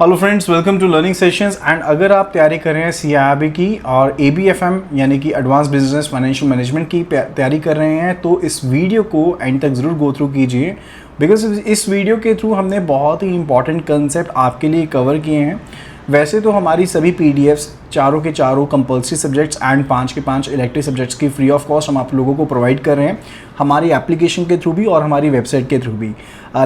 Hello friends, welcome to learning sessions. And अगर आप तैयारी कर रहे हैं CIIB की और ABFM यानी कि एडवांस बिजनेस फाइनेंशियल मैनेजमेंट की तैयारी कर रहे हैं तो इस वीडियो को एंड तक ज़रूर गो थ्रू कीजिए, बिकॉज इस वीडियो के थ्रू हमने बहुत ही इंपॉर्टेंट कंसेप्ट आपके लिए कवर किए हैं। वैसे तो हमारी सभी PDFs चारों के चारों कंपल्सरी सब्जेक्ट्स एंड 5 के 5 इलेक्टिव सब्जेक्ट्स की फ्री ऑफ कॉस्ट हम आप लोगों को प्रोवाइड कर रहे हैं, हमारी एप्लीकेशन के थ्रू भी और हमारी वेबसाइट के थ्रू भी।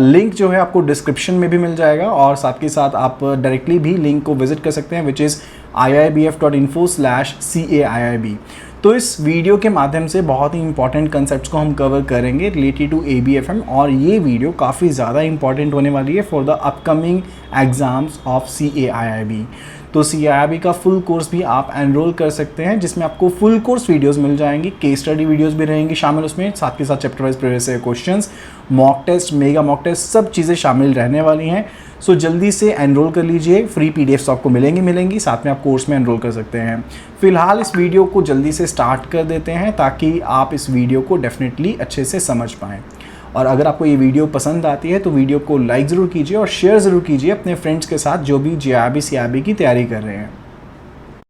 लिंक जो है आपको डिस्क्रिप्शन में भी मिल जाएगा और साथ के साथ आप डायरेक्टली भी लिंक को विजिट कर सकते हैं, विच इज़ iibf.info/CAIIB। तो इस वीडियो के माध्यम से बहुत ही इंपॉर्टेंट कंसेप्ट्स को हम कवर करेंगे रिलेटेड टू ABFM, और ये वीडियो काफ़ी ज़्यादा इंपॉर्टेंट होने वाली है for the upcoming exams of CAIIB। तो CIIB का फुल कोर्स भी आप एनरोल कर सकते हैं, जिसमें आपको फुल कोर्स वीडियोस मिल जाएंगी, केस स्टडी वीडियोस भी रहेंगी शामिल उसमें, साथ के साथ chapter wise previous questions, mock test, mega mock test, सब चीज़ें शामिल रहने वाली हैं। सो जल्दी से एनरोल कर लीजिए, फ्री PDFs आपको मिलेंगी, साथ में आप कोर्स में एनरोल कर सकते हैं। फिलहाल इस वीडियो को जल्दी से स्टार्ट कर देते हैं ताकि आप इस वीडियो को डेफिनेटली अच्छे से समझ पाएँ। और अगर आपको ये वीडियो पसंद आती है तो वीडियो को लाइक ज़रूर कीजिए और शेयर ज़रूर कीजिए अपने फ्रेंड्स के साथ जो भी JIIB CIIB की तैयारी कर रहे हैं।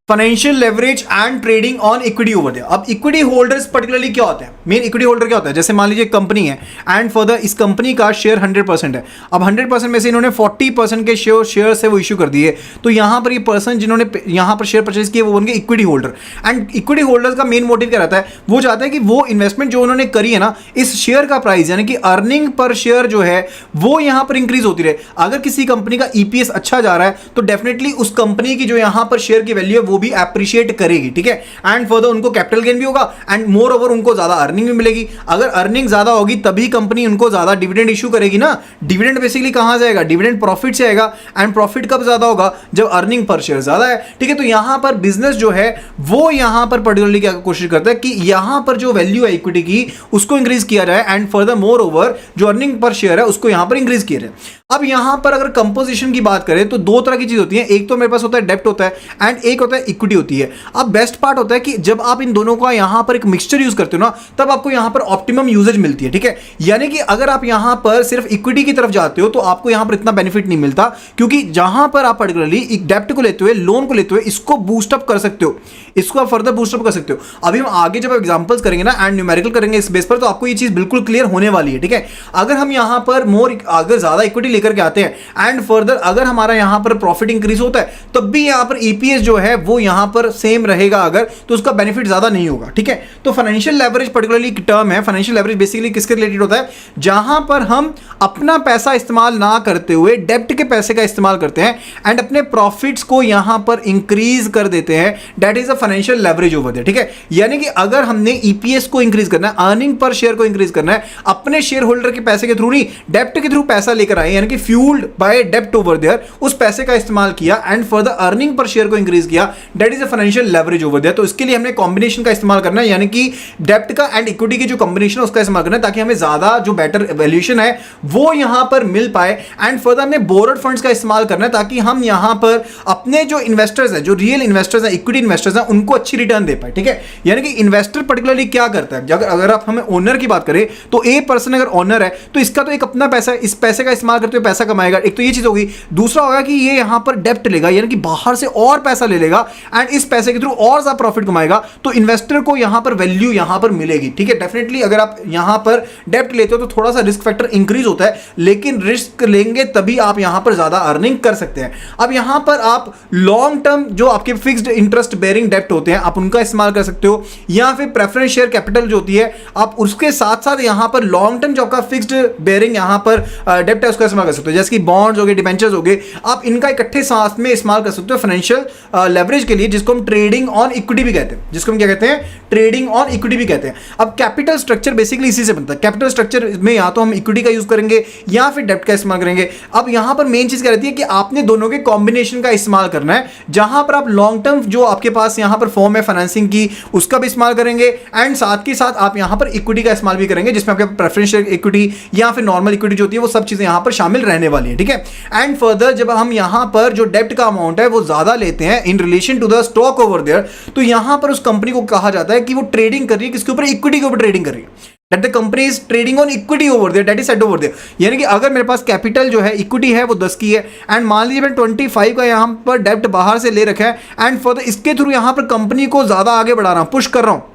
Financial leverage and trading on equity over there. अब इक्विटी होल्डर्स पर्टिकुलरली क्या होते हैं, मेन इक्विटी होल्डर क्या होता है, जैसे मान लीजिए कंपनी है एंड फर्दर इस कंपनी का शेयर 100% है। अब 100% में से इन्होंने 40% के शेयर है वो इश्यू कर दिए, तो यहाँ पर ये पर्सन जिन्होंने यहाँ पर शेयर परचेज किए वो बन गए equity holder. And equity holders का मेन मोटिव क्या रहता है, वो चाहता है कि वो इन्वेस्टमेंट जो उन्होंने करी है ना, इस शेयर का प्राइस यानी कि अर्निंग पर शेयर जो है वो यहाँ पर इंक्रीज होती रहे। अगर किसी कंपनी का EPS अच्छा जा रहा है तो डेफिनेटली उस कंपनी की जो यहाँ पर शेयर की वैल्यू है वो भी एप्रिशिएट करेगी, ठीक है। एंड फर्दर उनको कैपिटल गेन भी होगा एंड मोर ओवर उनको ज्यादा अर्निंग भी मिलेगी। अगर अर्निंग ज्यादा होगी तभी कंपनी उनको ज्यादा डिविडेंड इशू करेगी ना। डिविडेंड बेसिकली कहां से आएगा, डिविडेंड प्रॉफिट से आएगा। एंड प्रॉफिट कब ज्यादा होगा, जब अर्निंग पर शेयर ज्यादा है, ठीक है। तो यहां पर बिजनेस जो है वो यहां पर पर्टिकुलरली क्या कोशिश करता है कि यहां पर जो वैल्यू है इक्विटी की उसको इंक्रीज किया जाए एंड फर्दर मोर ओवर जो अर्निंग पर शेयर है उसको यहां पर इंक्रीज किया जाए। अब यहां पर अगर कंपोजिशन की बात करें तो दो तरह की चीज होती है, एक तो मेरे पास होता है डेब्ट होता है एंड एक होता है इक्विटी होती है। अब बेस्ट पार्ट होता है कि जब आप इन दोनों का यहां पर एक मिक्सचर यूज करते हो ना, तब आपको यहां पर ऑप्टिमम यूजेज मिलती है, ठीक है। यानी कि अगर आप यहां पर सिर्फ इक्विटी की तरफ जाते हो तो आपको यहां पर इतना बेनिफिट नहीं मिलता, क्योंकि जहां पर आप पर्टिकुलरली एक डेब्ट को लेते हुए, लोन को लेते हुए इसको बूस्टअप कर सकते हो, इसको आप फर्दर बूस्टअप कर सकते हो। अभी हम आगे जब एग्जांपल्स करेंगे ना एंड न्यूमेरिकल करेंगे इस बेस पर, तो आपको ये चीज बिल्कुल क्लियर होने वाली है, ठीक है। अगर हम यहां पर अगर ज्यादा इक्विटी लेकर के आते हैं एंड फर्दर अगर हमारा यहां पर प्रॉफिट इंक्रीज होता है तब भी यहां पर EPS जो है वो यहां पर सेम रहेगा, अगर तो उसका बेनिफिट ज्यादा नहीं होगा, ठीक है। तो फाइनेंशियल लेवरेज पर्टिकुलरली टर्म है। फाइनेंशियल लेवरेज बेसिकली किसके रिलेटेड होता है, जहां पर हम अपना पैसा इस्तेमाल ना करते हुए डेब्ट के पैसे का इस्तेमाल करते हैं एंड अपने प्रॉफिट्स को यहां पर इंक्रीज कर देते हैं, that is a financial leverage over there, ठीक है। यानी कि अगर हमने EPS को इंक्रीज करना है, अर्निंग पर शेयर को इंक्रीज करना है, अपने शेयर होल्डर के पैसे के थ्रू नहीं, डेब्ट के थ्रू पैसा लेकर आए, यानी कि फ्यूल्ड बाय डेब्ट ओवर देयर, उस पैसे का इस्तेमाल किया and further earning per share को इंक्रीज किया, that is a financial leverage over there. तो इसके लिए हमने कॉम्बिनेशन का इस्तेमाल करना है, यानी कि डेब्ट का एंड इक्विटी की जो कॉम्बिनेशन है उसका इस्तेमाल करना है, ताकि हमें ज्यादा जो बेटर वैल्यूएशन है वो यहां पर मिल पाए। एंड फर्दर हमने बोरोड फंड्स का इस्तेमाल करना है ताकि हम यहां पर अपने जो इन्वेस्टर्स हैं, जो रियल इन्वेस्टर्स हैं, इक्विटी इन्वेस्टर्स हैं, उनको अच्छी रिटर्न दे पाए, ठीक है। यानी कि इन्वेस्टर पर्टिकुलरली क्या करता है, अगर आप हमें ओनर की बात करें तो ए पर्सन अगर ओनर है तो इसका तो एक अपना पैसा है, इस पैसे का इस्तेमाल करते हुए पैसा कमाएगा, एक तो ये चीज होगी। दूसरा होगा कि ये यहां पर डेब्ट लेगा, यानी कि बाहर से और पैसा ले लेगा एंड इस पैसे के थ्रू और ज्यादा प्रॉफिट कमाएगा, तो इन्वेस्टर को यहां पर वैल्यू यहां पर मिलेगी, ठीक है। डेफिनेटली अगर आप यहां पर डेब्ट लेते हो तो थोड़ा सा रिस्क फैक्टर इंक्रीज होता है, लेकिन रिस्क लेंगे तभी आप यहां पर ज्यादा अर्निंग कर सकते हैं। अब यहां पर आप लॉन्ग टर्म जो आपके फिक्स्ड इंटरेस्ट बेरिंग डेब्ट होते हैं आप उनका इस्तेमाल कर सकते हो, या फिर प्रेफरेंस शेयर कैपिटल जो होती है आप उसके साथ साथ यहां पर लॉन्ग टर्म जो आपका फिक्स्ड बेरिंग यहां पर डेब्ट है उसका इस्तेमाल कर सकते हो, जैसे कि बॉन्ड्स हो गए, डिबेंचर्स हो गए, आप इनका इकट्ठे साथ में इस्तेमाल कर सकते हो फाइनेंशियल लेवरेज के लिए, जिसको हम ट्रेडिंग ऑन इक्विटी भी कहते हैं, जिसको हम क्या कहते हैं, ट्रेडिंग ऑन इक्विटी भी कहते हैं। अब कैपिटल स्ट्रक्चर बेसिकली इसी से बनता है। कैपिटल स्ट्रक्चर में या तो हम इक्विटी का यूज करेंगे या फिर डेब्ट का इस्तेमाल करेंगे। अब यहां पर मेन चीज क्या रहती है कि आपने दोनों के कॉम्बिनेशन का इस्तेमाल करना है, जहां पर आप लॉन्ग टर्म जो आपके पास यहां पर फॉर्म है फाइनेंसिंग की उसका भी इस्तेमाल करेंगे एंड साथ के साथ आप यहां पर इक्विटी का इस्तेमाल भी करेंगे, जिसमें आपके प्रेफरेंशियल इक्विटी या फिर नॉर्मल इक्विटी जो होती है वो सब चीजें यहां पर शामिल रहने वाली है, ठीक है। एंड फर्दर जब हम यहां पर जो डेब्ट का अमाउंट है वो ज्यादा लेते हैं in relation to the stock over there, तो यहां पर उस कंपनी को कहा जाता है कि वो ट्रेडिंग कर रही है किसके ऊपर, इक्विटी के ऊपर ट्रेडिंग कर रही है। That the company is trading on equity over there, that is set over there. यानी कि अगर मेरे पास कैपिटल जो है इक्विटी है वो 10 की है एंड मान लीजिए मैं 25 का यहाँ पर डेप्ट बाहर से ले रखा है एंड फॉर इसके थ्रू यहाँ पर कंपनी को ज्यादा आगे बढ़ा रहा हूँ, पुश कर रहा हूँ,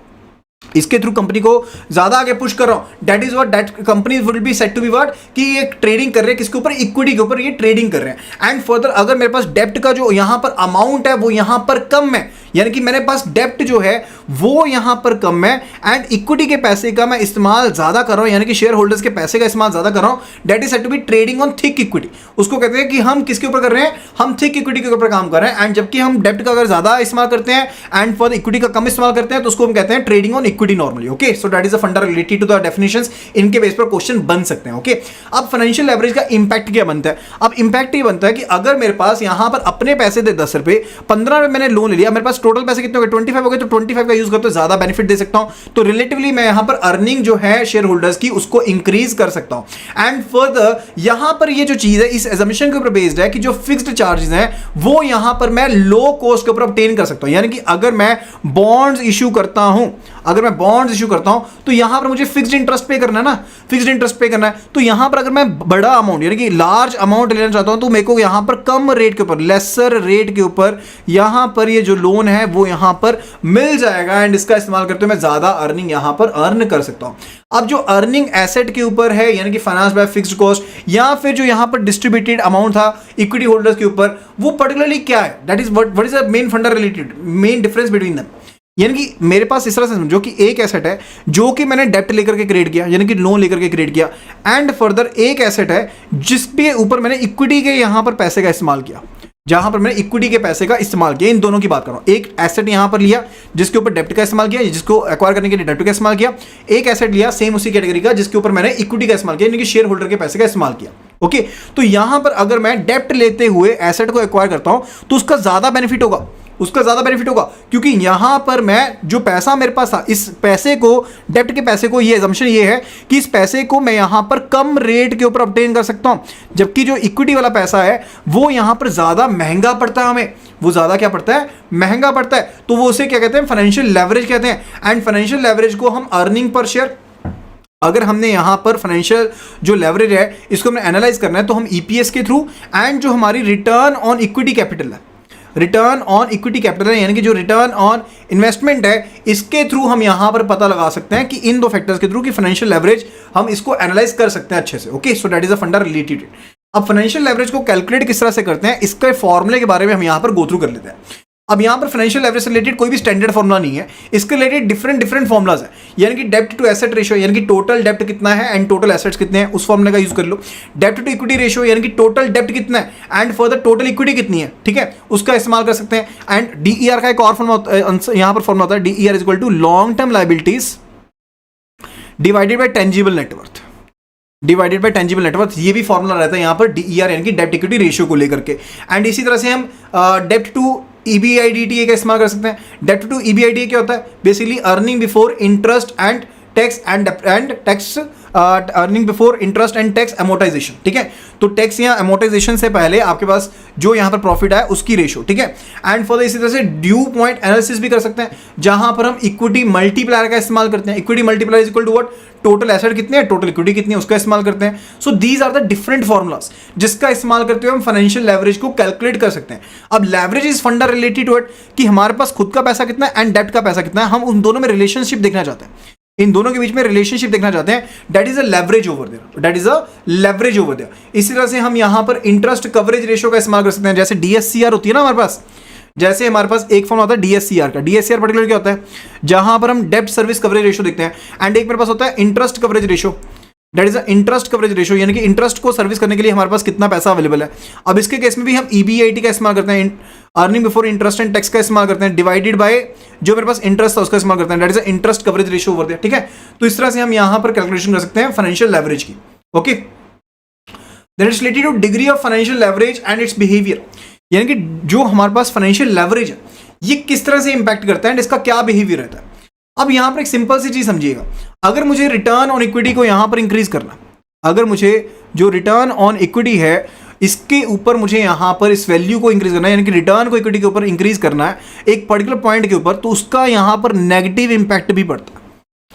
इसके थ्रू कंपनी को ज्यादा आगे पुश कर रहा हूं, that is what that company will be set to be what कि ये ट्रेडिंग कर रहे हैं किसके ऊपर, इक्विटी के ऊपर ये ट्रेडिंग कर रहे हैं। एंड फर्दर अगर मेरे पास डेप्ट का जो यहां पर अमाउंट है वो यहां पर कम है, यानी कि मेरे पास डेप्ट जो है वो यहां पर कम है एंड इक्विटी के पैसे का मैं इस्तेमाल ज्यादा कर रहा हूं, यानी कि शेयर होल्डर्स के पैसे का इस्तेमाल ज्यादा कर रहा हूं, that is set to be trading on thick equity. उसको कहते हैं कि हम किसके ऊपर कर रहे हैं, हम थिक इक्विटी के ऊपर काम कर रहे हैं। एंड जबकि हम डेप्ट का अगर ज्यादा इस्तेमाल करते हैं एंड फॉर इक्विटी का कम इस्तेमाल करते हैं तो उसको हम कहते हैं trading on equity normally. Okay, so that is a फंडा रिलेटेड टू द डेफिनेशंस, इनके बेस पर क्वेश्चन बन सकते हैं। ओके, अब फाइनेंशियल लेवरेज का इंपैक्ट क्या बनता है? अब इंपैक्ट ये बनता है कि अगर मेरे पास यहां पर अपने पैसे दे 10 रुपए, 15 रुपए मैंने लोन ले लिया, मेरे पास टोटल पैसे कितने हो गए 25 हो गए, तो 25 का यूज करते ज्यादा बेनिफिट दे सकता हूं, तो रिलेटिवली मैं यहां पर अर्निंग जो है शेयर होल्डर्स की उसको इंक्रीज कर सकता हूं। एंड फर्दर यहां पर ये जो चीज है इस एजम्पशन के ऊपर बेस्ड है कि जो फिक्स्ड चार्जेस हैं वो यहां पर मैं लो कॉस्ट के ऊपर ऑब्टेन कर सकता हूं, यानी कि अगर मैं बॉन्ड्स इशू करता हूं, अगर मैं बॉन्ड्स इशू करता हूं तो यहां पर मुझे फिक्स्ड इंटरेस्ट पे करना है ना, फिक्स्ड इंटरेस्ट पे करना है, तो यहां पर अगर मैं बड़ा अमाउंट यानी कि लार्ज अमाउंट लेना चाहता हूं तो मेरे को यहां पर कम रेट के ऊपर, लेसर रेट के ऊपर यहां पर ये जो लोन है वो यहां पर मिल जाएगा एंड इसका इस्तेमाल करते हुए मैं ज्यादा अर्निंग यहां पर अर्न कर सकता हूं। अब जो अर्निंग एसेट के ऊपर है यानी कि फाइनेंस बाय फिक्स्ड कॉस्ट या फिर जो यहां पर डिस्ट्रीब्यूटेड अमाउंट था इक्विटी होल्डर्स के ऊपर, वो पर्टिकुलरली क्या है, that is what is the main funda related, main difference between them. यानी कि मेरे पास इस तरह से समझो कि एक एसेट है जो कि मैंने डेप्ट लेकर के क्रिएट किया, यानी कि लोन लेकर के क्रिएट किया, एंड फर्दर एक एसेट है जिसके ऊपर मैंने इक्विटी के यहां पर पैसे का इस्तेमाल किया, जहां पर मैंने इक्विटी के पैसे का इस्तेमाल किया। इन दोनों की बात कर रहा हूं, एक एसेट यहां पर लिया जिसके ऊपर डेप्ट का इस्तेमाल किया, जिसको एक्वायर करने के लिए डेप्ट का इस्तेमाल किया, एक एसेट लिया सेम उसी कैटेगरी का जिसके ऊपर मैंने इक्विटी का इस्तेमाल किया, यानी कि शेयर होल्डर के पैसे का इस्तेमाल किया। ओके, तो यहां पर अगर मैं डेप्ट लेते हुए एसेट को एक्वायर करता हूं तो उसका ज्यादा बेनिफिट होगा, उसका ज्यादा बेनिफिट होगा, क्योंकि यहां पर मैं जो पैसा मेरे पास था इस पैसे को, डेप्ट के पैसे को, ये assumption ये है कि इस पैसे को मैं यहां पर कम रेट के ऊपर ऑब्टेन कर सकता हूं, जबकि जो इक्विटी वाला पैसा है वो यहां पर ज्यादा महंगा पड़ता है हमें, वो ज्यादा क्या पड़ता है, महंगा पड़ता है, तो वो उसे क्या कहते हैं, फाइनेंशियल लेवरेज कहते हैं। एंड फाइनेंशियल लेवरेज को हम अर्निंग पर शेयर, अगर हमने यहां पर फाइनेंशियल जो लेवरेज है इसको हमने एनालाइज करना है तो हम ईपीएस के थ्रू एंड जो हमारी रिटर्न ऑन इक्विटी कैपिटल है, रिटर्न ऑन इक्विटी कैपिटल है, यानी कि जो रिटर्न ऑन इन्वेस्टमेंट है इसके थ्रू हम यहां पर पता लगा सकते हैं कि इन दो फैक्टर्स के थ्रू कि फाइनेंशियल लेवरेज हम इसको एनालाइज कर सकते हैं अच्छे से। Okay, so that is a फंडा रिलेटेड। अब फाइनेंशियल लेवरेज को कैलकुलेट किस तरह से करते हैं इसके फॉर्मूले के बारे में हम यहां पर गो थ्रू कर लेते हैं। अब यहां पर फाइनेंशियल लेवरेज से रिलेटेड कोई भी स्टैंडर्ड फॉर्मूला नहीं है, इसके रिलेटेड डिफरेंट फॉर्मुलाज है, यानी कि डेप्ट टू एसेट रेशियो, यानी कि टोटल डेप्ट कितना है एंड टोटल एसेट्स कितने हैं, उस फॉर्मूले का यूज कर लो। डेप्ट टू इक्विटी रेशियो, यानी कि टोटल डेप्ट कितना है एंड फर्दर टोटल इक्विटी कितनी है, ठीक है, उसका इस्तेमाल कर सकते हैं। एंड डीईआर का एक और फॉर्मूला यहां पर फॉर्मूला होता है, DER is equal to long term liabilities divided by tangible net worth, divided by tangible net worth, ये भी फॉर्मूला रहता है यहां पर डीईआर यानी कि डेप्ट इक्विटी रेशियो को लेकर के। एंड इसी तरह से हम डेप्ट टू EBIDTA का इस्तेमाल कर सकते हैं। डेप्ट टू EBIDTA क्या होता है, basically earning before interest and tax and tax, earning before interest and tax amortisation, ठीक है, तो टैक्स या एमोटाइजेशन से पहले आपके पास जो यहां पर प्रॉफिट है उसकी रेशियो, ठीक है। एंड फॉर इसी तरह से ड्यू पॉइंट एनालिसिस भी कर सकते हैं जहां पर हम इक्विटी मल्टीप्लायर का इस्तेमाल करते हैं, equity multiplier is equal to what, total asset कितने हैं, टोटल इक्विटी कितनी है, उसका इस्तेमाल करते हैं। So these are the different formulas जिसका इस्तेमाल करते हुए हम फाइनेंशियल लेवरेज को कैलकुलेट कर सकते हैं। अब लेवरेज इज फंडा रिलेटेड टू इट कि हमारे पास खुद का पैसा कितना है एंड डेप्ट का पैसा कितना है, हम उन दोनों में रिलेशनशिप देखना चाहते हैं, इन दोनों के बीच में रिलेशनशिप देखना चाहते हैं, that is a leverage over there, that is a leverage over there. इसी तरह से हम यहां पर इंटरेस्ट कवरेज रेशियो का इस्तेमाल कर सकते हैं, जैसे DSCR होती है ना हमारे पास, जैसे हमारे पास एक फॉर्म होता है DSCR का, DSCR पर्टिकुलर क्या होता है, जहां पर हम डेब्ट सर्विस कवरेज रेशियो देखते हैं, एंड एक मेरे पास होता है interest coverage ratio, that is interest coverage ratio, यानी कि इंटरेस्ट को सर्विस करने के लिए हमारे पास कितना पैसा अवेलेबल है। अब इसके केस में भी हम EBIT का इस्तेमाल करते हैं, earning before interest and tax का इस्तेमाल करते हैं, डिवाइडेड बाय जो मेरे पास इंटरेस्ट था उसका इस्तेमाल करते हैं, that is interest coverage ratio over there, ठीक है। तो इस तरह से हम यहां पर कैलकुलेशन कर सकते हैं फाइनेंशियल लेवरेज की। Okay, that is related two degree of financial leverage and it's behaviour, यानी कि जो हमारे पास फाइनेंशियल लेवरेज है ये किस तरह से इंपैक्ट करता है एंड इसका क्या बिहेवियर रहता है। अब यहां पर एक सिंपल सी चीज समझिएगा, अगर मुझे रिटर्न ऑन इक्विटी को यहां पर इंक्रीज करना, अगर मुझे जो रिटर्न ऑन इक्विटी है इसके ऊपर मुझे यहां पर इस वैल्यू को इंक्रीज करना है, यानी कि रिटर्न को इक्विटी के ऊपर इंक्रीज करना है एक पर्टिकुलर पॉइंट के ऊपर, तो उसका यहां पर नेगेटिव इंपैक्ट भी पड़ता है,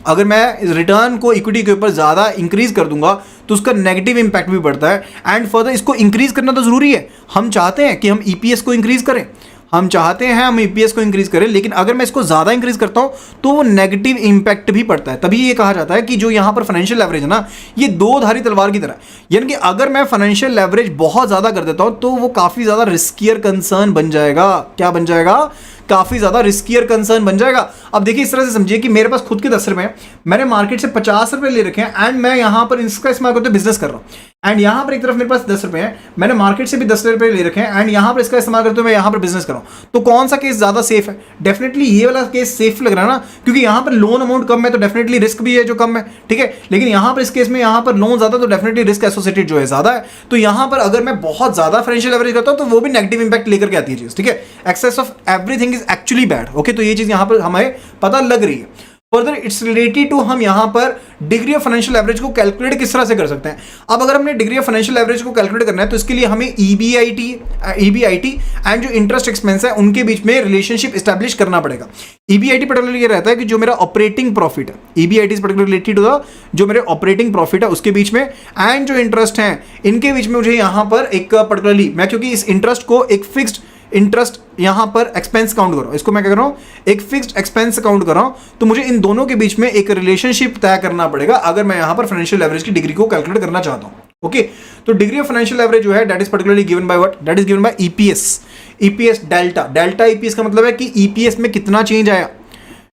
अगर मैं रिटर्न को इक्विटी के ऊपर ज़्यादा इंक्रीज कर दूंगा तो उसका नेगेटिव इंपैक्ट भी बढ़ता है। एंड फर्दर इसको इंक्रीज करना तो ज़रूरी है, हम चाहते हैं कि हम ईपीएस को इंक्रीज करें, हम चाहते हैं हम ईपीएस को इंक्रीज करें, लेकिन अगर मैं इसको ज़्यादा इंक्रीज करता हूं तो वो नेगेटिव इंपैक्ट भी पड़ता है। तभी ये कहा जाता है कि जो यहाँ पर फाइनेंशियल लेवरेज है ना, ये दो धारी तलवार की तरह है। यानी कि अगर मैं फाइनेंशियल लेवरेज बहुत ज़्यादा कर देता हूं तो वो काफ़ी ज़्यादा रिस्कियर कंसर्न बन जाएगा। क्या बन जाएगा? काफ़ी ज़्यादा रिस्कियर कंसर्न बन जाएगा। अब देखिए इस तरह से समझिए कि मेरे पास खुद के 10 रुपए हैं, मैंने मार्केट से 50 रुपए ले रखे हैं एंड मैं यहाँ पर इसका इस्तेमाल करते बिजनेस कर रहा हूँ। एंड यहाँ पर एक तरफ मेरे पास 10 रुपए हैं, मैंने मार्केट से भी 10 रुपए ले रखे हैं एंड यहाँ पर इसका इस्तेमाल करते हुए मैं यहाँ पर बिजनेस कर रहा हूँ। तो कौन सा केस ज़्यादा सेफ है? डेफिनेटली ये वाला केस सेफ लग रहा है ना, क्योंकि यहाँ पर लोन अमाउंट कम है तो डेफिनेटली रिस्क भी है जो कम है, ठीक है। लेकिन यहाँ पर इस केस में यहाँ पर लोन ज़्यादा तो डेफिनेटली रिस्क एसोसिएटेड जो है ज़्यादा है। तो यहाँ पर अगर मैं बहुत ज़्यादा फाइनेंशियल लेवरेज करता हूँ तो वो भी नेगेटिव इंपैक्ट लेकर के आती है चीज़, ठीक है। Excess of everything is actually bad. Okay, तो ये चीज़ यहाँ पर हमें पता लग रही है। फर्दर इट्स रिलेटेड टू हम यहाँ पर डिग्री ऑफ फाइनेंशियल एवरेज को कैलकुलेट किस तरह से कर सकते हैं। अब अगर हमने डिग्री ऑफ फाइनेंशियल एवरेज को कैलकुलेट करना है तो इसके लिए हमें ईबीआईटी एंड जो इंटरेस्ट एक्सपेंस है उनके बीच में रिलेशनशिप एस्टैब्लिश करना पड़ेगा। ईबीआईटी पर्टिकुलरली ये रहता है कि जो मेरा ऑपरेटिंग प्रॉफिट है, EBIT is particularly related to the जो मेरे ऑपरेटिंग प्रॉफिट है उसके बीच में, एंड जो इंटरेस्ट है इनके बीच में मुझे यहाँ पर एक पर्टिकुलरली मैं क्योंकि इस इंटरेस्ट को एक फिक्स्ड इंटरेस्ट यहाँ पर एक्सपेंस काउंट कर रहा हूँ, इसको मैं क्या कर रहा हूँ एक फिक्स्ड एक्सपेंस काउंट कर रहा हूँ, तो मुझे इन दोनों के बीच में एक रिलेशनशिप तय करना पड़ेगा अगर मैं यहाँ पर फाइनेंशियल लेवरेज की डिग्री को कैलकुलेट करना चाहता हूँ। ओके, तो डिग्री ऑफ फाइनेंशियल लेवरेज जो है that is particularly given by what? That is given by EPS. EPS delta EPS का मतलब है कि ईपीएस में कितना चेंज आया,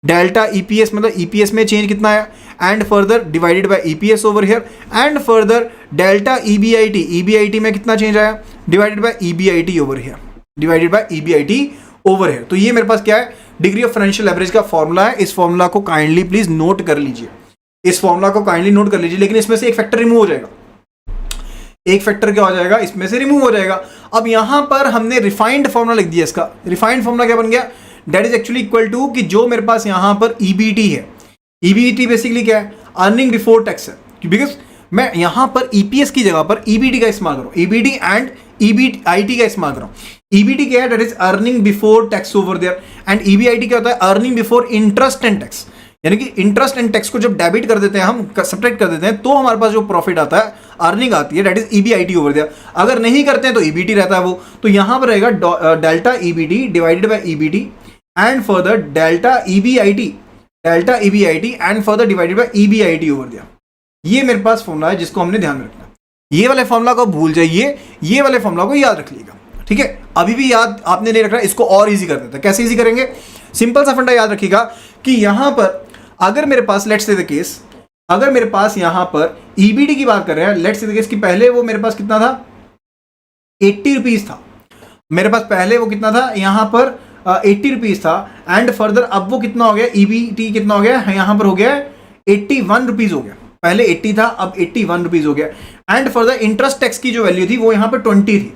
डेल्टा ईपीएस मतलब ईपीएस में चेंज कितना आया, and further divided bye EPS over here, and further delta EBIT में कितना चेंज आया, divided by EBIT over here, divided by EBIT over here. तो ये मेरे पास क्या है? डिग्री ऑफ फाइनेंशियल लेवरेज का फॉर्मूला है। इस फॉर्मूला को काइंडली प्लीज नोट कर लीजिए, इस फॉर्मूला को काइंडली नोट कर लीजिए। लेकिन इसमें से एक फैक्टर रिमूव हो जाएगा, एक फैक्टर क्या हो जाएगा? इसमें से रिमूव हो जाएगा। अब यहां पर हमने रिफाइंड फॉर्मूला लिख दिया। इसका रिफाइंड फॉर्मूला क्या बन गया? That is actually equal to कि जो मेरे पास यहां पर ईबीटी है, ईबीटी बेसिकली क्या है? अर्निंग बिफोर टैक्स है, बिकॉज मैं यहां पर ईपीएस की जगह पर ईबीटी का इस्तेमाल करूं, ईबीटी एंड ईबीआईटी का इस्तेमाल करूं। ईबीटी क्या है? That is earning before tax over there, and EBIT क्या होता है? Earning before interest and tax. यानी कि इंटरेस्ट एंड टैक्स को जब डेबिट कर देते हैं, हम सब्ट्रैक्ट कर देते हैं, तो हमारे पास जो प्रॉफिट आता है, अर्निंग आती है, that is EBIT over there. अगर नहीं करते हैं तो ईबीटी रहता है वो। तो यहां पर रहेगा delta EBT divided by EBT and further delta EBIT and further divided by EBIT over there. ये मेरे पास फॉर्मूला है जिसको हमने ध्यान में रखना है। ये वाले फॉर्मूला को भूल जाइए, ये वाले फॉर्मूला को याद रख लीजिएगा, ठीक है। अभी भी याद आपने नहीं रखना, इसको और इजी कर देते हैं। कैसे इजी करेंगे? सिंपल सा फंडा याद रखिएगा कि यहां पर अगर मेरे पास लेट्स से द केस, अगर मेरे पास यहां पर ईबीटी की बात कर रहे हैं, लेट्स से द केस कि पहले वो मेरे पास कितना था? 80 रुपीज था मेरे पास, पहले वो कितना था? यहां पर 80 रुपीज था, एंड फर्दर अब वो कितना हो गया? ईबीटी कितना हो गया? यहां पर हो गया 81 रुपीज हो गया। पहले 80 था, अब 81 रुपीज हो गया। एंड फर्दर इंटरेस्ट टैक्स की जो वैल्यू थी वो यहां पर 20 थी,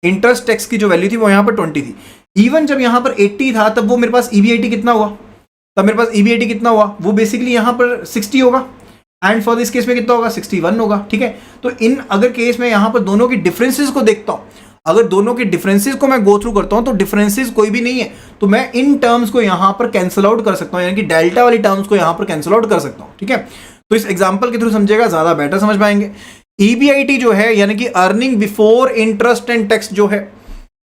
इंटरेस्ट टैक्स की जो वैल्यू थी वो यहां पर 20 थी। इवन जब यहां पर 80 था तब वो मेरे पास ईबीआईटी कितना हुआ? तब मेरे पास ईबीआईटी कितना हुआ? वो बेसिकली यहां पर 60 होगा, एंड फॉर दिस केस में कितना होगा? 61 होगा, ठीक है। तो इन अगर केस में यहां पर दोनों की डिफरेंसेस को देखता हूं, अगर दोनों के डिफरेंसेस को मैं गो थ्रू करता हूं तो डिफरेंसेस कोई भी नहीं है, तो मैं इन टर्म्स को यहां पर कैंसिल आउट कर सकता हूं, यानी कि डेल्टा वाली टर्म्स को यहां पर कैंसिल आउट कर सकता हूं, ठीक है। तो इस एग्जांपल के थ्रू समझेगा, ज्यादा बेटर समझ पाएंगे। ईबीआईटी जो है यानी कि earning before interest and tax जो है,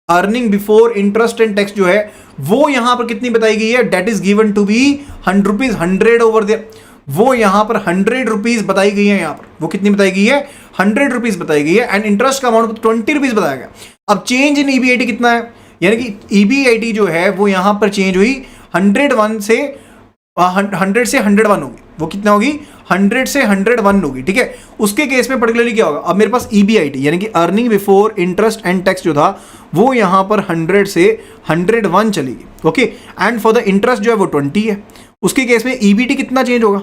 earning before interest and tax जो है वो यहां पर कितनी बताई गई है? That is given to be 100 rupees, 100 over there. वो यहां पर 100 रुपीज बताई गई है। यहां पर वो कितनी बताई गई है? 100 रुपीज बताई गई है, एंड इंटरेस्ट का अमाउंट 20 रुपीज बताया गया। अब चेंज इन ईबीआईटी कितना है? यानी कि ईबीआईटी जो है वो यहां पर चेंज हुई 100 से 101 होगी। वो कितना होगी? 100 से 101 होगी, ठीक है। उसके केस में पर्टिकुलरली क्या होगा? अब मेरे पास ईबीआईटी यानी कि earning before interest and tax जो था वो यहां पर 100 से 101 चलेगी, okay. And for the interest जो है वो 20 है। उसके केस में ईबीटी कितना चेंज होगा?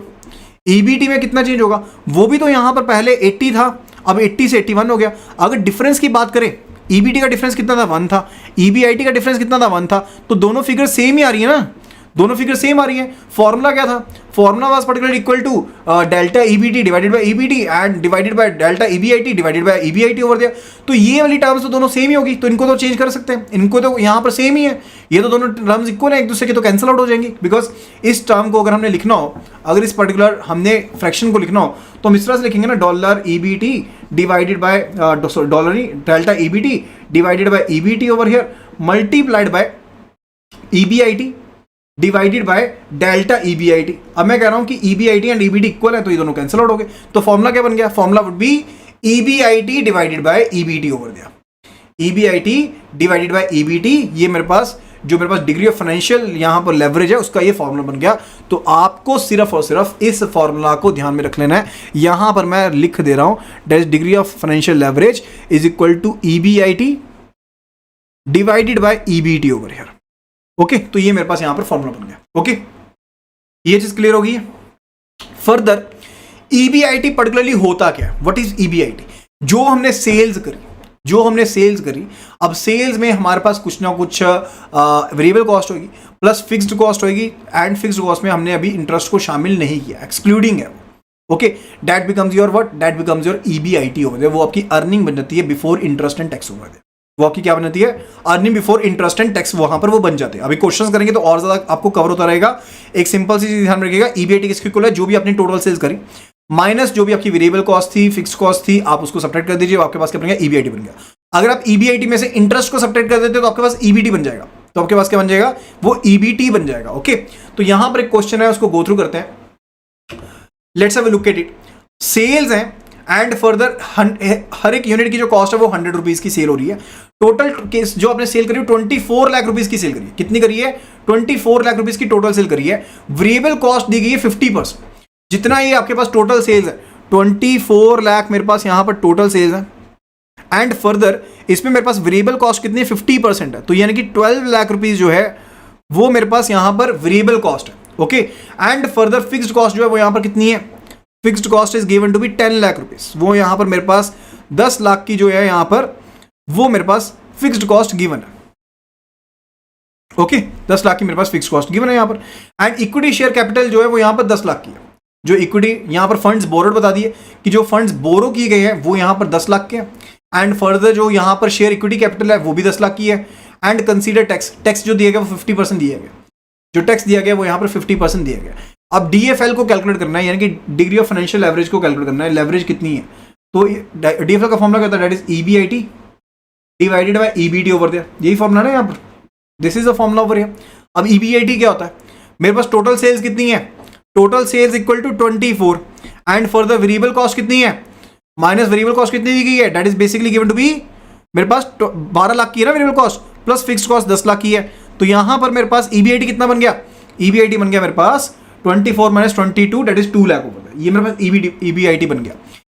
ईबीटी में कितना चेंज होगा? वो भी तो यहां पर पहले 80 था, अब 80 से 81 हो गया। अगर डिफरेंस की बात करें, ईबीटी का डिफरेंस कितना था? 1 था, ईबीआईटी का डिफरेंस कितना था? 1 था। तो दोनों फिगर सेम ही आ रही है ना, दोनों फिगर सेम आ रही है। फॉर्मूला क्या था? Formula was particularly equal to delta EBT divided by EBT and divided by delta EBIT divided by EBIT over there. तो ये वाली टर्म्स तो दोनों सेम ही होगी, तो इनको तो चेंज कर सकते हैं, इनको तो यहाँ पर सेम ही है, ये तो दोनों टर्म्स इक्वल है एक दूसरे के, तो कैंसिल आउट हो जाएंगी। बिकॉज इस टर्म को अगर हमने लिखना हो, अगर इस पर्टिकुलर हमने फ्रैक्शन को लिखना हो तो हम इस तरह से लिखेंगे ना, dollar EBT divided bye dollar delta EBT divided by EBT over here multiplied by EBIT divided by delta EBIT. अब मैं कह रहा हूं कि ईबीआईटी एंड ईबीटी इक्वल है, तो ये दोनों कैंसिल आउट हो गए। तो फॉर्मूला क्या बन गया? Formula would be EBIT divided by EBT over दिया, ईबीआईटी डिवाइडेड बाय ईबीटी। ये मेरे पास जो मेरे पास डिग्री ऑफ फाइनेंशियल यहां पर लेवरेज है उसका ये फॉर्मूला बन गया। तो आपको सिर्फ और सिर्फ इस फॉर्मूला को ध्यान में रख लेना है। यहां पर मैं लिख दे रहा हूं, that is degree of financial leverage is equal to EBIT divided by EBT over here. Okay, तो ये मेरे पास यहां पर फॉर्मूला बन गया। ओके, ये चीज क्लियर होगी। फर्दर ईबीआईटी पर्टिकुलरली होता क्या है? What is EBIT? जो हमने सेल्स करी, अब सेल्स में हमारे पास कुछ ना कुछ वेरिएबल कॉस्ट होगी प्लस फिक्स्ड कॉस्ट होगी, एंड फिक्स्ड कॉस्ट में हमने अभी इंटरेस्ट को शामिल नहीं किया, एक्सक्लूडिंग है। Okay, that becomes your what? That becomes your EBIT over there. वो आपकी अर्निंग बन जाती है before interest and tax over there. वो आपकी क्या बन जाती है? Earning before interest and tax, वहां पर वो बन जाते हैं। अभी क्वेश्चंस करेंगे तो और ज्यादा आपको कवर होता रहेगा। एक सिंपल सी चीज ध्यान रखिएगा, ईबीआईटी किसके इक्वल है? जो भी आपने टोटल सेल्स करी माइनस जो भी आपकी वेरिएबल कॉस्ट थी, फिक्स्ड कॉस्ट थी, आप उसको सब्ट्रैक्ट कर दीजिए, आपके पास क्या बन गया? ईबीआईटी बन गया। अगर आप ईबीआईटी में से इंटरेस्ट को सब्ट्रैक्ट कर देते हो तो आपके पास ईबीटी बन जाएगा, तो आपके पास क्या बन जाएगा? वो ईबीटी बन जाएगा। ओके, तो यहां पर एक क्वेश्चन है, उसको गो थ्रू करते हैं। Let's have a look at it. Sales हैं एंड फर्दर हर एक यूनिट की जो कॉस्ट है वो 100 रुपीज की सेल हो रही है। टोटल केस जो आपने सेल करी 24 लाख रुपीज की सेल करी है। कितनी करी है? 24 लाख रुपीज की टोटल सेल करी है। वेरिएबल कॉस्ट दी गई है 50%। जितना ये आपके पास टोटल सेल्स है 24 लाख मेरे पास यहां पर टोटल सेल्स है, एंड फर्दर इसमें मेरे पास वेरिएबल कॉस्ट कितनी है? 50% है, तो यानी कि 12 लाख रुपीज जो है वो मेरे पास यहां पर वेरिएबल कॉस्ट है। Okay, and further fixed cost जो है वो यहां पर कितनी है? Fixed cost is given to be 10 lakh rupees. वो यहां पर मेरे पास 10 लाख की जो है यहां पर वो मेरे पास फिक्स्ड कॉस्ट गिवन है। ओके, 10 लाख की मेरे पास फिक्स्ड कॉस्ट गिवन है यहां पर। एंड इक्विटी शेयर कैपिटल जो है वो यहां पर 10 लाख की है। जो इक्विटी यहां पर फंड्स बोरोड बता दिए कि जो फंड्स बोरो किए गए हैं वो यहां पर 10 लाख के हैं, एंड फर्दर जो यहां पर शेयर इक्विटी कैपिटल है वो भी 10 लाख की है। एंड कंसीडर टैक्स जो दिया गया वो 50% दिया गया, जो टैक्स दिया गया वो यहां पर 50% दिया गया। अब डीएफएल को कैलकुलेट करना है, यानी कि डिग्री ऑफ फाइनेंशियल लेवरेज को कैलकुलेट करना है। लेवरेज कितनी है? तो डीएफएल का फॉर्मूला क्या होता है? That is EBIT divided by EBT over there. यही फॉर्मूला है यहाँ पर, this is the formula over here. अब ईबीआईटी क्या होता है? मेरे पास टोटल सेल्स कितनी है? Total sales equal to 24 and for the variable cost कितनी है? माइनस वेरिएबल कॉस्ट कितनी दी गई है? That is basically given to be मेरे पास 12 लाख की है ना variable cost, plus fixed cost 10 lakh की है। तो यहां पर मेरे पास ईबीआईटी कितना बन गया? ईबीआईटी बन गया मेरे पास 24 minus 22 that is 2 lakh over. ये मेरे पास ईबीआईटी बन गया।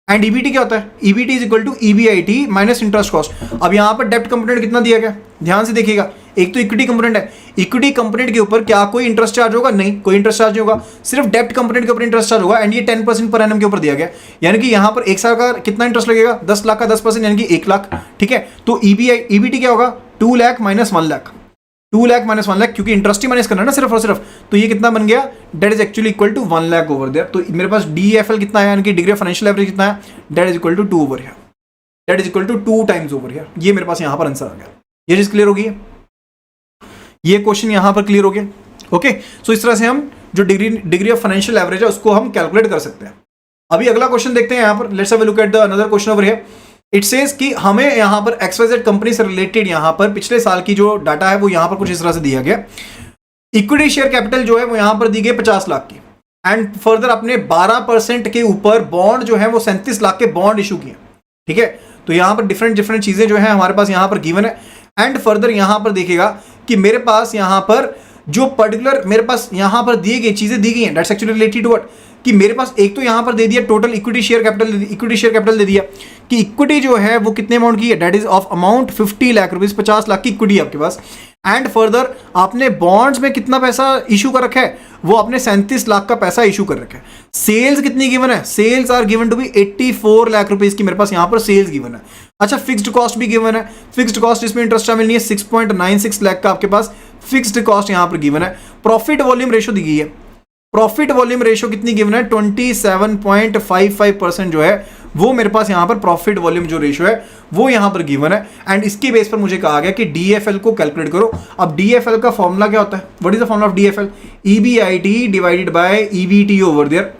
एंड ईबीटी क्या होता है? EBT is equal to EBIT minus interest cost. अब यहां पर डेब्ट कंपोनेंट कितना दिया गया? ध्यान से देखिएगा, एक तो इक्विटी कंपोनेंट है, इक्विटी कंपोनेंट के ऊपर क्या कोई इंटरेस्ट चार्ज होगा? नहीं, कोई इंटरेस्ट चार्ज नहीं होगा, सिर्फ डेब्ट कंपोनेंट के ऊपर इंटरेस्ट चार्ज होगा, एंड ये 10% पर एनम के ऊपर दिया गया। यानी कि यहां पर एक साल का कितना इंटरेस्ट लगेगा? 10 लाख का 10% यानी कि 1 लाख। ठीक है, तो ईबीटी क्या होगा? 2 लाख माइनस 1 लाख, 2 लाख माइनस 1 लाख, क्योंकि इंटरेस्ट ही माइनस करना है ना सिर्फ और सिर्फ। तो ये कितना बन गया? That is actually equal to 1 lakh over there. तो मेरे पास डीएफएल कितना है, यानी कि डिग्री ऑफ फाइनेंशियल लेवरेज कितना है? That is equal to 2 over here, that is equal to 2 times over here. ये मेरे पास यहां पर आंसर आ गया। ये चीज क्लियर होगी? ये क्वेश्चन यहां पर क्लियर हो गया। ओके, सो इस तरह से हम जो डिग्री ऑफ फाइनेंशियल लेवरेज है उसको हम कैलकुलेट कर सकते हैं। अभी अगला क्वेश्चन देखते हैं यहां पर। Let's have a look at the another question over here. It says कि हमें यहां पर एक्सवाइजेड कंपनी से रिलेटेड यहां पर पिछले साल की जो डाटा है वो यहां पर कुछ इस तरह से दिया गया। इक्विटी शेयर कैपिटल जो है वो यहां पर दी गई 50 लाख की, एंड फर्दर अपने 12% के ऊपर बॉन्ड जो है वो 37 लाख के बॉन्ड इशू किए। ठीक है, तो यहां पर डिफरेंट चीजें जो है हमारे पास यहां पर गिवन है। एंड फर्दर यहां पर देखिएगा कि मेरे पास यहां पर जो पर्टिकुलर मेरे पास यहां पर दिए गई चीजें दी गई हैं, that's actually related to what, कि मेरे पास एक तो यहां पर दे दिया टोटल इक्विटी शेयर कैपिटल दे दिया कि इक्विटी जो है वो कितने अमाउंट की है? That is of amount 50 lakh rupees, 50 lakh की इक्विटी आपके पास। एंड फर्दर आपने बॉन्ड्स में कितना पैसा इशू कर रखा है? वो आपने 37 लाख का पैसा इशू कर रखा है। सेल्स कितनी गिवन है? Sales are given to be 84 lakh rupees की मेरे पास यहां पर सेल्स गिवन है। अच्छा, फिक्स्ड कॉस्ट भी गिवन है। फिक्स्ड कॉस्ट इसमें इंटरेस्ट शामिल नहीं है, 6.96 लाख का आपके पास फिक्स्ड कॉस्ट यहां पर गिवन है, प्रॉफिट वॉल्यूम रेशियो दी गई है, प्रॉफिट वॉल्यूम रेशियो कितनी गिवन है 27.55% जो है वो मेरे पास यहां पर प्रॉफिट वॉल्यूम जो रेशियो है वो यहां पर गिवन है। एंड इसके बेस पर मुझे कहा गया कि डीएफएल को कैलकुलेट करो। अब डीएफएल का फॉर्मूला क्या होता है, what is the formula of DFL, EBIT divided by EBT over there,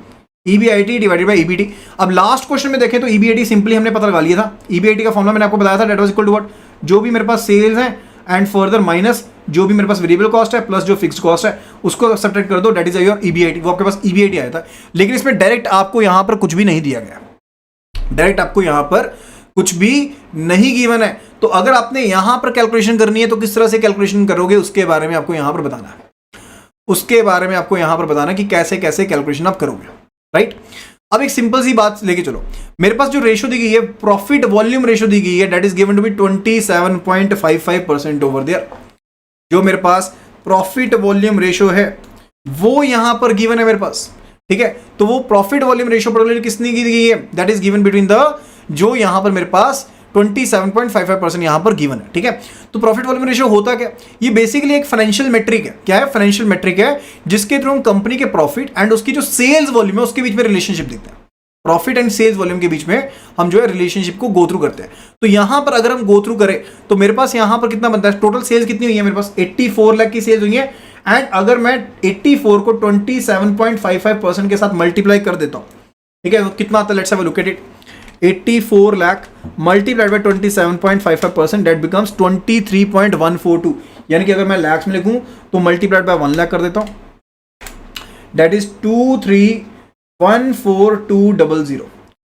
EBIT divided by EBT. अब लास्ट क्वेश्चन में देखें तो ईबीआईटी सिंपली हमने पता लगा लिया था, ईबीआईटी का फॉर्मूला मैंने आपको बताया था, that was equal to what, जो भी मेरे पास सेल्स है एंड फर्दर माइनस जो भी मेरे पास वेरिएबल कॉस्ट है प्लस जो फिक्स्ड कॉस्ट है उसको सब्ट्रैक्ट कर दो, दैट इज योर ईबीआईटी। वो आपके पास ईबीआईटी आया था, लेकिन इसमें डायरेक्ट आपको यहां पर कुछ भी नहीं दिया गया, डायरेक्ट आपको यहां पर कुछ भी नहीं गिवन है। तो अगर आपने यहां पर कैलकुलेशन करनी है तो किस तरह से कैलकुलेशन करोगे उसके बारे में आपको यहां पर बताना है, उसके बारे में आपको यहां पर बताना है कि कैसे कैसे कैलकुलेशन आप करोगे, राइट। अब एक सिंपल सी बात लेके चलो, मेरे पास जो रेशियो दी गई है प्रॉफिट वॉल्यूम रेशियो दी गई है, that is given to be 27.55% over there. जो मेरे पास प्रॉफिट वॉल्यूम रेशियो है वो यहां पर गिवन है मेरे पास, ठीक है। तो वो प्रॉफिट वॉल्यूम रेशियो पर्टिकुलर किसने दी गई है, that is given between the, जो यहां पर मेरे पास 27.55% यहां पर गिवन है, ठीक है। तो प्रॉफिट वॉल्यूम रेशियो होता क्या, ये बेसिकली एक फाइनेंशियल मेट्रिक है। क्या है, फाइनेंशियल मेट्रिक है जिसके थ्रू हम कंपनी के प्रॉफिट एंड उसकी जो सेल्स वॉल्यूम है उसके बीच में रिलेशनशिप देखते हैं। प्रॉफिट एंड सेल्स वॉल्यूम के बीच में हम जो है रिलेशनशिप को गो थ्रू करते हैं। तो यहां पर अगर हम गो थ्रू करें तो मेरे पास यहां पर कितना बनता है, टोटल सेल्स कितनी हुई है मेरे पास 84 लाख की सेल्स हुई है। एंड अगर मैं 84 को 27.55% के साथ मल्टीप्लाई कर देता हूं, ठीक है, तो कितना आता है, let's have a look at it, 84 lakh multiplied bye 27.55% that becomes 23.142। यानी कि अगर मैं लैक्स में लिखूं तो मल्टीप्लाइड बाय 1 लाख कर देता हूं, दैट इज 2314,200,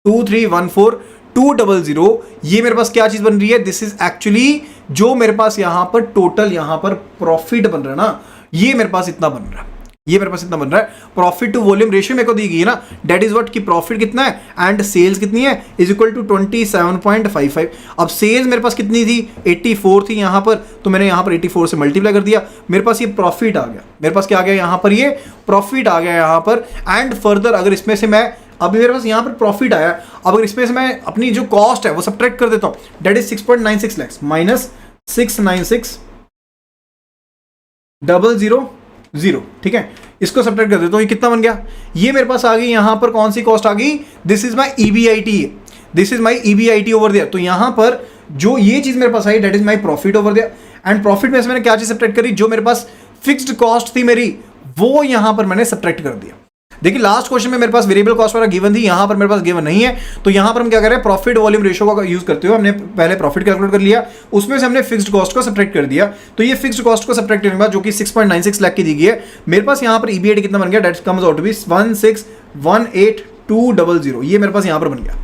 2314,200। ये मेरे पास क्या चीज बन रही है, दिस इज एक्चुअली जो मेरे पास यहां पर टोटल यहां पर प्रॉफिट बन रहा है ना, ये मेरे पास इतना बन रहा है, ये मेरे पास इतना बन रहा है। प्रॉफिट टू वॉल्यूम रेशियो मेरे को दी गई है ना, दैट इज व्हाट, कि प्रॉफिट कितना है एंड सेल्स कितनी है इज इक्वल टू 27.55। अब सेल्स मेरे पास कितनी थी 84 थी यहां पर, तो मैंने यहां पर 84 से मल्टीप्लाई कर दिया, मेरे पास ये प्रॉफिट आ गया, मेरे पास क्या आ गया यहां पर, ये प्रॉफिट आ गया यहां पर। एंड फर्दर अगर इसमें से मैं, अभी मेरे पास यहां पर प्रॉफिट आया, अब अगर इसमें से मैं अपनी जो कॉस्ट है वो सब्ट्रैक्ट कर देता हूं, दैट इज 6.96 लाख माइनस 696,000, ठीक है, इसको सब्ट्रैक्ट कर देता हूं, ये कितना बन गया, ये मेरे पास आ गई यहां पर कौन सी कॉस्ट आ गई, this is my EBIT, this is my EBIT over there. तो यहां पर जो ये चीज मेरे पास आई that is my profit over there. And profit में से मैंने क्या चीज सब्ट्रैक्ट करी, जो मेरे पास फिक्स्ड कॉस्ट थी मेरी वो यहां पर मैंने सब्ट्रैक्ट कर दिया। देखिए लास्ट क्वेश्चन में मेरे पास वेरिएबल कॉस्ट वाला गिवन थी, यहां पर मेरे पास गिवन नहीं है, तो यहां पर हम क्या कर रहे हैं, प्रॉफिट वॉल्यूम रेशियो का यूज करते हुए हमने पहले प्रॉफिट कैलकुलेट कर लिया, उसमें से हमने फिक्स्ड कॉस्ट को सब्ट्रैक्ट कर दिया। तो ये फिक्स्ड कॉस्ट को सब्ट्रैक्ट करने के बाद जो कि 6.96 लाख की दी गई है, मेरे पास यहां पर ईबीआईटी कितना बन गया, that comes out to be 1618,200। ये मेरे पास यहां पर बन गया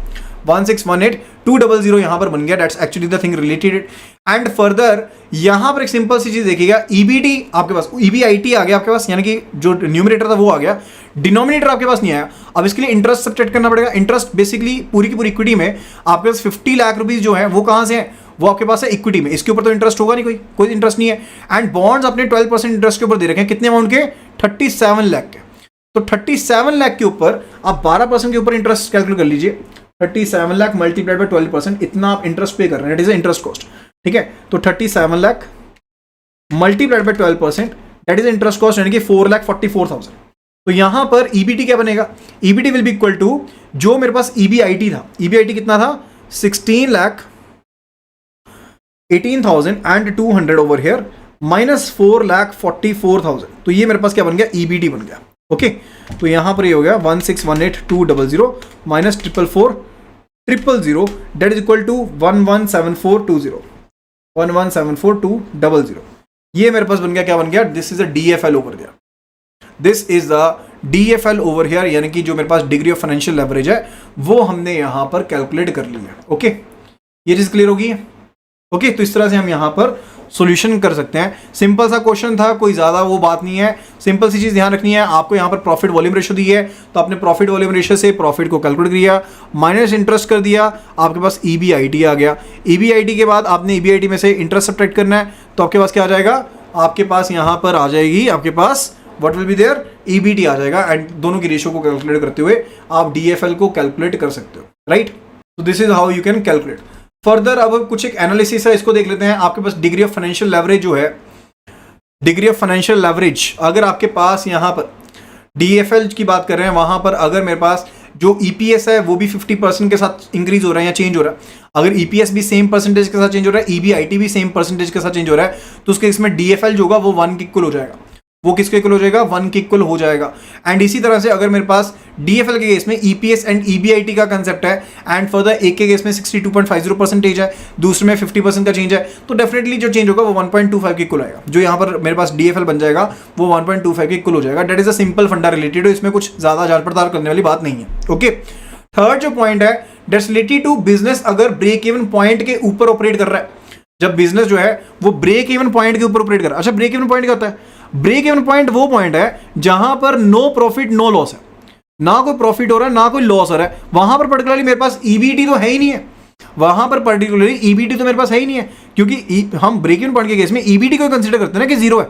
1618,200 यहां पर बन गया, that's actually the thing related. And further यहां पर एक सिंपल सी चीज देखिएगा, ईबीटी आपके पास, ईबीआईटी आ गया आपके पास, यानी कि जो न्यूमरेटर था वो आ गया, डिनोमिनेटर आपके पास नहीं आया। अब इसके लिए इंटरेस्ट सब्ट्रैक्ट करना पड़ेगा। इंटरेस्ट बेसिकली पूरी की पूरी इक्विटी में आपके पास 50 लाख रुपीज जो है वो कहां से है, वो आपके पास है इक्विटी में, इसके ऊपर तो इंटरेस्ट होगा नहीं, कोई इंटरेस्ट नहीं है। एंड बॉन्ड्स अपने 12% इंटरेस्ट के ऊपर दे रखे हैं, कितने अमाउंट के, 37 लाख के। तो 37 लाख के ऊपर आप 12% के ऊपर इंटरेस्ट कैलकुलेट कर लीजिए, 37 लाख मल्टीप्लाइड बाय 12%, इतना आप इंटरेस्ट पे कर रहे हैं, दैट इज इंटरेस्ट कॉस्ट, ठीक है। तो 37 lakh multiplied by 12%, that is interest cost, यानी कि 4,44,000। तो यहां पर ईबीटी क्या बनेगा, EBT will be equal to, जो मेरे पास ईबीआईटी था, ईबीआईटी कितना था 16,18,200 ओवर हियर माइनस 4,44,000। तो ये मेरे पास क्या बन गया, ईबीटी बन गया, ओके। तो यहां पर ये हो गया 1618,200 minus 444,000 that is equal to 1174,200, 1174,200। ये मेरे पास बन गया, क्या बन गया, this is a DFL over here, this is the DFL over here, यानी कि जो मेरे पास डिग्री ऑफ फाइनेंशियल लेवरेज है वो हमने यहां पर कैलकुलेट कर लिया, ओके। ये चीज क्लियर होगी, ओके। तो इस तरह से हम यहां पर सॉल्यूशन कर सकते हैं। सिंपल सा क्वेश्चन था, कोई ज्यादा वो बात नहीं है, सिंपल सी चीज ध्यान रखनी है आपको। यहां पर प्रॉफिट वॉल्यूम रेशियो दी है, तो आपने प्रॉफिट वॉल्यूम रेशियो से प्रॉफिट को कैलकुलेट किया, माइनस इंटरेस्ट कर दिया, आपके पास ईबीआईटी आ गया। ईबीआईटी के बाद आपने ईबीआईटी में से इंटरेस्ट सब्ट्रैक्ट करना है, तो आपके पास क्या आ जाएगा, आपके पास यहां पर आ जाएगी, आपके पास what will be there, EBT आ जाएगा। एंड दोनों की रेशियो को कैलकुलेट करते हुए आप डीएफएल को कैलकुलेट कर सकते हो, राइट। तो this is how you can calculate. Further अब कुछ एक एनालिसिस है, इसको देख लेते हैं। आपके पास डिग्री ऑफ फाइनेंशियल लेवरेज जो है, डिग्री ऑफ फाइनेंशियल लेवरेज, अगर आपके पास यहाँ पर DFL की बात कर रहे हैं, वहां पर अगर मेरे पास जो EPS है वो भी 50% के साथ इंक्रीज हो रहा है या चेंज हो रहा है, अगर EPS भी सेम परसेंटेज के साथ चेंज हो रहा है, EBIT भी सेम परसेंटेज के साथ चेंज हो रहा है, तो उसके इसमें DFL जो होगा वो 1 के इक्वल हो जाएगा। वो किसके इक्वल हो जाएगा? 1 के इक्वल हो जाएगा। एंड इसी तरह से अगर मेरे पास DFL के केस में EPS एंड EBIT का कंसेप्ट है, एंड फर्दर एक के केस में 62.50% है, दूसरे में 50% का चेंज है, तो डेफिनेटली जो चेंज होगा वो 1.25 के इक्वल आएगा। जो यहाँ पर मेरे पास DFL बन जाएगा वो 1.25 के इक्वल हो जाएगा। डेट इज अ सिंपल फंडा रिलेटेड, इसमें कुछ ज्यादा जांच पड़ताल करने वाली बात नहीं है। ओके, थर्ड जो पॉइंट है दैट्स रिलेटेड टू बिजनेस अगर ब्रेक इवन पॉइंट के ऊपर ऑपरेट कर रहा है, जब बिजनेस जो है वो ब्रेक इवन पॉइंट के ऊपर ऑपरेट कर रहा है। अच्छा, ब्रेक इवन पॉइंट क्या होता है? ब्रेक इवन पॉइंट वो पॉइंट है जहां पर नो प्रॉफिट नो लॉस है, ना कोई प्रॉफिट हो रहा है ना कोई लॉस हो रहा है। वहां पर पर्टिकुलरली मेरे पास EBT तो है ही नहीं है, वहां पर पर्टिकुलरली EBT तो मेरे पास है ही नहीं है, क्योंकि हम ब्रेक इवन पॉइंट के केस में EBT को कंसीडर करते हैं ना कि जीरो है।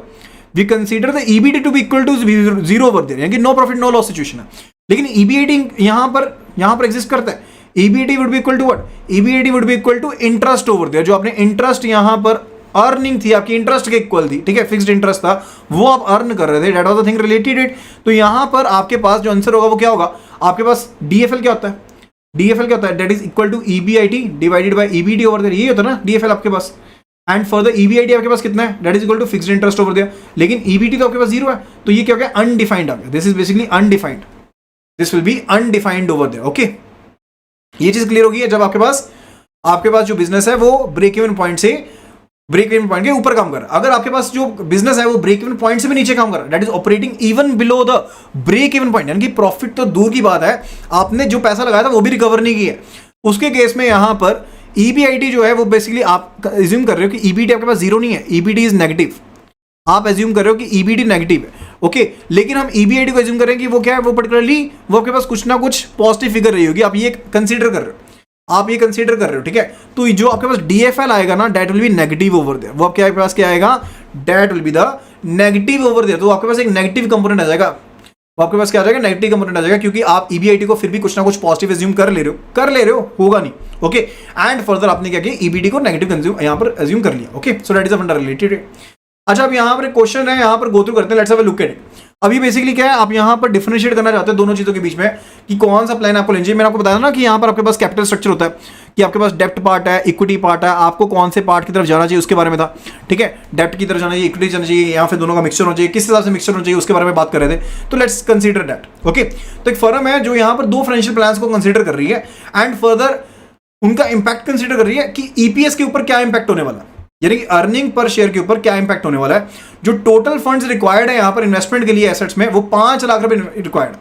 We consider the EBT to be equal to zero over there, यानी कि no profit no loss situation है। लेकिन EBT यहां पर एग्जिस्ट करता है। EBT would be equal to what? EBT would be equal to interest over there, जो आपने इंटरेस्ट यहां पर अर्निंग थी आपकी इंटरेस्ट के इक्वल थी, ठीक है, फिक्स्ड इंटरेस्ट था, वो आप अर्न कर रहे थे, that was the thing related it. तो यहां पर आपके पास जो आंसर होगा वो क्या होगा? आपके पास DFL क्या होता है? DFL क्या होता है? That is equal to EBIT divided by EBT over there, यही होता है ना DFL आपके पास। एंड फर्दर EBIT आपके पास कितना है? That is equal to fixed interest over there. लेकिन EBT तो आपके पास जीरो है, तो ये क्या हो गया? अनडिफाइंड आ गया। This is basically undefined, this will be undefined over there. Okay, ये चीज क्लियर होगी जब आपके पास जो बिजनेस है वो ब्रेक इवन पॉइंट के ऊपर काम कर रहा है। अगर आपके पास जो बिजनेस है वो ब्रेक इवन पॉइंट से भी नीचे काम कर रहा है, that is operating even below the break even point, यानी कि प्रॉफिट तो दूर की बात है, आपने जो पैसा लगाया था वो भी रिकवर नहीं किया, उसके केस में यहां पर EBIT जो है वो बेसिकली आप एज्यूम कर रहे हो कि EBT आपके पास जीरो नहीं है, EBT इज नेगेटिव। आप एज्यूम कर रहे हो कि EBT नेगेटिव है, ओके, लेकिन हम EBIT को एज्यूम करें कि वो क्या है? वो पर्टिकुलरली वो आपके पास कुछ ना कुछ पॉजिटिव फिगर रही होगी, आप ये कंसीडर कर रहे हो, ठीक है। तो जो आपके पास DFL आएगा ना, that will be negative over there. वो आपके पास क्या आएगा? That will be the negative over there. तो आपके पास एक नेगेटिव कंपोनेंट आ जाएगा, वो आपके पास क्या आ जाएगा? नेगेटिव कंपोनेंट आ जाएगा, क्योंकि आप EBIT को फिर भी कुछ ना कुछ पॉजिटिव एज्यूम कर ले रहे हो, होगा नहीं, ओके। एंड फर्दर आपने क्या किया? EBT को नेगेटिव यहां पर एज्यूम कर लिया, okay. So that is a फंडा रिलेटेड। अच्छा, अब यहाँ पर एक क्वेश्चन है, यहाँ पर गो थ्रू करते हैं, let's have a look at it. अभी बेसिकली क्या है, आप यहाँ पर डिफरेंशिएट करना चाहते हैं दोनों चीजों के बीच में कि कौन सा प्लान आपको लेना चाहिए। मैंने आपको बताया ना कि यहाँ पर आपके पास कैपिटल स्ट्रक्चर होता है, कि आपके पास डेप्ट पार्ट है, इक्विटी पार्ट है, आपको कौन से पार्ट की तरफ जाना चाहिए उसके बारे में था, ठीक है। डेप्ट की तरफ जाना चाहिए, इक्विटी जाना चाहिए, या फिर दोनों का मिक्सचर होना चाहिए, किस हिसाब से मिक्सचर होना चाहिए उसके बारे में बात कर रहे थे। तो लेट्स कंसीडर दैट, ओके। तो एक फर्म है जो यहाँ पर दो फाइनेंशियल प्लान्स को कंसीडर कर रही है, एंड फर्दर उनका इंपैक्ट कंसीडर कर रही है कि EPS के ऊपर क्या इंपैक्ट होने वाला है, यानी कि अर्निंग पर शेयर के ऊपर क्या इंपैक्ट होने वाला है। जो टोटल फंड्स रिक्वायर्ड है यहाँ पर इन्वेस्टमेंट के लिए एसेट्स में, वो 5 लाख रुपए रिक्वायर्ड,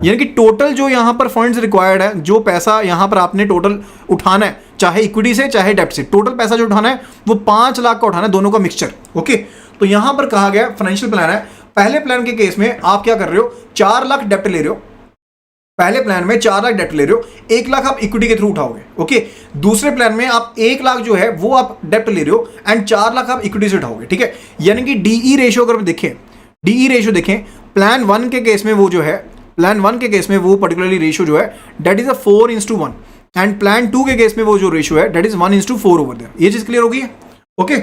यानी कि टोटल जो यहाँ पर फंड्स रिक्वायर्ड है, जो पैसा यहाँ पर आपने टोटल उठाना है, चाहे इक्विटी से चाहे डेप्ट से, टोटल पैसा जो उठाना है वो 5 लाख का उठाना है, दोनों का मिक्सचर, ओके। तो यहाँ पर कहा गया फाइनेंशियल प्लान है, पहले प्लान के केस में आप क्या कर रहे हो? 4 लाख डेप्ट ले रहे हो, पहले प्लान में 4 लाख डेप्ट ले रहे हो, 1 लाख आप इक्विटी के थ्रू उठाओगे, ओके। दूसरे प्लान में आप 1 लाख जो है वो आप डेप्ट ले रहे हो, एंड 4 लाख आप इक्विटी से उठाओगे, ठीक है। यानी कि DE रेशियो अगर देखें, DE रेशियो देखें, प्लान 1 के केस में वो जो है, प्लान 1 के केस में वो पर्टिकुलरली रेशियो जो है दैट इज 4:1, एंड प्लान 2 के केस में वो जो रेशियो है दैट इज 1:4 ओवर देयर। ये चीज क्लियर होगी, ओके।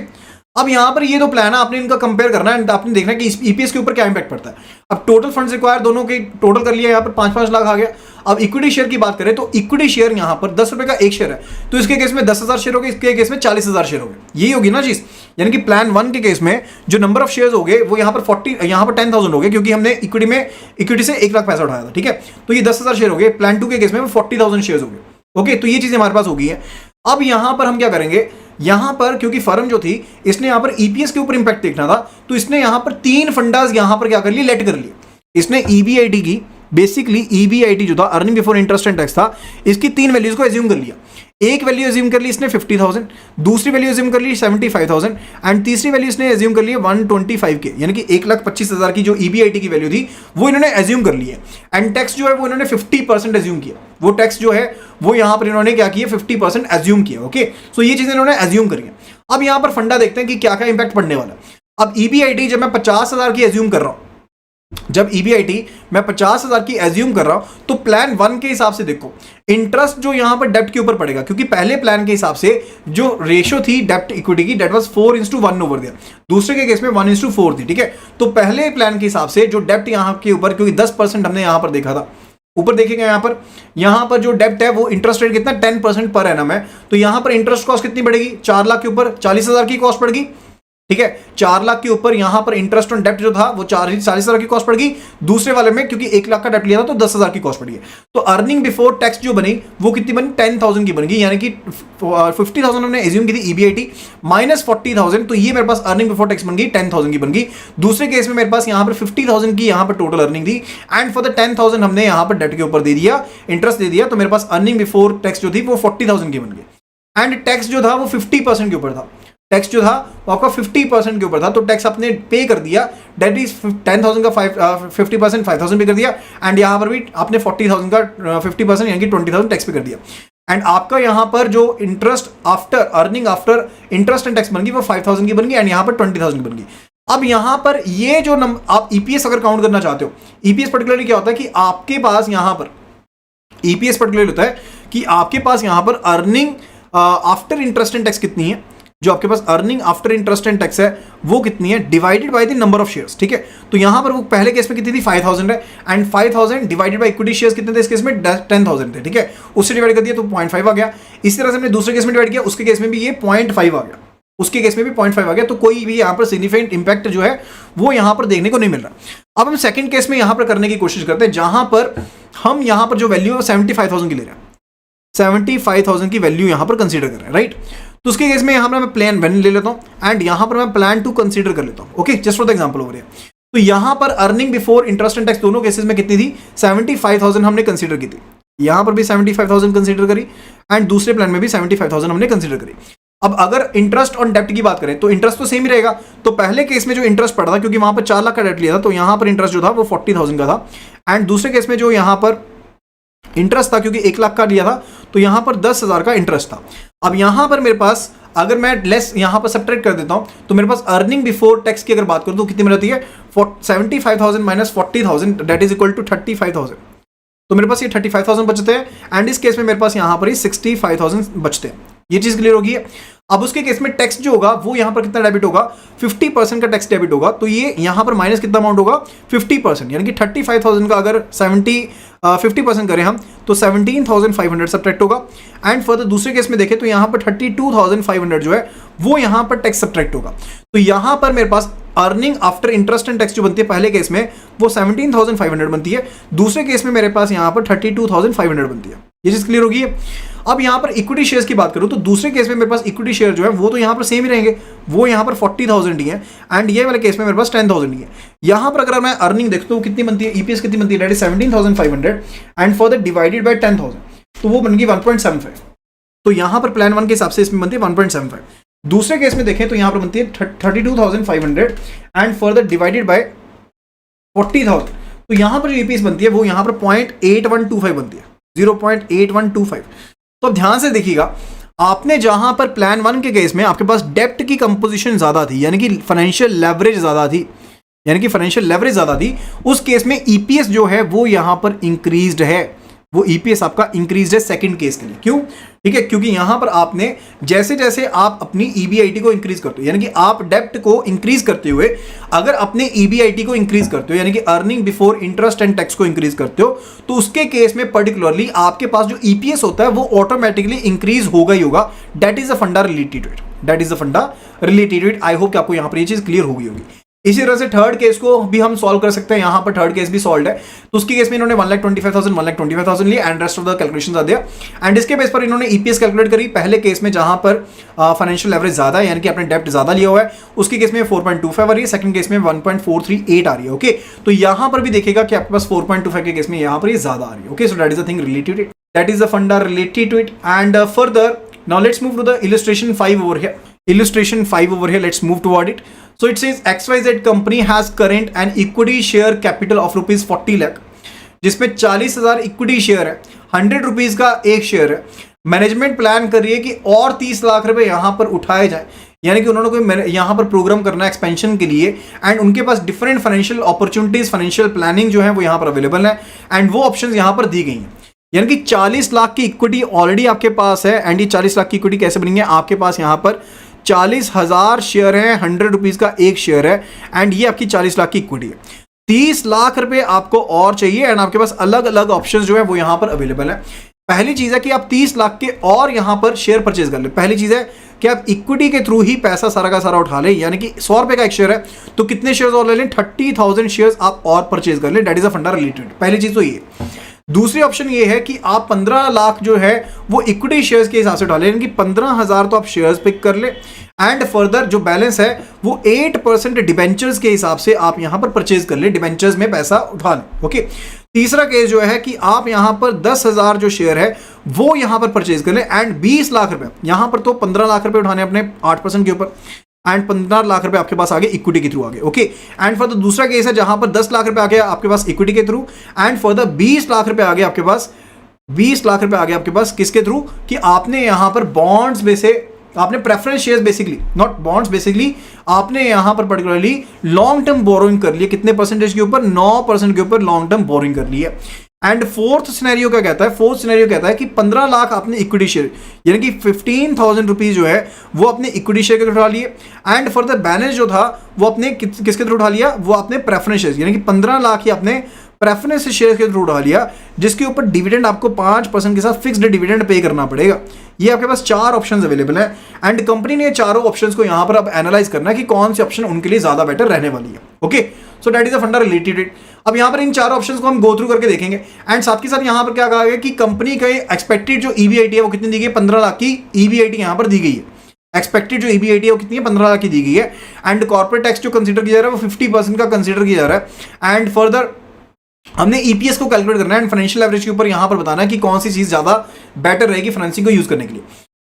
अब यहाँ पर ये दो प्लान है, आपने इनका कंपेयर करना है, आपने देखना है कि EPS के ऊपर क्या इंपैक्ट पड़ता है। अब टोटल फंड्स रिक्वायर दोनों के टोटल कर लिया, यहाँ पर 5-5 लाख आ गया। अब इक्विटी शेयर की बात करें तो इक्विटी शेयर यहाँ पर 10 रुपए का एक शेयर है, तो इसके केस में 10,000 शेयर हो गए, इसके केस में 40,000 शेयर हो गए, यही होगी ना चीज। यानी कि प्लान 1 के केस में जो नंबर ऑफ शेयर हो गए वो यहाँ पर 10,000 हो गए, क्योंकि हमने इक्विटी से 1 लाख पैसा उठाया था, ठीक है। तो ये 10,000 शेयर हो गए। प्लान 2 के केस में 40,000 शेयर हो गए, ओके। तो ये चीजें हमारे पास हो गई है। अब यहां पर हम क्या करेंगे, यहां पर क्योंकि फर्म जो थी इसने यहां पर EPS के ऊपर इंपैक्ट देखना था, तो इसने यहां पर 3 फंडास यहां पर क्या कर लिए, लेट कर लिए। इसने EBIT की, बेसिकली EBIT जो था earning before interest and tax था, इसकी 3 वैल्यूज को एज्यूम कर लिया। एक वैल्यू एज्यूम कर ली इसने 50,000, दूसरी वैल्यू एज्यूम कर ली 75,000, एंड तीसरी वैल्यू इसने एज्यूम कर ली 125 के, यानी कि 1,25,000 की जो EBIT की वैल्यू थी वो इन्होंने एज्यूम कर ली है। एंड टैक्स जो है वो इन्होंने 50% एज्यूम किया, वो टैक्स जो है वो यहां पर इन्होंने क्या किया, 50% एज्यूम किया, ओके। सो ये चीजें इन्होंने एज्यूम करी है। अब यहां पर फंडा देखते हैं कि क्या क्या इंपैक्ट पड़ने वाला है। अब EBIT जब मैं 50,000 की एज्यूम कर रहा हूं, जब EBIT मैं 50,000 की एज्यूम कर रहा हूं तो प्लान 1 के हिसाब से देखो इंटरेस्ट जो यहां पर डेप्ट के ऊपर पड़ेगा, क्योंकि पहले प्लान के हिसाब से जो रेशियो थी डेप्ट इक्विटी की, डेट वाज 4:1 ओवर दिया, दूसरे के केस में 1:4 थी, ठीक है। तो पहले प्लान के हिसाब से जो डेप्ट यहां के ऊपर, क्योंकि 10% हमने यहां पर देखा था, ऊपर देखेंगे यहां पर जो डेप्ट है वो इंटरेस्ट रेट कितना 10% पर एनम है, तो यहां पर इंटरेस्ट कॉस्ट कितनी बढ़ेगी, 4 लाख के ऊपर 40,000 की कॉस्ट पड़ेगी, ठीक है। 4 लाख के ऊपर यहां पर इंटरेस्ट ऑन डेप्ट जो था वो 40,000 की कॉस्ट पड़ेगी, दूसरे वाले में क्योंकि 1 लाख का डेप्ट लिया था तो 10,000 की कॉस्ट पड़ी है। तो अर्निंग बिफोर टैक्स जो बनी वो कितनी बनी, 10,000 की बनेगी, यानी कि 50,000 हमने एज्यूम की थी EBIT माइनस 40,000, तो ये मेरे पास अर्निंग बिफोर टैक्स बन गई 10,000 की बन गई। दूसरे केस में मेरे पास यहां पर 50,000 की यहां पर टोटल अर्निंग थी, एंड फॉर द 10,000 हमने यहां पर डेप्ट के ऊपर दे दिया, इंटरेस्ट दे दिया, तो मेरे पास अर्निंग बिफोर टैक्स जो थी वो 40,000 की बन गई। एंड टैक्स जो था वो 50% के ऊपर था, टैक्स जो था वो आपका 50% के ऊपर था, तो टैक्स आपने पे कर दिया, डेट इज 10,000 का 50% 5,000 पे कर दिया, एंड यहां पर भी आपने 40,000 का 50% यानी कि 20,000 टैक्स पे कर दिया। एंड आपका यहां पर जो interest after earning after interest and tax बन गई वो 5,000 की बन गई, एंड यहां पर 20,000 की बन गई। अब यहां पर ये जो आप EPS अगर काउंट करना चाहते हो, EPS पर्टिकुलरली क्या होता है कि आपके पास यहां पर EPS पर्टिकुलरली होता है कि आपके पास यहां पर earning after interest and tax कितनी है, जो आपके पास earning after interest and tax है वो कितनी है, divided by the number of shares, ठीक है। तो यहां पर वो पहले केस में कितनी थी 5,000 है, and 5,000 divided by equity shares कितने थे, इस केस में 10,000 थे, ठीक है, उससे डिवाइड कर दिया तो 0.5 आ गया। इसी तरह से हमने दूसरे केस में डिवाइड किया, उसके केस में भी ये 0.5 आ गया, उसके केस में भी 0.5 आ गया, तो कोई भी यहां पर सिग्निफिकेंट इंपैक्ट जो है वो यहां पर देखने को नहीं मिल रहा। अब हम सेकंड केस में यहां पर करने की कोशिश करते हैं, जहां पर हम यहां पर जो वैल्यू है 75,000 की ले रहे हैं, 75,000 की वैल्यू यहां पर कंसीडर कर रहे हैं, राइट। तो उसके केस में यहां पर मैं प्लान 1 ले लेता हूं, एंड यहां पर मैं प्लान 2 कंसीडर कर लेता हूं, okay, just for the example over here. तो यहां पर earning before interest and tax दोनों केसेस में कितनी थी, 75,000 हमने कंसीडर की थी, यहां पर भी 75,000 कंसीडर करी, एंड दूसरे प्लान में भी 75,000 हमने कंसीडर करी। अब अगर इंटरेस्ट ऑन डेप्ट की बात करें तो इंटरेस्ट तो सेम ही रहेगा, तो पहले केस में जो इंटरेस्ट पड़ा था, क्योंकि वहां पर 4 लाख का डेप्ट लिया था, तो यहां पर इंटरेस्ट जो था वो 40,000 का था, एंड दूसरे केस में जो यहां पर इंटरेस्ट था क्योंकि 1 लाख का लिया था, तो यहां पर 10,000 का इंटरेस्ट था। अब यहां पर मेरे पास अगर मैं लेस यहां पर सब्ट्रैक्ट कर देता हूं तो मेरे पास अर्निंग बिफोर टैक्स की अगर बात करूं तो कितनी मिलती है, 75,000 minus 40,000 that is equal to 35,000, तो मेरे पास ये 35,000 बचते हैं, एंड इस केस में मेरे पास यहां पर ही 65,000 बचते हैं। ये चीज क्लियर होगी है। अब उसके केस में टैक्स जो होगा वो यहां पर कितना डेबिट होगा, 50% का टैक्स डेबिट होगा, तो ये यहां पर माइनस कितना अमाउंट होगा 50%, यानी कि 35,000 का अगर 50% करें हम तो 17,500 सब्ट्रैक्ट होगा, एंड फर्दर दूसरे केस में देखें तो यहां पर 32,500 जो है वो यहां पर टैक्स सब्ट्रैक्ट होगा। तो यहां पर मेरे पास earning after interest and tax जो बनती है पहले केस में वो 17,500 बनती है, दूसरे केस में मेरे पास यहां पर 32,500 बनती है। ये चीज क्लियर होगी। अब यहां पर इक्विटी शेयर्स की बात करूं तो दूसरे केस में मेरे पास इक्विटी शेयर जो है वो तो यहां पर सेम ही रहेंगे, वो यहां पर 40,000 ही है, एंड ये वाले केस में मेरे पास 10,000 ही है। यहां पर अगर मैं अर्निंग देखता हूं कितनी बनती है, EPS कितनी बनती है, that is 17,500, and for the divided by 10,000 तो वो बन गई 1.75, तो यहां पर प्लान 1 के हिसाब से इसमें बनती है 1.75। दूसरे केस में देखें तो यहां पर बनती है 32,500, एंड फर्दर डिवाइडेड बाय 40,000, तो यहां पर जो EPS बनती है वो यहां पर 0.8125 बनती है, 0.8125। तो अब ध्यान से देखिएगा, आपने जहां पर प्लान 1 के केस में आपके पास डेप्ट की कंपोजिशन ज्यादा थी, यानी कि फाइनेंशियल लेवरेज ज्यादा थी, उस केस में EPS जो है वो यहां पर इंक्रीज्ड है, वो EPS आपका इंक्रीज्ड है सेकंड केस के लिए। क्यों, ठीक है, क्योंकि यहां पर आपने जैसे जैसे आप अपनी EBIT को इंक्रीज करते हो, यानी कि आप डेप्ट को इंक्रीज करते हुए अगर अपने EBIT को इंक्रीज करते हो, यानी कि earning before interest and tax को इंक्रीज करते हो, तो उसके केस में पर्टिकुलरली आपके पास जो EPS होता है वो ऑटोमेटिकली इंक्रीज होगा ही होगा। दैट इज अ फंडा related to it. I hope कि आपको यहां पर ये चीज क्लियर होगी। इसी तरह से थर्ड केस को भी हम सॉल्व कर सकते हैं, यहां पर थर्ड केस भी सॉल्व है, तो उसके केस में इन्होंने 1,25,000 लिए, and rest of the calculations आ दिया, एंड इसके बेस पर इन्होंने EPS कैलकुलेट करी। पहले केस में जहां पर फाइनेंशियल लेवरेज ज्यादा है, यानी कि आपने डेप्ट ज्यादा लिया हुआ है, उसके केस में 4.25 आ रही है, सेकंड केस में 1.438 आ रही है, ओके। तो यहां पर भी देखेगा कि आपके पास 4.25 के केस में यहां पर ये ज्यादा आ रही है, okay. So that is the thing related to it, that is the funda related to it, and further now let's move to the illustration 5 over here. Let's move toward it. So it says XYZ company has current and equity share capital of rupees 40 lakh, जिसमें 40,000 equity share है, 100 rupees का एक share है। Management plan कर रही है कि और 30 लाख रुपए यहां पर उठाए जाए, यानी कि उन्होंने कोई यहाँ पर प्रोग्राम करना है एक्सपेंशन के लिए, एंड उनके पास different financial opportunities, financial planning जो है वो यहाँ पर अवेलेबल है, एंड वो ऑप्शंस यहाँ पर दी गई हैं। यानी कि 40 लाख की इक्विटी ऑलरेडी आपके पास है, एंड ये 40 लाख की इक्विटी कैसे बनेंगे, आपके पास यहाँ पर 40,000 शेयर है, 100 रुपीज़ का एक शेयर है, एंड ये आपकी 40 लाख की इक्विटी है। 30 लाख रुपए आपको और चाहिए, एंड आपके पास अलग अलग ऑप्शंस जो है वो यहाँ पर अवेलेबल है। पहली चीज़ है कि आप 30 लाख के और यहाँ पर शेयर परचेज कर ले। पहली चीज़ है कि आप इक्विटी के थ्रू ही पैसा सारा का सारा उठा लें, यानी कि 100 रुपए का एक शेयर है तो कितने शेयर्स और ले लें, 30,000 शेयर्स आप और परचेज कर लें। दैट इज अ फंडा रिलेटेड। पहली चीज़ तो ये। दूसरी ऑप्शन ये है कि आप 15 लाख जो है वो इक्विटी शेयर्स के हिसाब से उठा लें, यानी कि 15,000 तो आप शेयर्स पिक कर ले, एंड फर्दर जो बैलेंस है वो 8% डिबेंचर्स के हिसाब से आप यहां पर परचेज कर ले, डिबेंचर्स में पैसा उठा लें। ओके। तीसरा केस जो है कि आप यहां पर 10,000 जो शेयर है वो यहां पर परचेज कर ले, एंड 20 लाख रुपए यहां पर तो 15 लाख रुपए उठाने अपने 8% के ऊपर, एंड 15 लाख रुपए आपके पास आगे इक्विटी के थ्रू आगे। ओके। एंड फर्दर दूसरा केस है जहां पर 10 लाख रुपए आ गया आपके पास इक्विटी के थ्रू, एंड फर्दर 20 लाख रुपए आ गए आपके पास, 20 लाख रुपए आ गए आपके पास किसके थ्रू, कि आपने यहां पर बॉन्ड्स में से आपने preference shares basically, not bonds, basically आपने यहां पर पर्टिकुलरली लॉन्ग टर्म बोरोइंग कर लिए। कितने परसेंटेज के ऊपर, 9% के ऊपर लॉन्ग टर्म बोरोइंग कर ली है। एंड फोर्थ सिनेरियो क्या कहता है, फोर्थ सिनेरियो कहता है कि 15 लाख आपने इक्विटी शेयर, यानी कि 15,000 रुपीज जो है वो अपने इक्विटी शेयर के थ्रू उठा लिए, एंड फर्दर बैलेंस जो था वो अपने किसके थ्रू उठा लिया, वो अपने प्रेफरेंस शेयर, यानी कि 15 लाख ही आपने प्रेफरेंस शेयर के थ्रू उठा लिया, जिसके ऊपर डिविडेंड आपको 5% के साथ फिक्स्ड डिविडेंड पे करना पड़ेगा। ये आपके पास 4 ऑप्शंस अवेलेबल हैं, एंड कंपनी ने चारों ऑप्शंस को यहां पर अब एनालाइज करना है कि कौन सी ऑप्शन उनके लिए ज्यादा बेटर रहने वाली है। Okay. So that is a फंडा रिलेटेड। अब यहां पर इन 4 ऑप्शंस को हम गो थ्रू करके देखेंगे, एंड साथ के साथ यहां पर क्या कहा गया कि कंपनी का एक्सपेक्टेड जो ईबीआईटी है वो कितनी दी गई है, 15 लाख की ईबीआईटी यहां पर दी गई है। एक्सपेक्टेड जो ईबीआईटी है वो कितनी है, 15 लाख की दी गई है, एंड कॉर्पोरेट टैक्स जो कंसीडर किया जा रहा है वो 50% का कंसीडर किया जा रहा है, एंड फर्दर हमने ईपीएस को कैलकुलेट करना है, एंड फाइनेंशियल एवरेज के ऊपर यहां पर बताना है कि कौन सी चीज ज्यादा बेटर रहेगी फाइनेंसिंग को यूज करने के लिए।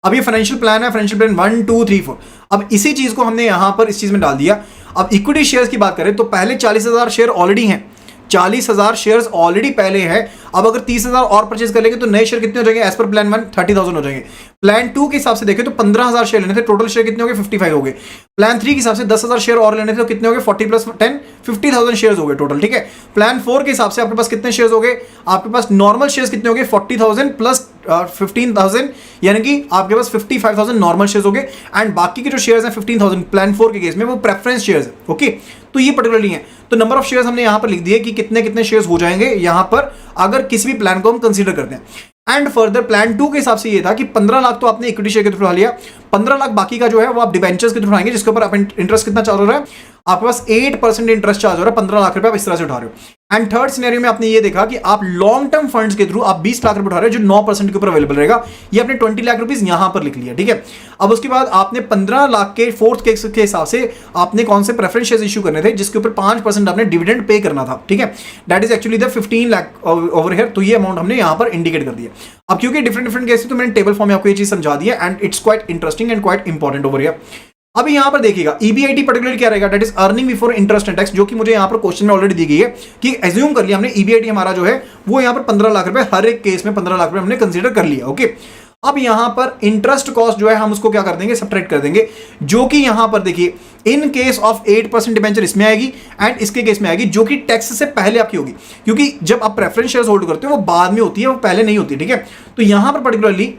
अब ये फाइनेंशियल प्लान है, फाइनेंशियल प्लान 1 2 3 4। अब इसी चीज को हमने यहां पर इस चीज में डाल दिया। अब इक्विटी शेयर्स की बात करें तो पहले 40,000 शेयर ऑलरेडी हैं, 40,000 शेयर्स ऑलरेडी पहले हैं। अब अगर 30,000 और परचेज कर लेंगे तो नए शेयर कितने हो जाएंगे, एज पर प्लान 1 30,000 हो जाएंगे। प्लान 2 के हिसाब से देखें तो 15,000 शेयर लेने थे, टोटल शेयर कितने हो गए, 55 हो गए। प्लान 3 के हिसाब से 10,000 शेयर और लेने थे तो कितने हो गए, 40 + 10 50,000 शेयर हो गए टोटल। ठीक है। प्लान 4 के हिसाब से आपके पास कितने शेयर हो गए, आपके पास नॉर्मल शेयर कितने हो गए, 40,000 प्लस 15,000, यानी कि आपके पास 55,000 नॉर्मल शेयर हो गए, एंड बाकी के जो शेयर हैं 15,000 प्लान 4 के केस में वो प्रेफरेंस शेयर है। ओके। तो ये पर्टिकुलरली है। तो नंबर ऑफ शेयर्स हमने यहां पर लिख दिए कि कितने कितने शेयर्स हो जाएंगे यहां पर अगर किसी भी प्लान को हम कंसीडर करते हैं। एंड फर्दर प्लान 2 के हिसाब से ये था कि 15 लाख तो आपने इक्विटी शेयर के थ्रू उठा लिया, 15 लाख बाकी का जो है वो आप डिबेंचर्स के थ्रू उठाएंगे, जिसके ऊपर आप इंटरेस्ट कितना चार्ज हो रहा है, आपके पास 8% इंटरेस्ट चार्ज हो रहा है, 15 लाख रुपए आप इस तरह से उठा रहे हो। एंड थर्ड सिनेरियो में आपने ये देखा कि आप लॉन्ग टर्म फंड्स के थ्रू आप 20 लाख रुपए उठा रहे हो जो 9% के ऊपर अवेलेबल रहेगा। ये आपने 20 लाख रुपीज यहां पर लिख लिया। ठीक है। अब उसके बाद आपने 15 लाख के फोर्थ केस के हिसाब से आपने कौन से प्रेफरेंस शेयर्स इशू करने थे जिसके ऊपर 5% आपने डिविडेंड पे करना था। ठीक है। That is actually the 15 lakh over here. तो ये अमाउंट हमने यहां पर इंडिकेट कर दिया। अब क्योंकि डिफरेंट केस तो मैंने टेबल फॉर्म में आपको ये चीज समझा दी है, and it's quite interesting and quite important over here. अभी यहां पर देखिएगा ईबीआईटी पर्टिकुलर क्या रहेगा, that is earning before interest and tax, जो कि मुझे यहां पर क्वेश्चन में ऑलरेडी दी गई है कि एज्यूम कर लिया हमने ईबीआईटी हमारा जो है वो यहां पर 15 लाख रुपए, हर एक केस में 15 लाख रुपए हमने कंसीडर कर लिया। ओके। अब यहां पर इंटरेस्ट कॉस्ट जो है हम उसको क्या कर देंगे, सब्ट्रैक्ट कर देंगे, जो कि यहां पर देखिए इन केस ऑफ 8% डिबेंचर इसमें आएगी एंड इसके केस में आएगी, जो कि टैक्स से पहले आपकी होगी, क्योंकि जब आप प्रेफरेंस शेयर्स होल्ड करते हो वो बाद में होती है, वो पहले नहीं होती। ठीक है। तो यहां पर पर्टिकुलरली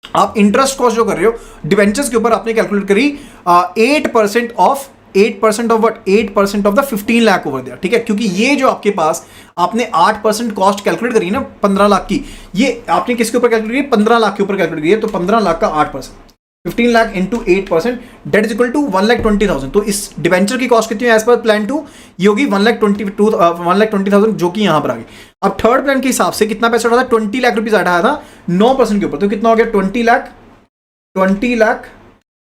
आप इंटरेस्ट कॉस्ट जो कर रहे हो डिबेंचर्स के ऊपर आपने कैलकुलेट करी 8% of 8% of what, 8% of the 15 lakh over there. ठीक है। क्योंकि ये जो आपके पास आपने 8% कॉस्ट कैलकुलेट करी ना 15 लाख की, ये आपने किसके ऊपर कैलकुलेट करी, 15 लाख के ऊपर कैलकुलेट करी है। तो 15 लाख का 8%, 15 lakh into 8%, debt is equal to 1,20,000। तो इस डिबेंचर की कॉस्ट कितनी है एज पर प्लान 2, ये होगी 1,20,000, जो कि यहां पर आ गई। अब थर्ड प्लान के हिसाब से कितना पैसा उठा था, 20 लाख रुपीज आया था 9% के ऊपर, तो कितना हो गया 20 लाख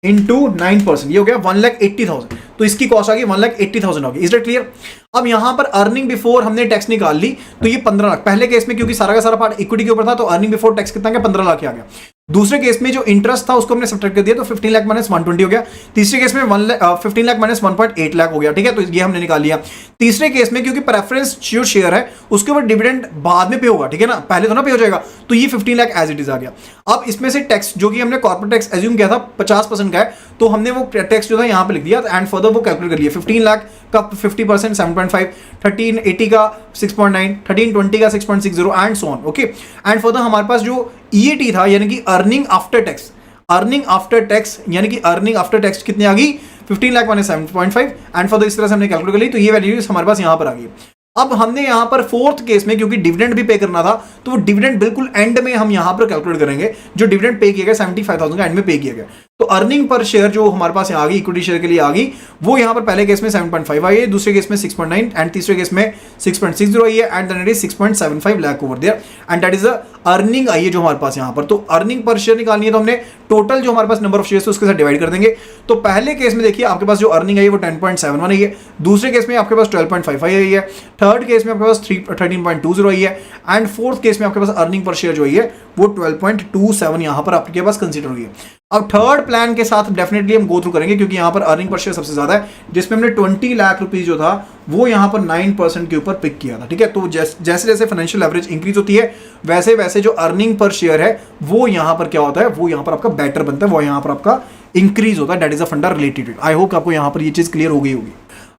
इंटू 9%, ये हो गया 1,80,000। तो इसकी कॉस्ट आ गई 1,80,000 होगी। Is it clear. अब यहां पर अर्निंग बिफोर हमने टैक्स निकाल ली, तो ये 15 लाख, पहले केस में क्योंकि सारा का सारा पार्ट इक्विटी के ऊपर था तो अर्निंग बिफोर टैक्स कितना गया, 15 लाख आ गया। दूसरे केस में जो इंटरेस्ट था उसको हमने सब्ट्रैक्ट कर दिया तो 15 लाख माइनस 120 हो गया। तीसरे केस में 15 लाख माइनस 1.8 लाख हो गया, ठीक है, तो ये हमने निकाल लिया। तीसरे केस में क्योंकि प्रेफरेंस जो शेयर है उसके ऊपर डिविडेंड बाद में पे होगा, ठीक है ना, पहले तो ना पे हो जाएगा, तो ये 15 लाख एज इट इज आ गया। अब इसमें से टैक्स जो कि हमने कॉर्पोरेट टैक्स एज्यूम किया था 50% का है, तो हमने वो टैक्स जो था यहाँ पे लिख दिया एंड फर्दर वो कैलकुलेट कर लिया। 15 लाख का 50% 7.5, 1380 का 6.9, 1320 का 6.60 and so on, okay. And further हमारे पास जो ईएटी था यानी कि earning after tax, earning after tax यानी कि अर्निंग आफ्टर टैक्स कितनी आ गई 15 लाख माइनस 7.5 एंड फर्दर इस तरह से हमने कैलकुलेट कर ली, तो ये वैल्यूज हमारे पास यहां पर आ गई। अब हमने यहां पर फोर्थ केस में क्योंकि डिविडेंड भी पे करना था तो वो डिविडेंड बिल्कुल एंड में हम यहां पर कैलकुलेट करेंगे। जो डिविडेंड पे किया गया 75,000 का एंड में पे किया गया, तो अर्निंग पर शेयर जो हमारे पास यहाँ आ गई इक्विटी शेयर के लिए आ गई, वो यहां पर पहले केस में 7.5 आई है, दूसरे केस में 6.9 एंड तीसरे केस में 6.60 आई है and then it is 6.75 lakh over there and that is a earning आई है जो हमारे पास यहां पर। तो अर्निंग पर शेयर निकालनी है तो हमने टोटल जो हमारे पास नंबर ऑफ शेयर्स है उसके साथ डिवाइड कर देंगे। तो पहले केस में देखिए आपके पास जो अर्निंग आई है वो 10.71 आई है, दूसरे केस में आपके पास 12.55 आई है, थर्ड केस में आपके पास 13.20 आई है एंड फोर्थ केस में आपके पास अर्निंग पर शेयर जो आई है वो 12.27 यहां पर आपके पास कंसीडर हुई है। अब थर्ड प्लान के साथ डेफिनेटली हम गो थ्रू करेंगे क्योंकि यहां पर अर्निंग पर शेयर सबसे ज्यादा है, जिसमें हमने 20 लाख रुपीस जो था वो यहां पर 9% के ऊपर पिक किया था, ठीक है। तो जैसे जैसे फाइनेंशियल एवरेज इंक्रीज होती है वैसे वैसे जो अर्निंग पर शेयर है वो यहां पर क्या होता है, वो यहां पर आपका बेटर बनता है, वो यहां पर आपका इंक्रीज होता है। दैट इज अ फंडा रिलेटेड। आई होप आपको यहां पर ये चीज क्लियर हो गई होगी।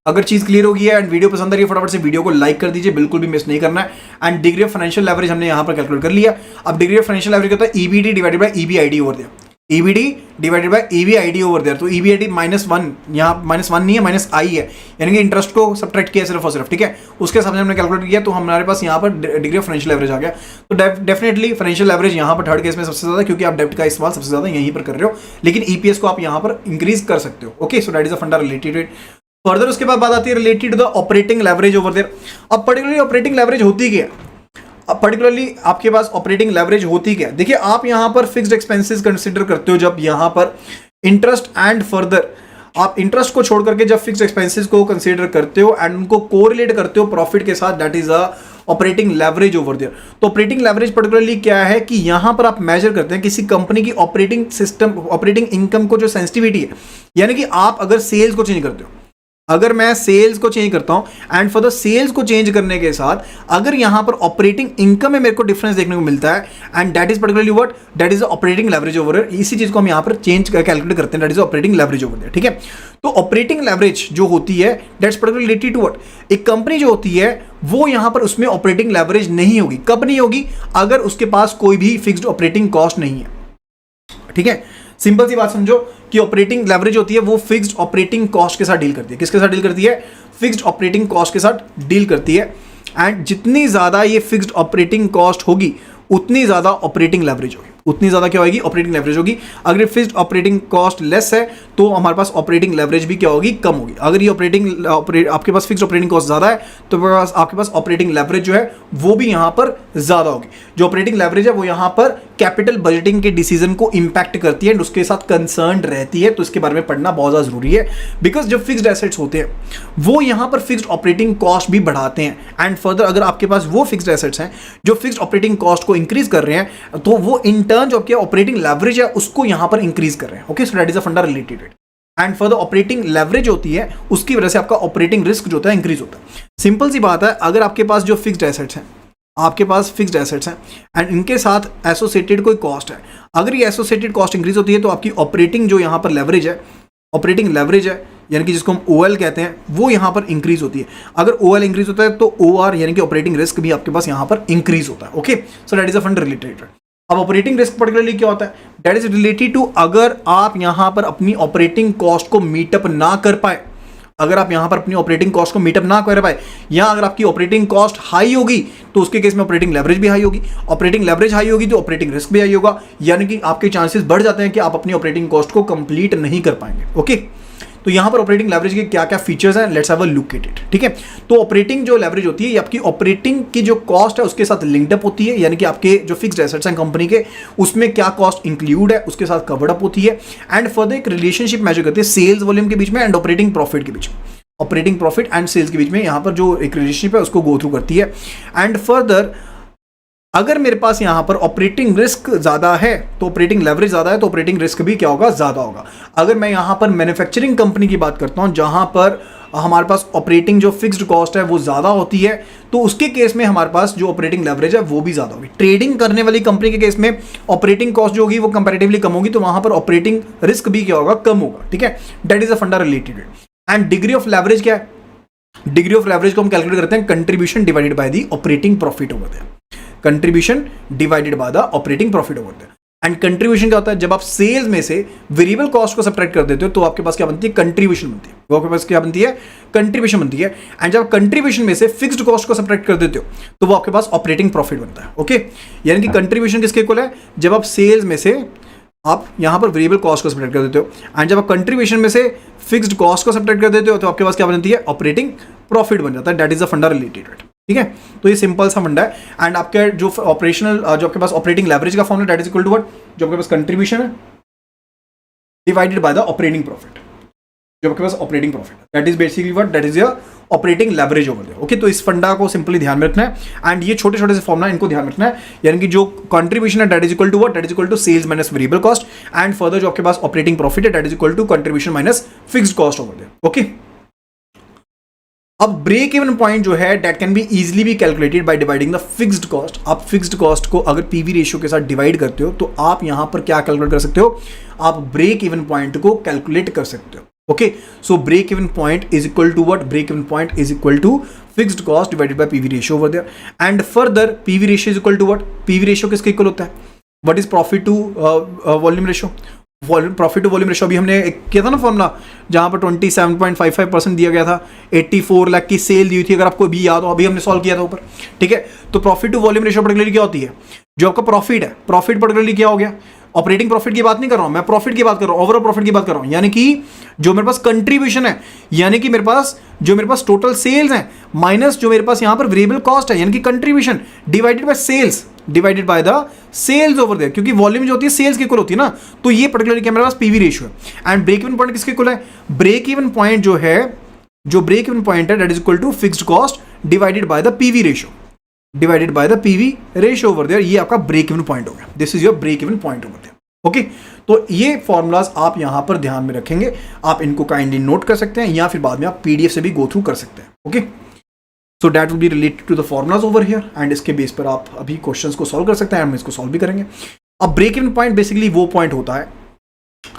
अगर चीज क्लियर होगी है एंड वीडियो पसंद आ रही है फटाफट से वीडियो को लाइक कर दीजिए, बिल्कुल भी मिस नहीं करना है। And degree of financial leverage हमने यहां पर कैलकुलेट कर लिया। अब डिग्री ऑफ फाइनेंशियल लेवरेज होता है EBT divided by EBIT over there, EBT divided by EBIT over there. तो ईबीआईडी -1 यहाँ -1 नहीं है माइनस आई है, यानी कि इंटरेस्ट को सब्ट्रैक्ट किया सिर्फ और सिर्फ, ठीक है। उसके सामने हमने कैलकुलेट किया तो हमारे पास यहाँ पर डिग्री ऑफ फाइनेंशियल एवरेज आ गया। तो डेफिनेटली फाइनेंशियल एवरेज यहाँ पर थर्ड केस में सबसे ज्यादा, क्योंकि आप डेब्ट का इस्तेमाल सबसे ज्यादा यहीं पर कर रहे हो, लेकिन ईपीएस को आप यहाँ पर इंक्रीज कर सकते हो, okay. So that is a फंडा रिलेटेड। फर्दर उसके बाद बात आती है related to the operating leverage over there. अब पर्टिकुलरली ऑपरेटिंग लेवरेज होती क्या है, अब पर्टिकुलरली आपके पास ऑपरेटिंग लेवरेज होती क्या है। देखिए आप यहां पर फिक्स्ड एक्सपेंसेस कंसीडर करते हो जब यहां पर इंटरेस्ट एंड फर्दर आप इंटरेस्ट को छोड़ करके जब फिक्स्ड एक्सपेंसेस को कंसीडर करते हो एंड उनको कोरिलेट करते हो प्रॉफिट के साथ, that is a operating leverage over there. तो ऑपरेटिंग लेवरेज पर्टिकुलरली क्या है कि यहां पर आप मेजर करते हैं किसी कंपनी की ऑपरेटिंग सिस्टम, ऑपरेटिंग इनकम को जो सेंसिटिविटी है, यानी कि आप अगर सेल्स को चेंज करते हो, अगर मैं सेल्स को चेंज करता हूं एंड फॉर द सेल्स को चेंज करने के साथ अगर यहां पर ऑपरेटिंग इनकम में मेरे को डिफरेंस देखने को मिलता है and that is particularly what, that is operating leverage over there. इसी चीज को हम यहां पर चेंज कैलकुलेट करते हैं, that is operating leverage over there, ठीक है। तो ऑपरेटिंग लेवरेज जो होती है that's particularly related to what, एक कंपनी जो होती है वो यहां पर उसमें ऑपरेटिंग लेवरेज नहीं होगी। कब नहीं होगी, अगर उसके पास कोई भी फिक्स्ड ऑपरेटिंग कॉस्ट नहीं है, ठीक है। सिंपल सी बात समझो कि ऑपरेटिंग लेवरेज होती है वो फिक्स्ड ऑपरेटिंग कॉस्ट के साथ डील करती है। किसके साथ डील करती है, फिक्स्ड ऑपरेटिंग कॉस्ट के साथ डील करती है। एंड जितनी ज्यादा ये फिक्स्ड ऑपरेटिंग कॉस्ट होगी उतनी ज्यादा ऑपरेटिंग लेवरेज होगी, उतनी ज्यादा क्या होगी, ऑपरेटिंग लेवरेज होगी। अगर फिक्स्ड ऑपरेटिंग कॉस्ट लेस है तो हमारे पास ऑपरेटिंग लेवरेज भी क्या होगी, कम होगी। अगर ये आपके पास फिक्स्ड ऑपरेटिंग कॉस्ट ज्यादा है तो आपके पास ऑपरेटिंग लेवरेज जो है वो भी यहां पर ज्यादा होगी। जो ऑपरेटिंग लेवरेज है वो यहां पर कैपिटल बजटिंग के डिसीजन को इंपैक्ट करती है एंड उसके साथ कंसर्न रहती है, तो इसके बारे में पढ़ना बहुत ज्यादा जरूरी है। बिकॉज जो फिक्स्ड एसेट्स होते हैं वो यहां पर फिक्स्ड ऑपरेटिंग कॉस्ट भी बढ़ाते हैं एंड फर्दर अगर आपके पास वो फिक्स्ड एसेट्स हैं जो फिक्स्ड ऑपरेटिंग कॉस्ट को इंक्रीज कर रहे हैं तो वो इन टर्न जो आपके ऑपरेटिंग लेवरेज है उसको यहां पर इंक्रीज कर रहे हैं, okay. So that is a फंडा related and further operating leverage होती है उसकी वजह से आपका ऑपरेटिंग रिस्क जो होता है इंक्रीज होता है। सिंपल सी बात है, अगर आपके पास जो फिक्स्ड एसेट्स हैं, आपके पास फिक्स्ड एसेट्स हैं एंड इनके साथ एसोसिएटेड कोई कॉस्ट है, अगर ये एसोसिएटेड कॉस्ट इंक्रीज होती है तो आपकी ऑपरेटिंग जो यहां पर लेवरेज है, ऑपरेटिंग लेवरेज है यानी कि जिसको हम ओएल कहते हैं, वो यहां पर इंक्रीज होती है। अगर ओएल इंक्रीज होता है तो ओआर यानी कि ऑपरेटिंग रिस्क भी आपके पास यहां पर इंक्रीज होता है, okay. So that is a fund related. अब ऑपरेटिंग रिस्क पर्टिकुलरली क्या होता है, दैट इज रिलेटेड टू अगर आप यहां पर अपनी ऑपरेटिंग कॉस्ट को मीटअप ना कर पाए, अगर आप यहां पर अपनी ऑपरेटिंग कॉस्ट को मीटअप ना कर पाए या अगर आपकी ऑपरेटिंग कॉस्ट हाई होगी तो उसके केस में ऑपरेटिंग लेवरेज भी हाई होगी, ऑपरेटिंग लेवरेज हाई होगी तो ऑपरेटिंग रिस्क भी हाई होगा, यानी कि आपके चांसेस बढ़ जाते हैं कि आप अपनी ऑपरेटिंग कॉस्ट को कंप्लीट नहीं कर पाएंगे, ओके। तो यहां पर ऑपरेटिंग लेवरेज के क्या क्या फीचर्स हैं, let's have a look at it, ठीक है। तो ऑपरेटिंग जो लेवरेज होती है ये आपकी ऑपरेटिंग की जो कॉस्ट है उसके साथ लिंक्ड अप होती है, यानी कि आपके जो फिक्स्ड एसेट्स हैं कंपनी के उसमें क्या कॉस्ट इंक्लूड है उसके साथ कवर्ड अप होती है एंड फर्दर एक रिलेशनशिप मेजर करती है सेल्स वॉल्यूम के बीच में एंड ऑपरेटिंग प्रॉफिट के बीच में, ऑपरेटिंग प्रॉफिट एंड सेल्स के बीच में यहां पर जो एक रिलेशनशिप है उसको गो थ्रू करती है। एंड फर्दर अगर मेरे पास यहाँ पर ऑपरेटिंग रिस्क ज़्यादा है तो ऑपरेटिंग लेवरेज ज़्यादा है तो ऑपरेटिंग रिस्क भी क्या होगा, ज़्यादा होगा। अगर मैं यहाँ पर मैन्युफैक्चरिंग कंपनी की बात करता हूँ जहाँ पर हमारे पास ऑपरेटिंग जो फिक्स्ड कॉस्ट है वो ज़्यादा होती है, तो उसके केस में हमारे पास जो ऑपरेटिंग लेवरेज है वो भी ज़्यादा होगी। ट्रेडिंग करने वाली कंपनी के केस में ऑपरेटिंग कॉस्ट जो होगी वो कंपैरेटिवली कम होगी, तो वहाँ पर ऑपरेटिंग रिस्क भी क्या होगा, कम होगा। ठीक है, दैट इज अ फंडा related. And degree of leverage क्या है, डिग्री ऑफ लेवरेज को हम कैलकुलेट करते हैं contribution divided by the operating profit over there, contribution divided by the operating profit over there. And contribution क्या होता है, जब आप सेल्स में से वेरिएबल कॉस्ट को सब्ट्रैक्ट कर देते हो तो आपके पास क्या बनती है, कंट्रीब्यूशन बनती है। वो आपके पास क्या बनती है, कंट्रीब्यूशन बनती है। एंड जब कंट्रीब्यूशन में से फिक्स्ड कॉस्ट को सब्ट्रैक्ट कर देते हो तो वो आपके पास ऑपरेटिंग प्रॉफिट बनता है। ओके, यानी कि कंट्रीब्यूशन किसके इक्वल है, जब आप सेल्स में से आप यहां पर वेरिएबल कॉस्ट को सब्ट्रैक्ट कर देते हो, एंड जब आप कंट्रीब्यूशन में से फिक्स्ड कॉस्ट को सब्ट्रैक्ट कर देते हो तो आपके पास क्या बनती है, ऑपरेटिंग प्रॉफिट बन जाता है। That is the funda related. ठीक है, तो ये सिंपल सा फंडा है। एंड आपके जो ऑपरेशनल जो आपके पास ऑपरेटिंग लेवरेज का formula that is equal to what, जो आपके पास कंट्रीब्यूशन है divided by the operating profit, जो आपके पास operating profit that is basically what, that is your operating leverage over there. Okay, तो इस फंडा को सिंपली ध्यान में रखना है। एंड ये छोटे छोटे से फॉर्मूला इनको ध्यान रखना है, यानी कि जो कंट्रीब्यूशन है that is equal to what, that is equal to sales minus variable cost, and further जो आपके पास ऑपरेटिंग प्रॉफिट है that is equal to contribution minus fixed cost over there. Okay, अब ब्रेक इवन पॉइंट जो है that can be easily be calculated by dividing the fixed cost. आप fixed cost को अगर पीवी रेशियो के साथ divide करते हो तो आप यहां पर क्या कैलकुलेट कर सकते हो, आप ब्रेक इवन पॉइंट को कैलकुलेट कर सकते हो। Okay, so break even point is equal to what, break even point is equal to fixed cost divided by PV ratio over there. And further PV ratio is equal to what, PV ratio किसके equal होता है, what is profit to volume ratio, profit to volume ratio अभी हमने किया था ना formula, जहां पर 27.55% दिया गया था, 84 लाख की सेल दी थी, अगर आपको भी याद हो, अभी हमने सॉल्व किया था ऊपर। ठीक है, तो profit to volume ratio particularly क्या होती है, जो आपका प्रॉफिट है, प्रॉफिट पर्टिकुलरली क्या हो गया, ऑपरेटिंग प्रॉफिट की बात नहीं कर रहा हूं मैं, प्रॉफिट की बात कर रहा हूं, ओवरऑल प्रॉफिट की बात कर रहा हूं। यानी कि जो मेरे पास कंट्रीब्यूशन है, यानी कि मेरे पास जो मेरे पास टोटल सेल्स हैं माइनस जो मेरे पास यहां पर वेरिएबल कॉस्ट है, यानी कि contribution divided by sales divided by the sales over there, क्योंकि वॉल्यूम जो होती है सेल्स के इक्वल होती है ना, तो ये पर्टिकुलरली क्या मेरे पास पीवी रेशियो है। एंड ब्रेक इवन पॉइंट किसके इक्वल है, ब्रेक इवन पॉइंट जो है, जो ब्रेक इवन पॉइंट है that is equal to fixed cost divided by the PV ratio, divided by the PV ratio over there. ये आपका break even point हो गया, this is your break even point over there. Okay, तो ये formulas आप यहां पर ध्यान में रखेंगे, आप इनको काइंडली नोट कर सकते हैं या फिर बाद में आप पीडीएफ से भी गो थ्रू कर सकते हैं। Okay, so that will be related to the formulas over here, and इसके बेस पर आप अभी क्वेश्चंस को सॉल्व कर सकते हैं, हम इसको सॉल्व भी करेंगे। अब ब्रेक इवन पॉइंट बेसिकली वो पॉइंट होता है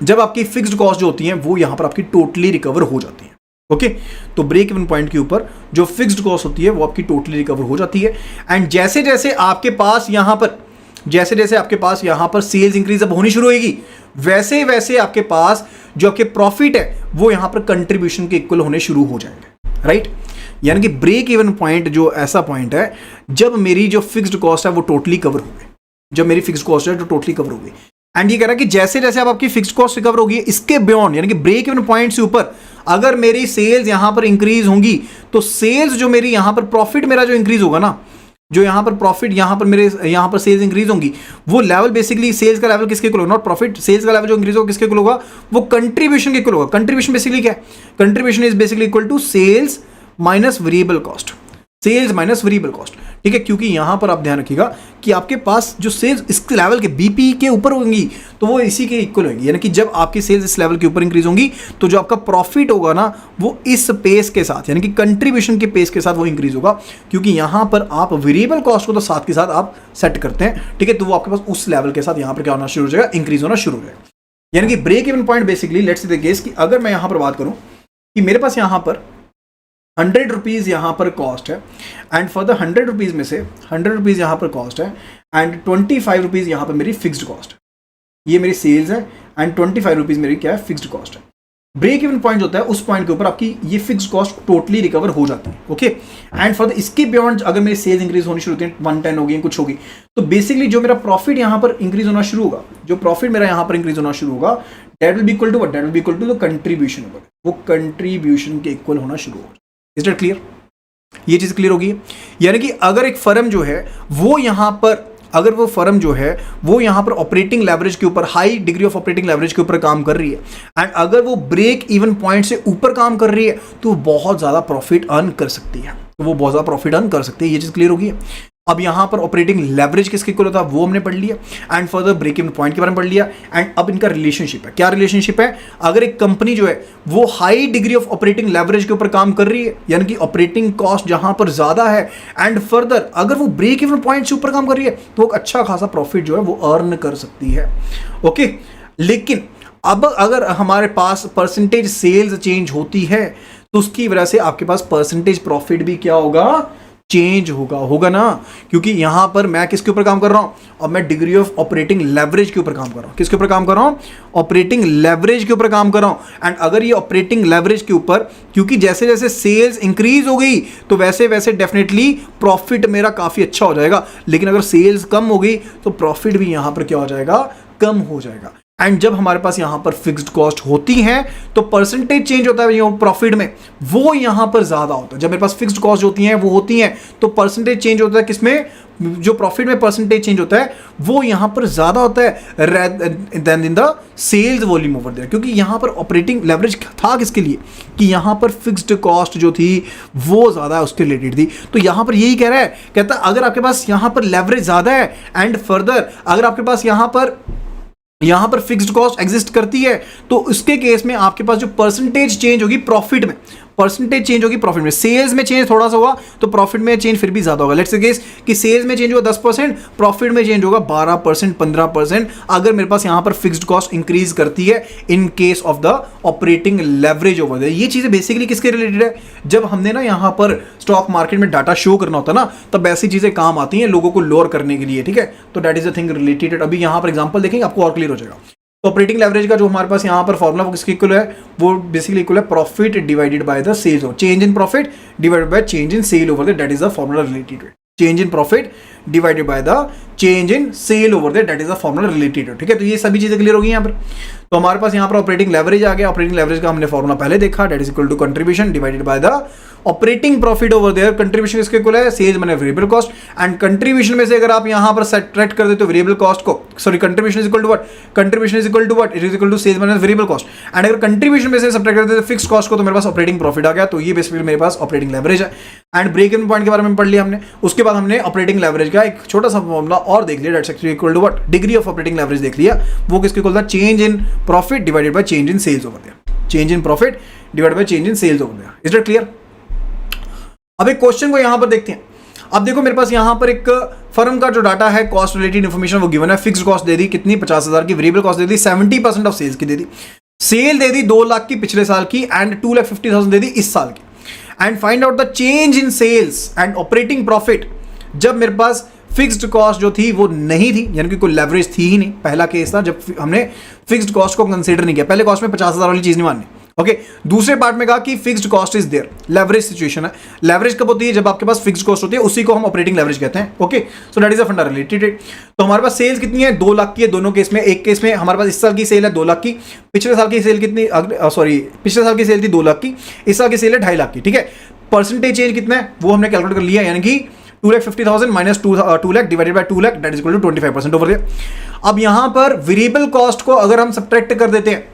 जब आपकी फिक्स्ड कॉस्ट जो होती है वो यहां पर आपकी टोटली रिकवर हो जाती है। ओके, तो ब्रेक इवन पॉइंट के ऊपर जो फिक्स्ड कॉस्ट होती है वो आपकी टोटली रिकवर हो जाती है। एंड जैसे जैसे आपके पास यहां पर सेल्स इंक्रीज अब होनी शुरू होगी, वैसे वैसे आपके पास जो आपके प्रॉफिट है वो यहां पर कंट्रीब्यूशन के इक्वल होने शुरू हो जाएंगे। राइट, यानी कि ब्रेक इवन पॉइंट जो ऐसा पॉइंट है जब मेरी जो फिक्स्ड कॉस्ट है वो टोटली कवर हो गई, जब मेरी फिक्स्ड कॉस्ट है जो टोटली कवर हो गई। एंड ये कह रहा है कि जैसे जैसे अब आपकी फिक्स्ड कॉस्ट रिकवर होगी, इसके बियॉन्ड यानी कि ब्रेक इवन पॉइंट से ऊपर अगर मेरी सेल्स यहां पर इंक्रीज होंगी तो सेल्स जो मेरी यहां पर प्रॉफिट मेरा जो इंक्रीज होगा ना, जो यहां पर प्रॉफिट यहां पर मेरे यहां पर सेल्स इंक्रीज होंगी, वो लेवल बेसिकली सेल्स का लेवल किसके इक्वल होगा, नॉट प्रॉफिट, सेल्स का लेवल जो इंक्रीज होगा किसके इक्वल होगा, वो कंट्रीब्यूशन के इक्वल होगा। कंट्रीब्यूशन बेसिकली क्या है, contribution is basically equal to sales minus variable cost, sales minus variable cost. ठीक है, क्योंकि यहां पर आप ध्यान रखिएगा कि आपके पास जो सेल्स इस लेवल के बीपी के ऊपर होंगी तो वो इसी के इक्वल होंगी, यानी कि जब आपकी सेल्स इस लेवल के ऊपर इंक्रीज होंगी तो जो आपका प्रॉफिट होगा ना वो इस पेस के साथ यानी कि कंट्रीब्यूशन के पेस के साथ वो इंक्रीज होगा, क्योंकि यहां पर आप वेरिएबल कॉस्ट को तो साथ के साथ आप सेट करते हैं। ठीक है, तो वो आपके पास उस लेवल के साथ यहां पर क्या होना शुरू हो जाएगा, इंक्रीज होना शुरू हो जाएगा। यानी कि break even point basically let's say the case कि अगर मैं यहां पर बात करूं कि मेरे पास यहां पर 100 रुपीज़ यहाँ पर कॉस्ट है, एंड फॉर द 100 रुपीज़ में से 100 रुपीज़ यहाँ पर कॉस्ट है, एंड 25 रुपीज़ यहाँ पर मेरी फिक्स्ड कॉस्ट है, ये मेरी सेल्स है, एंड 25 रुपीज़ मेरी क्या है, फिक्स्ड कॉस्ट है। ब्रेक इवन पॉइंट होता है उस पॉइंट के ऊपर आपकी ये फिक्स्ड कॉस्ट टोटली रिकवर हो जाती है। ओके, एंड फॉर द इसके बियॉन्ड अगर मेरी सेल्स इंक्रीज होनी शुरू होती है, 110 होगी कुछ होगी, तो बेसिकली जो मेरा प्रॉफिट यहाँ पर इंक्रीज होना शुरू होगा, जो प्रॉफिट मेरा यहाँ पर इंक्रीज होना शुरू होगा, that will be equal to what, that will be equal to the contribution, वो कंट्रीब्यूशन के इक्वल होना शुरू होगा। इज दैट क्लियर, ये चीज क्लियर होगी। यानी कि अगर एक फर्म जो है वो यहां पर अगर वो फर्म जो है वो यहां पर ऑपरेटिंग लेवरेज के ऊपर, high degree of operating leverage के ऊपर काम कर रही है, एंड अगर वो ब्रेक इवन पॉइंट से ऊपर काम कर रही है तो बहुत ज्यादा प्रॉफिट अर्न कर सकती है, तो वो बहुत ज्यादा प्रॉफिट अर्न कर सकती है। ये चीज क्लियर होगी। अब यहां पर ऑपरेटिंग लेवरेज किसके इक्वल होता है वो हमने पढ़ लिया, and further break even point के बारे में पढ़ लिया। एंड अब इनका रिलेशनशिप है, क्या रिलेशनशिप है, अगर एक कंपनी जो है वो high degree of operating leverage के ऊपर काम कर रही है, यानी कि ऑपरेटिंग कॉस्ट जहां पर ज्यादा है, एंड फर्दर अगर वो ब्रेक इवन पॉइंट से ऊपर काम कर रही है तो एक अच्छा खासा प्रॉफिट जो है वो अर्न कर सकती है। ओके, लेकिन अब अगर हमारे पास परसेंटेज सेल्स चेंज होती है तो उसकी वजह से आपके पास परसेंटेज प्रॉफिट भी क्या होगा, चेंज होगा ना, क्योंकि यहां पर मैं किसके ऊपर काम कर रहा हूं, अब मैं डिग्री ऑफ ऑपरेटिंग लेवरेज के ऊपर काम कर रहा हूं। किसके ऊपर काम कर रहा हूं, ऑपरेटिंग लेवरेज के ऊपर काम कर रहा हूं। एंड अगर ये ऑपरेटिंग लेवरेज के ऊपर, क्योंकि जैसे जैसे सेल्स इंक्रीज हो गई तो वैसे वैसे डेफिनेटली प्रॉफिट मेरा काफी अच्छा हो जाएगा, लेकिन अगर सेल्स कम हो गई तो प्रॉफिट भी यहां पर क्या हो जाएगा, कम हो जाएगा। एंड जब हमारे पास यहां पर फिक्स्ड कॉस्ट होती है तो परसेंटेज चेंज होता है प्रॉफिट में, वो यहां पर ज्यादा होता है। जब मेरे पास फिक्स्ड कॉस्ट होती हैं वो होती हैं तो परसेंटेज चेंज होता है किसमें, जो प्रॉफिट में परसेंटेज चेंज होता है वो यहां पर ज्यादा होता है than in the sales volume over there, क्योंकि यहां पर ऑपरेटिंग लेवरेज था किसके लिए, कि यहां पर फिक्स्ड कॉस्ट जो थी वो ज्यादा उसके रिलेटेड थी। तो यहां पर यही कह रहा है, कहता है अगर आपके पास यहां पर लेवरेज ज्यादा है एंड फर्दर अगर आपके पास यहां पर फिक्स्ड कॉस्ट एग्जिस्ट करती है तो उसके केस में आपके पास जो परसेंटेज चेंज होगी प्रॉफिट में, परसेंटेज चेंज होगी प्रॉफिट में, सेल्स में चेंज थोड़ा सा हुआ तो प्रॉफिट में चेंज फिर भी ज्यादा होगा। लेट्स से केस कि सेल्स में चेंज हुआ 10%, प्रॉफिट में चेंज होगा 12%, 15%, अगर मेरे पास यहां पर फिक्स्ड कॉस्ट इंक्रीज करती है in case of the operating leverage over there. ये चीजें बेसिकली किसके रिलेटेड है, जब हमने ना यहां पर स्टॉक मार्केट में डाटा शो करना होता है ना, तब ऐसी चीजें काम आती हैं लोगों को लोअर करने के लिए, ठीक है। तो that is a thing related. अभी यहां पर एग्जांपल देखेंगे आपको और क्लियर हो जाएगा। तो ऑपरेटिंग लेवरेज का जो हमारे पास यहाँ पर फॉर्मूला वो किसके इक्वल है, वो बेसिकली इक्वल है profit divided by the sales, change in profit divided by change in sale over there, that is the formula related. Change in profit divided by the change in sale over there, that is the formula related, ठीक है। तो ये सभी चीजें clear हो गई यहाँ पर। तो हमारे पास यहाँ पर ऑपरेटिंग लेवरेज आ गया। ऑपरेटिंग लेवरेज का हमने फॉर्मूला पहले देखा, that is equal to contribution divided by the operating profit over there. Contribution इसके इक्वल है sales minus variable cost, and contribution में से अगर आप यहां पर सब्ट्रैक्ट कर देते हो वेरिएबल कॉस्ट को, sorry contribution is equal to what, contribution is equal to what, it is equal to sales minus variable cost. And अगर कंट्रीब्यूशन में से सब्ट्रैक्ट कर देते फिक्स्ड कॉस्ट को तो मेरे पास ऑपरेटिंग प्रॉफिट आ गया। तो ये बेसिकली मेरे पास ऑपरेटिंग लेवरेज है। एंड ब्रेक इवन पॉइंट के बारे में पढ़ लिया हमने। उसके बाद हमने ऑपरेटिंग लेवरेज का एक छोटा सा फॉर्मूला और देख लिया, that's actually equal to what, degree of operating leverage देख लिया। वो किसके इक्वल था, change in profit divided by change in sales over there, change in profit divided by change in sales over there. Is that clear. अब एक question को यहां पर देखते हैं। अब देखो मेरे पास यहां पर एक फर्म का जो डाटा है, कॉस्ट रिलेटेड इंफॉर्मेशन वो गिवन है। फिक्स्ड कॉस्ट दे दी कितनी, 50,000 की, वेरिएबल कॉस्ट दे दी 70% ऑफ सेल्स की दे दी, सेल दे दी 2 लाख की पिछले साल की एंड 2,50,000 दे दी इस साल की। And find out the change in sales and operating profit जब मेरे पास फिक्स्ड कॉस्ट जो थी वो नहीं थी, यानी कि कोई लेवरेज थी ही नहीं। पहला केस था जब हमने फिक्स्ड कॉस्ट को कंसीडर नहीं किया, पहले कॉस्ट में 50,000 वाली चीज नहीं माननी। ओके, दूसरे पार्ट में कहा कि fixed cost is there, leverage situation है। लेवरेज कब होती है, जब आपके पास फिक्स्ड कॉस्ट होती है, उसी को हम ऑपरेटिंग लेवरेज कहते हैं। Okay, so that is a फंडा रिलेटेड। तो हमारे पास सेल्स कितनी है, 2 लाख की है दोनों केस में। एक केस में हमारे पास इस साल की सेल है 2 लाख की, पिछले साल की सेल कितनी, सॉरी पिछले साल की सेल थी 2 लाख की, इस साल की सेल है 2.5 लाख की, ठीक है। परसेंटेज चेंज कितना है वो हमने कैलकुलेट कर लिया, यानी कि 2,50,000 minus 2 lakh divided by 2 lakh, that is equal to 25% over there. अब यहां पर वेरिएबल कॉस्ट को अगर हम सब्ट्रैक्ट कर देते हैं,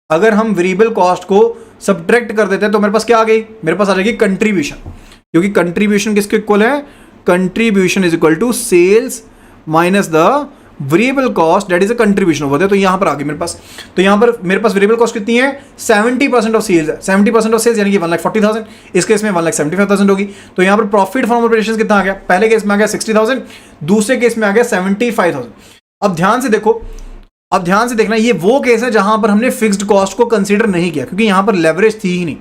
अगर हम वेरिएबल कॉस्ट को सब्ट्रैक्ट कर देते हैं तो मेरे पास क्या आ गई, मेरे पास आ जाएगी कंट्रीब्यूशन, क्योंकि कंट्रीब्यूशन किसके इक्वल है, contribution is equal to sales minus the variable cost, that is a contribution over there. तो यहां पर आ गई मेरे पास, तो यहां पर मेरे पास वेरिएबल कॉस्ट कितनी है, 70% ऑफ सेल्स है। 70% ऑफ सेल्स यानी कि 1,40,000, इस केस में 1,75,000 होगी। तो यहां पर प्रॉफिट फ्रॉम ऑपरेशंस कितना आ गया, पहले केस में आ गया 60,000, दूसरे केस में आ गया 75,000। अब ध्यान से देखो, अब ध्यान से देखना, ये वो केस है जहां पर हमने फिक्स्ड कॉस्ट को कंसीडर नहीं किया, क्योंकि यहां पर लेवरेज थी ही नहीं,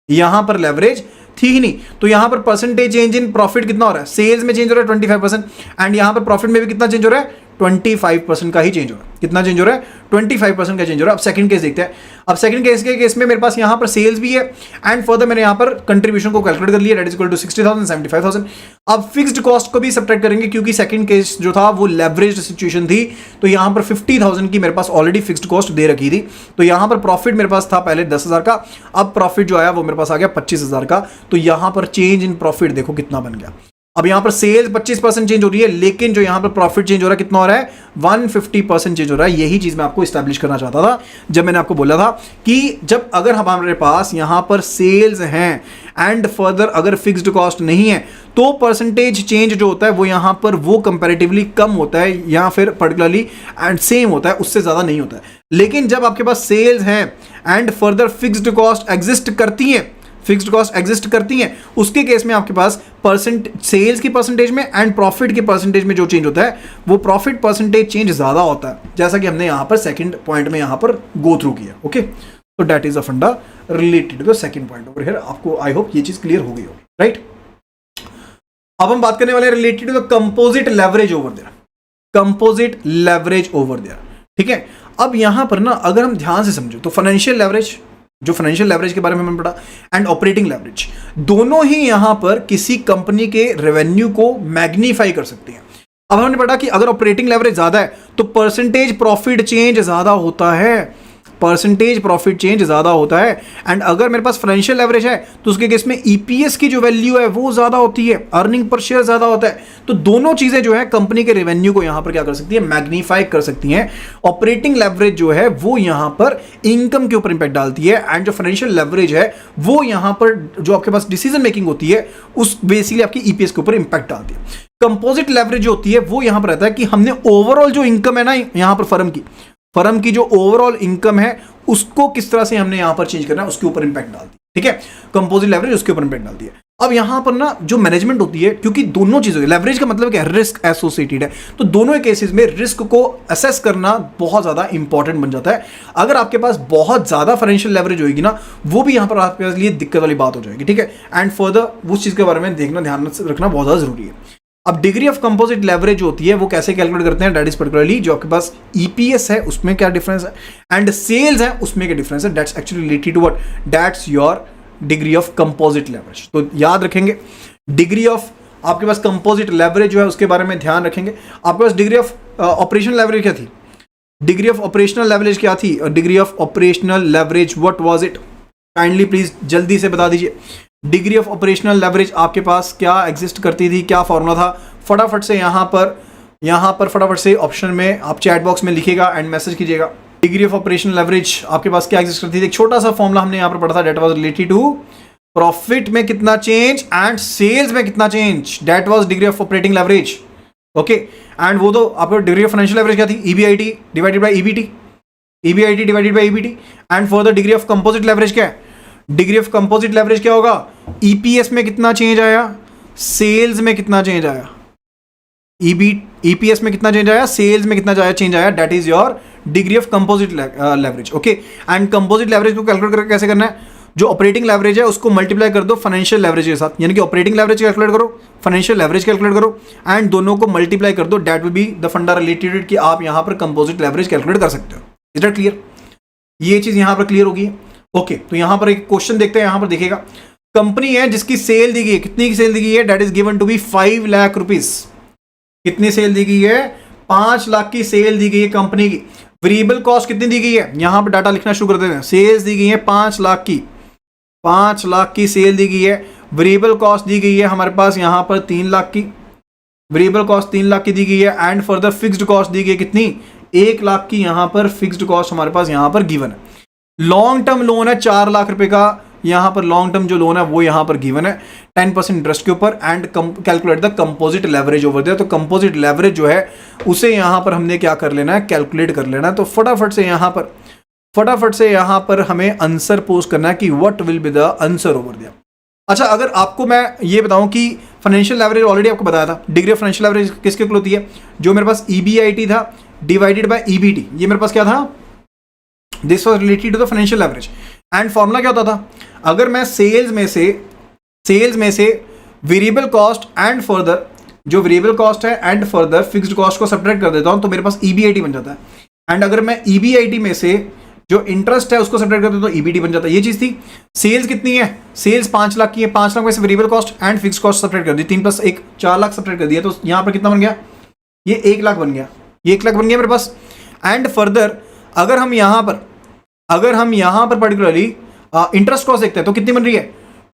यहां पर लेवरेज थी ही नहीं। तो यहां पर परसेंटेज चेंज इन प्रॉफिट कितना हो रहा है, सेल्स में चेंज हो रहा है 25%, एंड यहां पर प्रॉफिट में भी कितना चेंज हो रहा है, 25% का ही चेंज हो रहा है। कितना चेंज हो रहा है, 25% का चेंज हो रहा है। अब सेकंड केस देखते हैं। अब सेकंड केस के केस में मेरे पास यहां पर सेल्स भी है एंड फर्दर मैंने यहां पर कंट्रीब्यूशन को कैलकुलेट कर लिया, दैट इज इक्वल टू 60,000 75,000। अब फिक्स्ड कॉस्ट को भी सब्ट्रैक्ट करेंगे, क्योंकि सेकंड केस जो था वो लेवरेज्ड सिचुएशन थी। तो यहां पर 50,000 की मेरे पास ऑलरेडी फिक्स्ड कॉस्ट दे रखी थी। तो यहां पर प्रॉफिट मेरे पास था पहले 10,000 का, अब प्रॉफिट जो आया वो मेरे पास आ गया 25,000 का। तो यहां पर चेंज इन प्रॉफिट देखो कितना बन गया, अब यहां पर सेल्स 25% चेंज हो रही है, लेकिन जो यहां पर प्रॉफिट चेंज हो रहा है कितना हो रहा है, 150% चेंज हो रहा है। यही चीज मैं आपको स्टैब्लिश करना चाहता था जब मैंने आपको बोला था कि जब अगर हमारे पास यहां पर सेल्स हैं एंड फर्दर अगर फिक्स्ड कॉस्ट नहीं है तो परसेंटेज चेंज जो होता है वो यहां पर वो कंपैरेटिवली कम होता है या फिर पर्टिकुलरली एंड सेम होता है, उससे ज्यादा नहीं होता है। लेकिन जब आपके पास सेल्स हैं and further fixed cost exist करती है, फिक्स्ड कॉस्ट एग्जिस्ट करती हैं, उसके केस में आपके पास सेल्स की परसेंटेज में एंड प्रॉफिट की परसेंटेज में जो चेंज होता है वो प्रॉफिट परसेंटेज चेंज ज्यादा होता है, जैसा कि हमने यहां पर सेकंड पॉइंट में यहां पर गो थ्रू किया। ओके, तो दैट इज अ फंडा related to the second point over here. आपको आई होप ये चीज क्लियर हो गई होगी, राइट। अब हम बात करने वाले हैं related to the composite leverage over there, composite leverage over there, ठीक है। अब यहां पर ना अगर हम ध्यान से समझो तो फाइनेंशियल लेवरेज, जो फाइनेंशियल लेवरेज के बारे में हमने पढ़ा, एंड ऑपरेटिंग लेवरेज, दोनों ही यहां पर किसी कंपनी के रेवेन्यू को मैग्नीफाई कर सकती हैं। अब हमने पढ़ा कि अगर ऑपरेटिंग लेवरेज ज्यादा है तो परसेंटेज प्रॉफिट चेंज ज्यादा होता है, परसेंटेज प्रॉफिट चेंज ज्यादा होता है। एंड अगर मेरे पास फाइनेंशियल लेवरेज है तो उसके केस में ईपीएस की जो वैल्यू है वो ज्यादा होती है, अर्निंग पर शेयर ज्यादा होता है। तो दोनों चीजें जो है कंपनी के रेवेन्यू को यहां पर क्या कर सकती है, मैग्नीफाई कर सकती हैं। ऑपरेटिंग लेवरेज जो है वो यहां पर इनकम के ऊपर इंपैक्ट डालती है, एंड जो फाइनेंशियल लेवरेज है वो यहां पर जो आपके पास डिसीजन मेकिंग होती है उस बेसिकली आपकी ईपीएस के ऊपर इंपैक्ट डालती है। कंपोजिट लेवरेज जो होती है वो यहां पर रहता है कि हमने ओवरऑल जो इनकम है ना यहां पर फर्म की जो ओवरऑल इनकम है उसको किस तरह से हमने यहां पर चेंज करना है उसके ऊपर इंपैक्ट डालती है, ठीक है। कंपोजिट लेवरेज उसके ऊपर इंपैक्ट डालती है। अब यहां पर ना जो मैनेजमेंट होती है, क्योंकि दोनों चीजों लेवरेज का मतलब क्या है, रिस्क एसोसिएटेड है, तो दोनों केसेस में रिस्क को असेस करना बहुत ज्यादा इंपॉर्टेंट बन जाता है। अगर आपके पास बहुत ज्यादा फाइनेंशियल लेवरेज होगी ना वो भी यहां पर आपके लिए दिक्कत वाली बात हो जाएगी, ठीक है। एंड फर्दर उस चीज के बारे में देखना, ध्यान रखना बहुत ज्यादा जरूरी है। अब डिग्री ऑफ कंपोजिट लेवरेज जो होती है वो कैसे कैलकुलेट करते हैं, दैट इज पर्टिकुलरली जो आपके पास ईपीएस है उसमें क्या डिफरेंस है एंड सेल्स है उसमें क्या डिफरेंस है, that's actually related to what, that's your degree of composite leverage. तो याद रखेंगे डिग्री ऑफ आपके पास कंपोजिट लेवरेज जो है उसके बारे में ध्यान रखेंगे। आपके पास डिग्री ऑफ ऑपरेशनल लेवरेज क्या थी, डिग्री ऑफ ऑपरेशनल लेवरेज क्या थी, degree of operational leverage what was it, kindly please जल्दी से बता दीजिए। डिग्री ऑफ ऑपरेशनल लेवरेज आपके पास क्या एग्जिस्ट करती थी, क्या फॉर्मूला था, फटाफट से यहां पर फटाफट से ऑप्शन में आप चैट बॉक्स में लिखिएगा एंड मैसेज कीजिएगा। डिग्री ऑफ ऑपरेशनल लेवरेज आपके पास क्या एग्जिस्ट करती थी, एक छोटा सा फॉर्मूला हमने यहां पर पढ़ा था, that was related to profit में कितना चेंज एंड सेल्स में कितना change, that was degree of operating leverage. Okay, and वो तो आपको डिग्री ऑफ फाइनेंशियल लेवरेज क्या थी, EBIT divided by EBT, EBIT divided by EBT. And further degree of composite leverage क्या है, डिग्री ऑफ कंपोजिट लेवरेज क्या होगा, EPS में कितना चेंज आया, सेल्स में कितना चेंज आया, ईपीएस में कितना चेंज आया, सेल्स में कितना चेंज आया, that is your degree of composite leverage. Okay, and composite leverage को कैलकुलेट करके कैसे करना है, जो ऑपरेटिंग लेवरेज है उसको मल्टीप्लाई कर दो फाइनेंशियल लेवरेज के साथ, यानी कि ऑपरेटिंग लेवरेज कैलकुलेट करो, फाइनेंशियल लेवरेज कैलकुलेट करो एंड दोनों को मल्टीप्लाई कर दो, that will be the funda related कि आप यहां पर कंपोजिट लेवरेज कैलकुलेट कर सकते हो। इज दैट क्लियर, ये चीज यहां पर क्लियर होगी। ओके, तो यहां पर एक क्वेश्चन देखते हैं, यहां पर देखिएगा कंपनी है जिसकी सेल दी गई है, कितनी की सेल दी गई है, that is given to be 5 lakh rupees. कितनी सेल दी गई है, 5 लाख की सेल दी गई है कंपनी की। वेरिएबल कॉस्ट कितनी दी गई है, यहां पर डाटा लिखना शुरू कर देते हैं। सेल्स दी गई है 5 लाख की, 5 लाख की सेल दी गई है। वेरिएबल कॉस्ट दी गई है हमारे पास यहां पर 3 लाख की, वेरिएबल कॉस्ट 3 लाख की दी गई है। एंड फर्दर फिक्स्ड कॉस्ट दी गई है कितनी, 1 लाख की यहां पर फिक्स्ड कॉस्ट हमारे पास यहां पर गिवन है। लॉन्ग टर्म लोन है 4 लाख रुपए का, यहां पर लॉन्ग टर्म जो लोन है वो यहां पर गिवन है 10% इंटरेस्ट के ऊपर। And calculate the composite leverage over there, तो कंपोजिट लेवरेज जो है उसे यहां पर हमने क्या कर लेना है, कैलकुलेट कर लेना है। तो फटाफट से यहां पर हमें आंसर पोस्ट करना है कि what will be the answer over there. अच्छा, अगर आपको मैं ये बताऊं कि फाइनेंशियल लेवरेज ऑलरेडी आपको बताया था, डिग्री ऑफ फाइनेंशियल लेवरेज किसके इक्वल होती है, जो मेरे पास ईबीआईटी था डिवाइडेड बाय ईबीटी, ये मेरे पास क्या था, this was related to the financial leverage. And formula क्या होता था, अगर मैं सेल्स में से वेरिएबल कॉस्ट एंड फर्दर जो वेरिएबल कॉस्ट है एंड फर्दर फिक्स्ड कॉस्ट को सब्ट्रैक्ट कर देता हूं तो मेरे पास ईबीआईटी बन जाता है। एंड अगर मैं ईबीआईटी में से जो इंटरेस्ट है उसको सब्ट्रैक्ट कर देता हूं तो ईबीटी बन जाता है। ये चीज थी। सेल्स कितनी है, सेल्स 5 लाख की है, 5 लाख में से variable cost and fixed cost subtract कर दी, 3 + 1 4 लाख सब्ट्रैक्ट कर दिया, तो यहां पर कितना बन गया, ये 1 लाख बन गया, ये 1 लाख बन गया मेरे पास। एंड फर्दर अगर हम यहां पर पर्टिकुलरली इंटरेस्ट कॉस्ट देखते हैं तो कितनी बन रही है,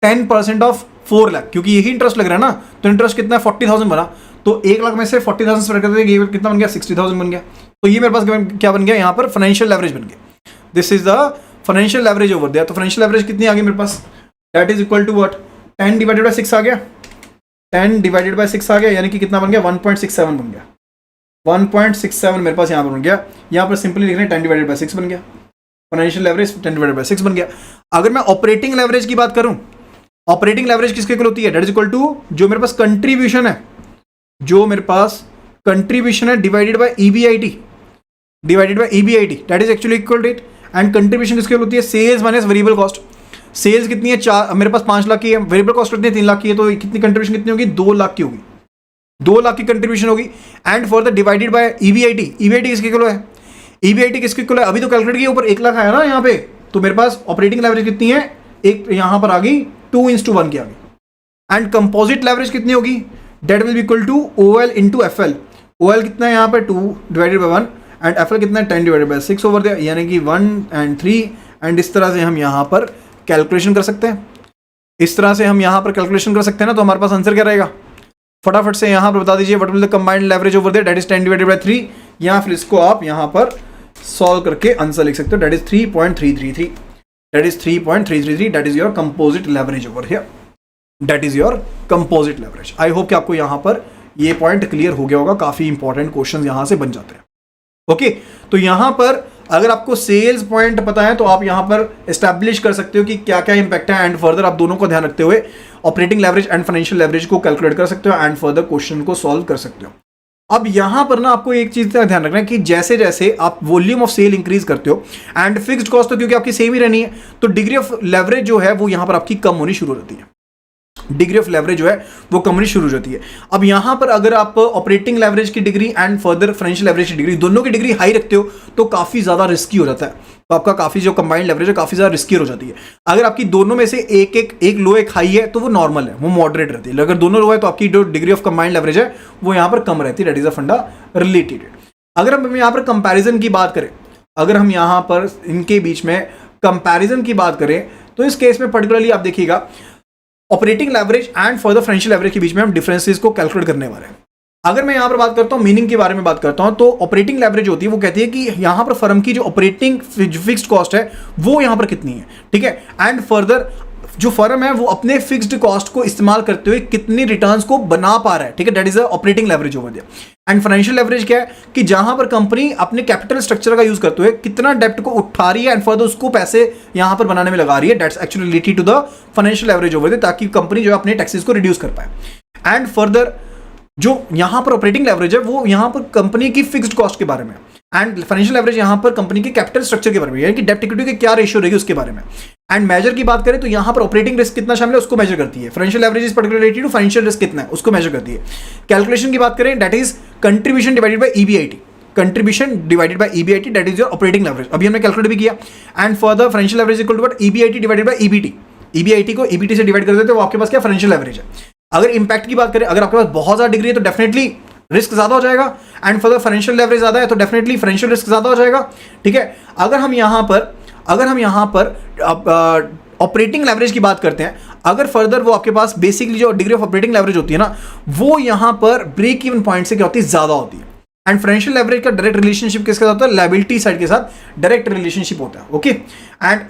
10% ऑफ 4 लाख, क्योंकि यही इंटरेस्ट लग रहा है ना, तो इंटरेस्ट कितना है 40,000 बना, तो 1 लाख में से 40,000 स्प्रेड करते हैं, ये कितना बन गया 60,000 बन गया। तो ये मेरे पास क्या बन गया यहाँ पर फाइनेंशियल लेवरेज बन गया। This is the financial leverage over there. तो फाइनेंशियल लेवरेज कितनी आ गई मेरे पास, that is equal to what, 10 divided by 6 आ गया, 10 डिवाइडेड बाय 6 आ गया, यानी कि कितना बन गया 1.67 बन गया, 1.67 मेरे पास यहाँ पर बन गया। यहाँ पर सिंपली लिख रहे हैं 10 डिवाइडेड बाय 6 बन गया, फाइनेंशियल लेवरेज 10 डिवाइडेड बाय 6 बन गया। अगर मैं ऑपरेटिंग लेवरेज की बात करूं, ऑपरेटिंग लेवरेज किसके इक्वल होती है, दैट इज इक्वल टू जो मेरे पास कंट्रीब्यूशन है, जो मेरे पास कंट्रीब्यूशन है divided by EBIT, divided by EBIT, that is actually equal to it. And contribution किसके होती है, sales minus variable cost. Sales कितनी है, मेरे पास 5 लाख की है, वेरिएबल कॉस्ट कितनी है 3 लाख की है, तो कितनी कंट्रीब्यूशन कितनी होगी 2 लाख की होगी, 2 लाख की कंट्रीब्यूशन होगी। And for the divided by EBIT, EBIT किसके इक्वल है, ईबीआईटी किसके इक्वल है, अभी तो कैलकुलेट किया ऊपर 1 लाख आया ना यहाँ पे, तो मेरे पास ऑपरेटिंग लेवरेज कितनी है, एक यहाँ पर आ गई 2:1 की आ गई। एंड कंपोजिट लेवरेज कितनी होगी, that will be equal to OL into FL. OL कितना है यहाँ पे 2 डिवाइडेड बाय 1 एंड एफएल कितना है 10 डिवाइडेड बाय 6 ओवर देयर, यानी कि 1 and 3। एंड इस तरह से हम यहाँ पर कैलकुलेशन कर सकते हैं, इस तरह से हम यहाँ पर कैलकुलेशन कर सकते हैं ना। तो हमारे पास आंसर क्या रहेगा, फटाफट से यहाँ पर बता दीजिए, what will the combined leverage over there, that is 10 divided by 3, या फिर इसको आप यहाँ पर सॉल्व करके आंसर लिख सकते हो, that is 3.333, that is 3.333, that is your composite leverage over here, that is your composite leverage. I hope कि आपको यहाँ पर ये पॉइंट क्लियर हो गया होगा, काफी इंपॉर्टेंट क्वेश्चन यहाँ से बन जाते हैं। ओके, तो यहाँ पर अगर आपको सेल्स पॉइंट पता है तो आप यहाँ पर एस्टैब्लिश कर सकते हो कि क्या क्या इंपैक्ट है, एंड फर्दर आप दोनों को ध्यान रखते हुए operating leverage and financial leverage को कैलकुलेट कर सकते हो, एंड फर्दर क्वेश्चन को सॉल्व कर सकते हो। अब यहाँ पर ना आपको एक चीज का ध्यान रखना है कि जैसे जैसे आप वॉल्यूम ऑफ सेल इंक्रीज करते हो एंड फिक्स्ड कॉस्ट तो क्योंकि आपकी सेम ही रहनी है, तो डिग्री ऑफ लेवरेज जो है वो यहाँ पर आपकी कम होनी शुरू हो जाती है, डिग्री ऑफ लेवरेज जो है वो कम होनी शुरू हो जाती है। अब यहाँ पर अगर आप ऑपरेटिंग लेवरेज की degree and further financial leverage की डिग्री दोनों की डिग्री हाई रखते हो तो काफी ज्यादा रिस्की हो जाता है, तो आपका काफी जो कंबाइंड लेवरेज है काफी ज्यादा रिस्की हो जाती है। अगर आपकी दोनों में से एक लो एक हाई है तो वो नॉर्मल है, वो मॉडरेट रहती है, अगर दोनों लो है तो आपकी जो डिग्री ऑफ कंबाइंड लेवरेज है वो यहाँ पर कम रहती है, दैट इज अ फंडा रिलेटेड। अगर हम यहाँ पर कंपैरिजन की बात करें, अगर हम यहाँ पर इनके बीच में कंपैरिजन की बात करें तो इस केस में पर्टिकुलरली आप देखिएगा operating leverage and further financial leverage के बीच में हम डिफरेंसेस को कैलकुलेट करने वाले हैं। अगर मैं यहाँ पर बात करता हूँ मीनिंग के बारे में बात करता हूँ, तो ऑपरेटिंग लेवरेज होती है वो कहती है कि यहाँ पर फर्म की जो ऑपरेटिंग फिक्स्ड कॉस्ट है वो यहाँ पर कितनी है, ठीक है, एंड फर्दर जो फर्म है वो अपने फिक्स्ड कॉस्ट को इस्तेमाल करते हुए कितनी रिटर्न्स को बना पा रहा है, ठीक है, that is operating leverage over there. And financial leverage क्या है कि जहां पर कंपनी अपने कैपिटल स्ट्रक्चर का यूज करते हुए कितना डेप्ट को उठा रही है एंड फर्दर उसको पैसे यहां पर बनाने में लगा रही है, that's actually related to the financial leverage over there, ताकि कंपनी जो है अपने टैक्सेस को रिड्यूस कर पाए। एंड फर्दर जो यहां पर ऑपरेटिंग लेवरेज है वो यहां पर कंपनी की फिक्स्ड कॉस्ट के बारे में, एंड फाइनेंशियल लेवरेज यहां पर कंपनी के कैपिटल स्ट्रक्चर के बारे में, यानी कि डेब्ट इक्विटी की क्या रेशियो रहेगी उसके बारे में। एंड मेजर की बात करें तो यहां पर ऑपरेटिंग रिस्क कितना शामिल है उसको मेजर करती है, financial leverage is particular related to financial risk कितना है उसको मेजर करती है। कैलकुलेशन की बात करें that is contribution divided by EBIT, contribution divided by EBIT, that is your operating leverage, अभी हमने कैलकुलेट भी किया। And further financial leverage equal to what, EBIT divided by EBT, EBIT को ईबीटी से डिवाइड कर देते हो, आपके पास क्या फाइनेंशियल लेवरेज है। अगर इंपैक्ट की बात करें, अगर आपके पास बहुत ज्यादा डिग्री है तो डेफिनेटली रिस्क ज्यादा हो जाएगा, एंड फर्दर फाइनेंशियल लेवरेज ज्यादा है तो डेफिनेटली फाइनेंशियल रिस्क ज्यादा हो जाएगा, ठीक है। अगर हम यहां पर ऑपरेटिंग लेवरेज की बात करते हैं, अगर फर्दर वो आपके पास बेसिकली जो डिग्री ऑफ ऑपरेटिंग लेवरेज होती है ना वो यहां पर ब्रेक इवन पॉइंट से क्या होती है, ज्यादा होती है। एंड फाइनेंशियल लेवरेज का डायरेक्ट रिलेशनशिप किसके साथ होता है, लायबिलिटी साइड के साथ डायरेक्ट रिलेशनशिप होता है, ओके। एंड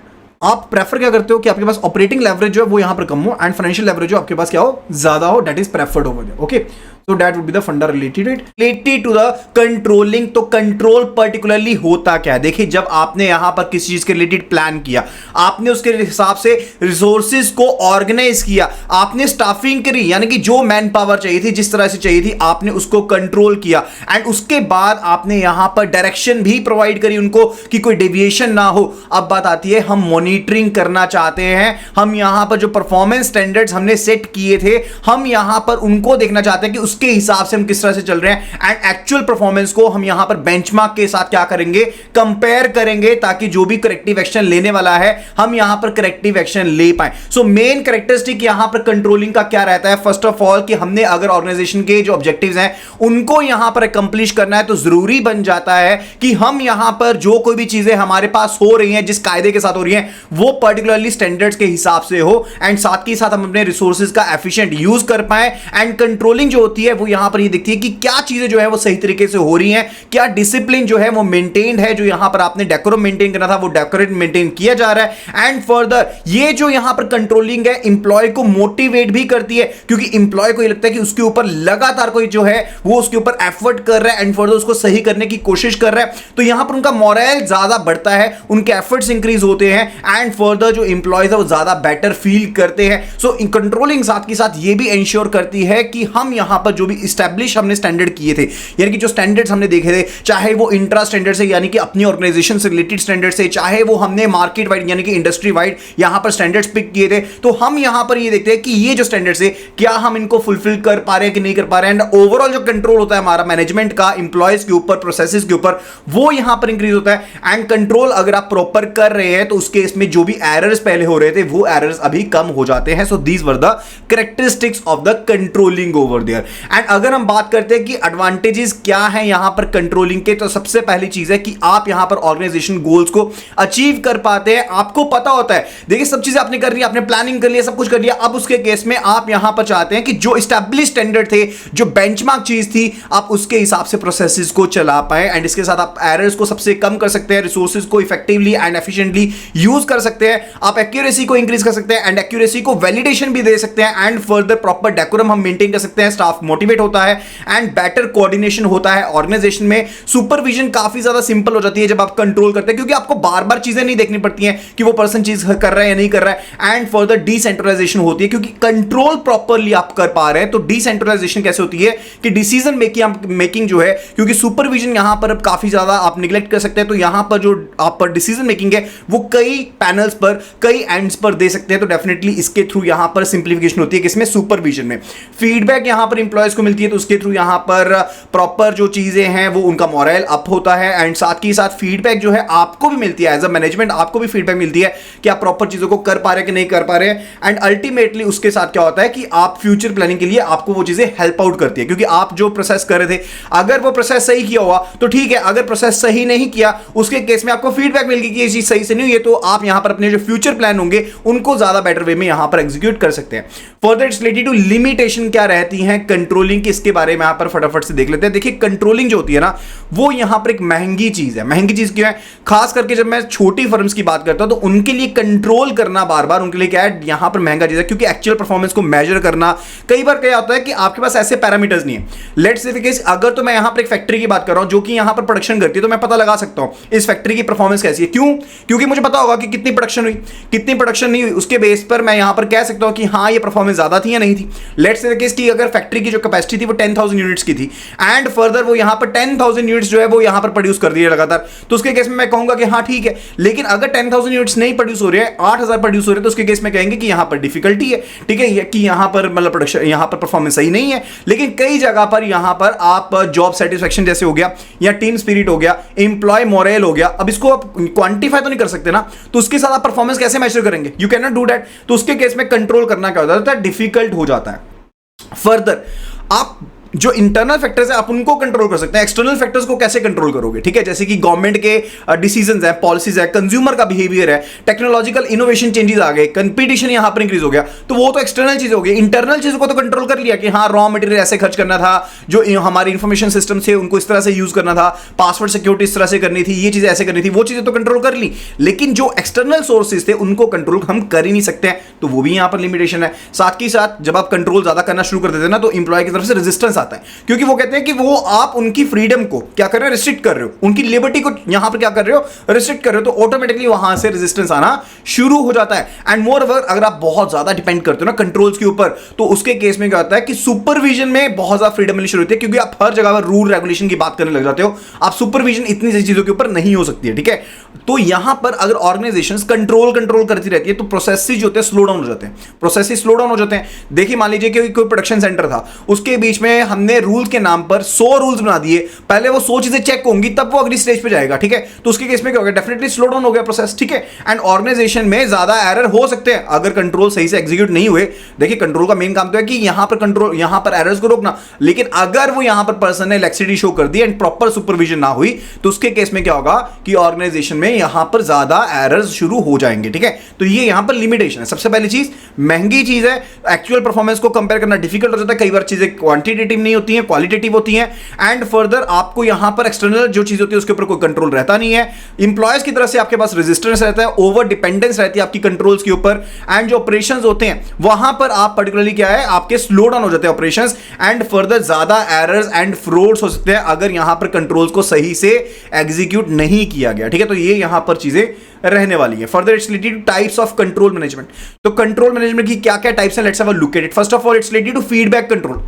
आप प्रेफर क्या करते हो कि आपके पास ऑपरेटिंग लेवरेज जो है वो यहां पर कम हो एंड फाइनेंशियल लेवरेज जो आपके पास क्या हो, ज्यादा हो, that is preferred over there, okay. So that would be the funda related to the controlling। तो कंट्रोल पर्टिकुलरली होता क्या है, देखिए जब आपने यहां पर किसी चीज के रिलेटेड प्लान किया, आपने उसके हिसाब से रिसोर्सेज को ऑर्गेनाइज किया, आपने स्टाफिंग करी, यानी कि जो मैन पावर चाहिए थी जिस तरह से चाहिए थी आपने उसको कंट्रोल किया, एंड उसके बाद आपने यहां पर डायरेक्शन भी प्रोवाइड करी उनको कि कोई डेविएशन ना हो। अब बात आती है हम मॉनिटरिंग करना चाहते हैं, हम यहां पर जो परफॉर्मेंस स्टैंडर्ड्स हमने सेट किए थे हम यहां पर उनको देखना चाहते हैं कि उसके हिसाब से हम किस तरह से चल रहे हैं एंड एक्चुअल परफॉर्मेंस को हम यहां पर बेंचमार्क के साथ क्या करेंगे, कंपेयर करेंगे, ताकि जो भी करेक्टिव एक्शन लेने वाला है हम यहां पर करेक्टिव एक्शन ले पाए। सो मेन करेक्टरिस्टिक यहां पर कंट्रोलिंग का क्या रहता है, फर्स्ट ऑफ ऑल कि हमने अगर ऑर्गेनाइजेशन के जो ऑब्जेक्टिव्स हैं उनको यहां पर अकम्प्लिश करना है तो जरूरी बन जाता है कि हम यहां पर जो कोई भी चीजें हमारे पास हो रही हैं, जिस कायदे के साथ हो रही हैं, वो पर्टिकुलरली स्टैंडर्ड्स के हिसाब से हो एंड साथ ही साथ हम अपने रिसोर्सेज का एफिशिएंट यूज कर पाए। एंड कंट्रोलिंग जो होती है वो यहां पर ये दिखती है कि क्या चीजें जो है वो सही तरीके से हो रही हैं, क्या डिसिप्लिन जो है वो मेंटेन्ड है, जो यहां पर आपने डेकोरम मेंटेन करना था वो डेकोरेट मेंटेन किया जा रहा है। एंड फर्दर ये जो यहां पर कंट्रोलिंग है इंप्लॉय को मोटिवेट भी करती है, क्योंकि इंप्लॉय को ये लगता है कि उसके ऊपर लगातार कोई जो है वो उसके ऊपर एफर्ट कर रहा है एंड फर्दर उसको सही करने की कोशिश कर रहा है, तो यहां पर उनका मोरल ज्यादा बढ़ता है, उनके एफर्ट्स इंक्रीज होते हैं एंड फर्दर जो इंप्लॉयज है वो ज्यादा बेटर फील करते हैं। सो कंट्रोलिंग साथ के साथ ये भी इंश्योर करती है कि हम यहां पर जो भी इस्टेब्लिश हमने स्टैंडर्ड किए थे, यानी कि जो स्टैंडर्ड्स हमने देखे थे, चाहे वो इंट्रा स्टैंडर्ड से यानी कि अपनी ऑर्गेनाइजेशन से रिलेटेड स्टैंडर्ड से, चाहे वो हमने मार्केट वाइड यानी कि इंडस्ट्री वाइड यहां पर स्टैंडर्ड्स पिक किए थे, तो हम यहां पर ये देखते हैं कि ये जो स्टैंडर्ड्स है क्या हम इनको फुलफिल कर पा रहे हैं कि नहीं कर पा रहे हैं। एंड ओवरऑल जो कंट्रोल होता है हमारा मैनेजमेंट का इंप्लॉयज के ऊपर, प्रोसेसेस के ऊपर, वो यहां पर इंक्रीज होता है। एंड कंट्रोल अगर आप प्रॉपर कर रहे हैं तो उसके इसमें जो भी एरर्स पहले हो रहे थे वो एरर्स अभी कम हो जाते हैं। So these were the characteristics of the controlling over there. And अगर हम बात करते हैं कि एडवांटेजेस क्या है यहां पर कंट्रोलिंग के, तो सबसे पहली चीज है कि आप यहां पर ऑर्गेनाइजेशन गोल्स को अचीव कर पाते हैं। आपको पता होता है, देखिए सब चीजें आपने कर ली, आपने प्लानिंग कर लिया, सब कुछ कर लिया, अब उसके केस में आप यहां पर चाहते हैं कि जो एस्टैब्लिश स्टैंडर्ड थे, जो बेंचमार्क चीज थी, आप उसके हिसाब से प्रोसेसेस को चला पाए एंड इसके साथ आप एरर्स को सबसे कम कर सकते हैं, रिसोर्सेज को इफेक्टिवली एंड एफिशिएंटली यूज कर सकते हैं, आप एक्यूरेसी को इंक्रीज कर सकते हैं एंड एक्यूरेसी को वैलिडेशन भी दे सकते हैं एंड फर्दर प्रॉपर डेकोरम हम मेंटेन कर सकते हैं, स्टाफ मोटिवेट होता है एंड बेटर कोऑर्डिनेशन होता है ऑर्गेनाइजेशन में। सुपरविजन काफी ज्यादा सिंपल हो जाती है जब आप कंट्रोल करते हैं, क्योंकि आपको बार बार चीजें नहीं देखनी पड़ती हैं कि वो पर्सन चीज कर रहा है या नहीं कर रहा है। एंड फर्दर डिसेंट्रलाइजेशन होती है, क्योंकि कंट्रोल प्रॉपरली आप कर पा रहे हैं। तो डिसेंट्रलाइजेशन कैसे होती है कि डिसीजन मेकिंग जो है, क्योंकि सुपरविजन यहां पर काफी ज्यादा आप निगलेक्ट कर सकते हैं, तो यहां पर जो आप पर डिसीजन मेकिंग है वो कई पैनल्स पर, कई एंड्स पर दे सकते हैं। तो डेफिनेटली इसके थ्रू यहां पर सिंप्लीफिकेशन होती है, किसमें, सुपरविजन में। फीडबैक यहां पर इंप्लॉयज को मिलती है, तो उसके थ्रू यहां पर प्रॉपर जो चीजें हैं वो उनका मोरल अप होता है एंड साथ ही साथ फीडबैक जो है आपको भी मिलती है, एज अ मैनेजमेंट आपको भी फीडबैक मिलती है कि आप प्रॉपर चीजों को कर पा रहे हैं कि नहीं कर पा रहे हैं। एंड अल्टीमेटली उसके साथ क्या होता है कि आप फ्यूचर प्लानिंग के लिए आपको वो चीजें हेल्प आउट करती है, क्योंकि आप जो प्रोसेस कर रहे थे अगर वो प्रोसेस सही किया हुआ तो ठीक है, अगर प्रोसेस सही नहीं किया उसके केस में आपको फीडबैक मिल गई कि ये चीज सही से नहीं हुई है, तो आप यहां पर अपने जो फ्यूचर प्लान होंगे उनको ज्यादा बेटर वे में यहां पर एग्जीक्यूट कर सकते हैं। Further it's related to limitation क्या रहती है कंट्रोलिंग की, इसके बारे में यहां पर फटाफट से देख लेते हैं। देखिए कंट्रोलिंग जो होती है ना वो यहां पर एक महंगी चीज है। महंगी चीज क्यों है? खास करके जब मैं छोटी फर्म्स की बात करता हूं तो उनके लिए कंट्रोल करना बार बार उनके लिए क्या है, यहां पर महंगा चीज है, क्योंकि एक्चुअल परफॉर्मेंस को मेजर करना कई बार क्या होता है कि आपके पास ऐसे पैरामीटर्स नहीं है। लेट्स से केस अगर तो मैं यहां पर एक फैक्ट्री की बात कर रहा हूं जो कि यहां पर प्रोडक्शन करती है, तो मैं पता लगा सकता हूं इस फैक्ट्री की परफॉर्मेंस कैसी है। क्यों? क्योंकि मुझे पता होगा कि कितनी प्रोडक्शन हुई, कितनी प्रोडक्शन नहीं हुई, उसके बेस पर मैं यहां पर कह सकता हूं कि हाँ ये परफॉर्मेंस ज्यादा थी या नहीं थी। लेट्स से केस की अगर फैक्ट्री की जो कैपेसिटी थी वो 10,000 यूनिट्स की थी एंड फर्दर वो यहां पर 10,000 यूनिट्स जो है वो यहां पर प्रोड्यूस कर दिए लगातार, तो उसके केस में मैं कहूंगा कि हाँ ठीक है। लेकिन अगर 10,000 यूनिट्स नहीं प्रोड्यूस हो रहे हैं, 8,000 प्रोड्यूस हो रहे हैं, तो उसके केस में कहेंगे कि यहां पर डिफिकल्टी है, ठीक है, कि यहां पर मतलब प्रोडक्शन, यहां पर परफॉर्मेंस सही नहीं है। लेकिन कई जगह पर यहां पर आप जॉब सेटिस्फेक्शन जैसे हो गया या टीम स्पिरिट हो गया, एम्प्लॉय मोरल हो गया, अब इसको आप क्वांटिफाई तो नहीं कर सकते ना, तो उसके साथ आप परफॉर्मेंस कैसे मेजर करेंगे? You can not do that. तो उसके केस में कंट्रोल करना क्या होता है, डिफिकल्ट हो जाता है। फर्दर आप जो इंटरनल फैक्टर्स है आप उनको कंट्रोल कर सकते हैं, एक्सटर्नल फैक्टर्स को कैसे कंट्रोल करोगे? ठीक है, जैसे कि गवर्नमेंट के डिसीजंस है, पॉलिसीज है, कंज्यूमर का बिहेवियर है, टेक्नोलॉजिकल इनोवेशन चेंजेस आ गए, कंपटीशन यहां पर इंक्रीज हो गया, तो वो तो एक्सटर्नल चीज हो गई। इंटरनल चीजों को तो कंट्रोल कर लिया कि हाँ रॉ मटेरियल ऐसे खर्च करना था, जो हमारे इंफॉर्मेशन सिस्टम से उनको इस तरह से यूज करना था, पासवर्ड सिक्योरिटी इस तरह से करनी थी, ये चीजें ऐसे करनी थी, वो चीजें तो कंट्रोल कर ली। लेकिन जो एक्सटर्नल सोर्सेज थे उनको कंट्रोल हम कर ही नहीं सकते हैं, तो वो भी यहां पर लिमिटेशन है। साथ ही साथ जब आप कंट्रोल ज्यादा करना शुरू कर देते हैं ना, तो इंप्लॉय की तरफ से रेजिस्टेंस आता है, क्योंकि वो कहते हैं कि वो आप उनकी फ्रीडम को क्या कर रहे हो, रिस्ट्रिक्ट कर रहे हो, उनकी लिबर्टी को यहां पर क्या कर रहे हो, रिस्ट्रिक्ट कर रहे हो, तो ऑटोमेटिकली वहां से रेजिस्टेंस आना शुरू हो जाता है। एंड मोर ओवर अगर आप बहुत ज्यादा डिपेंड करते हो ना कंट्रोल्स के ऊपर, तो उसके केस में क्या होता है कि सुपरविजन में बहुत ज्यादा फ्रीडम मिलनी शुरू होती है, क्योंकि आप हर जगह पर रूल रेगुलेशन की बात करने लग जाते हो, आप सुपरविजन इतनी सारी चीजों के ऊपर नहीं हो सकती है। ठीक है, तो यहां पर अगर ऑर्गेनाइजेशंस कंट्रोल करती रहती है तो प्रोसेसेस जो होते हैं स्लो डाउन हो जाते हैं, प्रोसेसेस स्लो डाउन हो जाते हैं। देखिए मान लीजिए कि कोई प्रोडक्शन सेंटर था, उसके बीच में हमने रूल के नाम पर 100 रूल्स बना दिए, पहले वो 100 चीजें चेक होंगी तब वो अगली स्टेज पे जाएगा, ठीक है। तो उसके केस में क्या होगा, डेफिनेटली स्लो डाउन हो गया प्रोसेस, ठीक है। एंड ऑर्गेनाइजेशन में ज्यादा एरर हो सकते हैं अगर कंट्रोल सही से एग्जीक्यूट नहीं हुए। देखिए कंट्रोल का मेन काम तो है कि यहां पर कंट्रोल, यहां पर एरर्स को रोकना, लेकिन अगर वो यहां पर पर्सन ने लैक्सिटी शो कर दी एंड प्रॉपर सुपरविजन ना हुई तो उसके केस में क्या होगा कि ऑर्गेनाइजेशन में यहां पर ज्यादा एरर्स शुरू हो जाएंगे, ठीक है। तो ये यहां पर लिमिटेशन है। सबसे पहली चीज, महंगी चीज है, एक्चुअल परफॉर्मेंस को कंपेयर करना डिफिकल्ट हो जाता है, कई बार चीजें क्वांटिटेटिव नहीं होती हैं, क्वालिटेटिव होती हैं। एंड फर्दर आपको यहां पर एक्सटर्नल जो चीज होती है उसके ऊपर कोई कंट्रोल रहता नहीं है, इंप्लॉयज की तरफ से आपके पास रेजिस्टेंस रहता है, ओवर डिपेंडेंस रहती है आपकी कंट्रोल्स के ऊपर। एंड जो ऑपरेशंस होते हैं वहां पर आप पर्टिकुलरली क्या है, आपके स्लो डाउन हो जाते हैं ऑपरेशंस, एंड फर्दर ज्यादा एरर्स एंड फ्रॉड्स हो सकते हैं अगर यहां पर कंट्रोल्स को सही से एग्जीक्यूट नहीं किया गया, ठीक है। तो ये यहां पर चीजें रहने वाली है। Further it's related to types of control management. तो कंट्रोल मैनेजमेंट की क्या क्या टाइप्स हैं, let's have a look at it. First of all it's related to feedback control.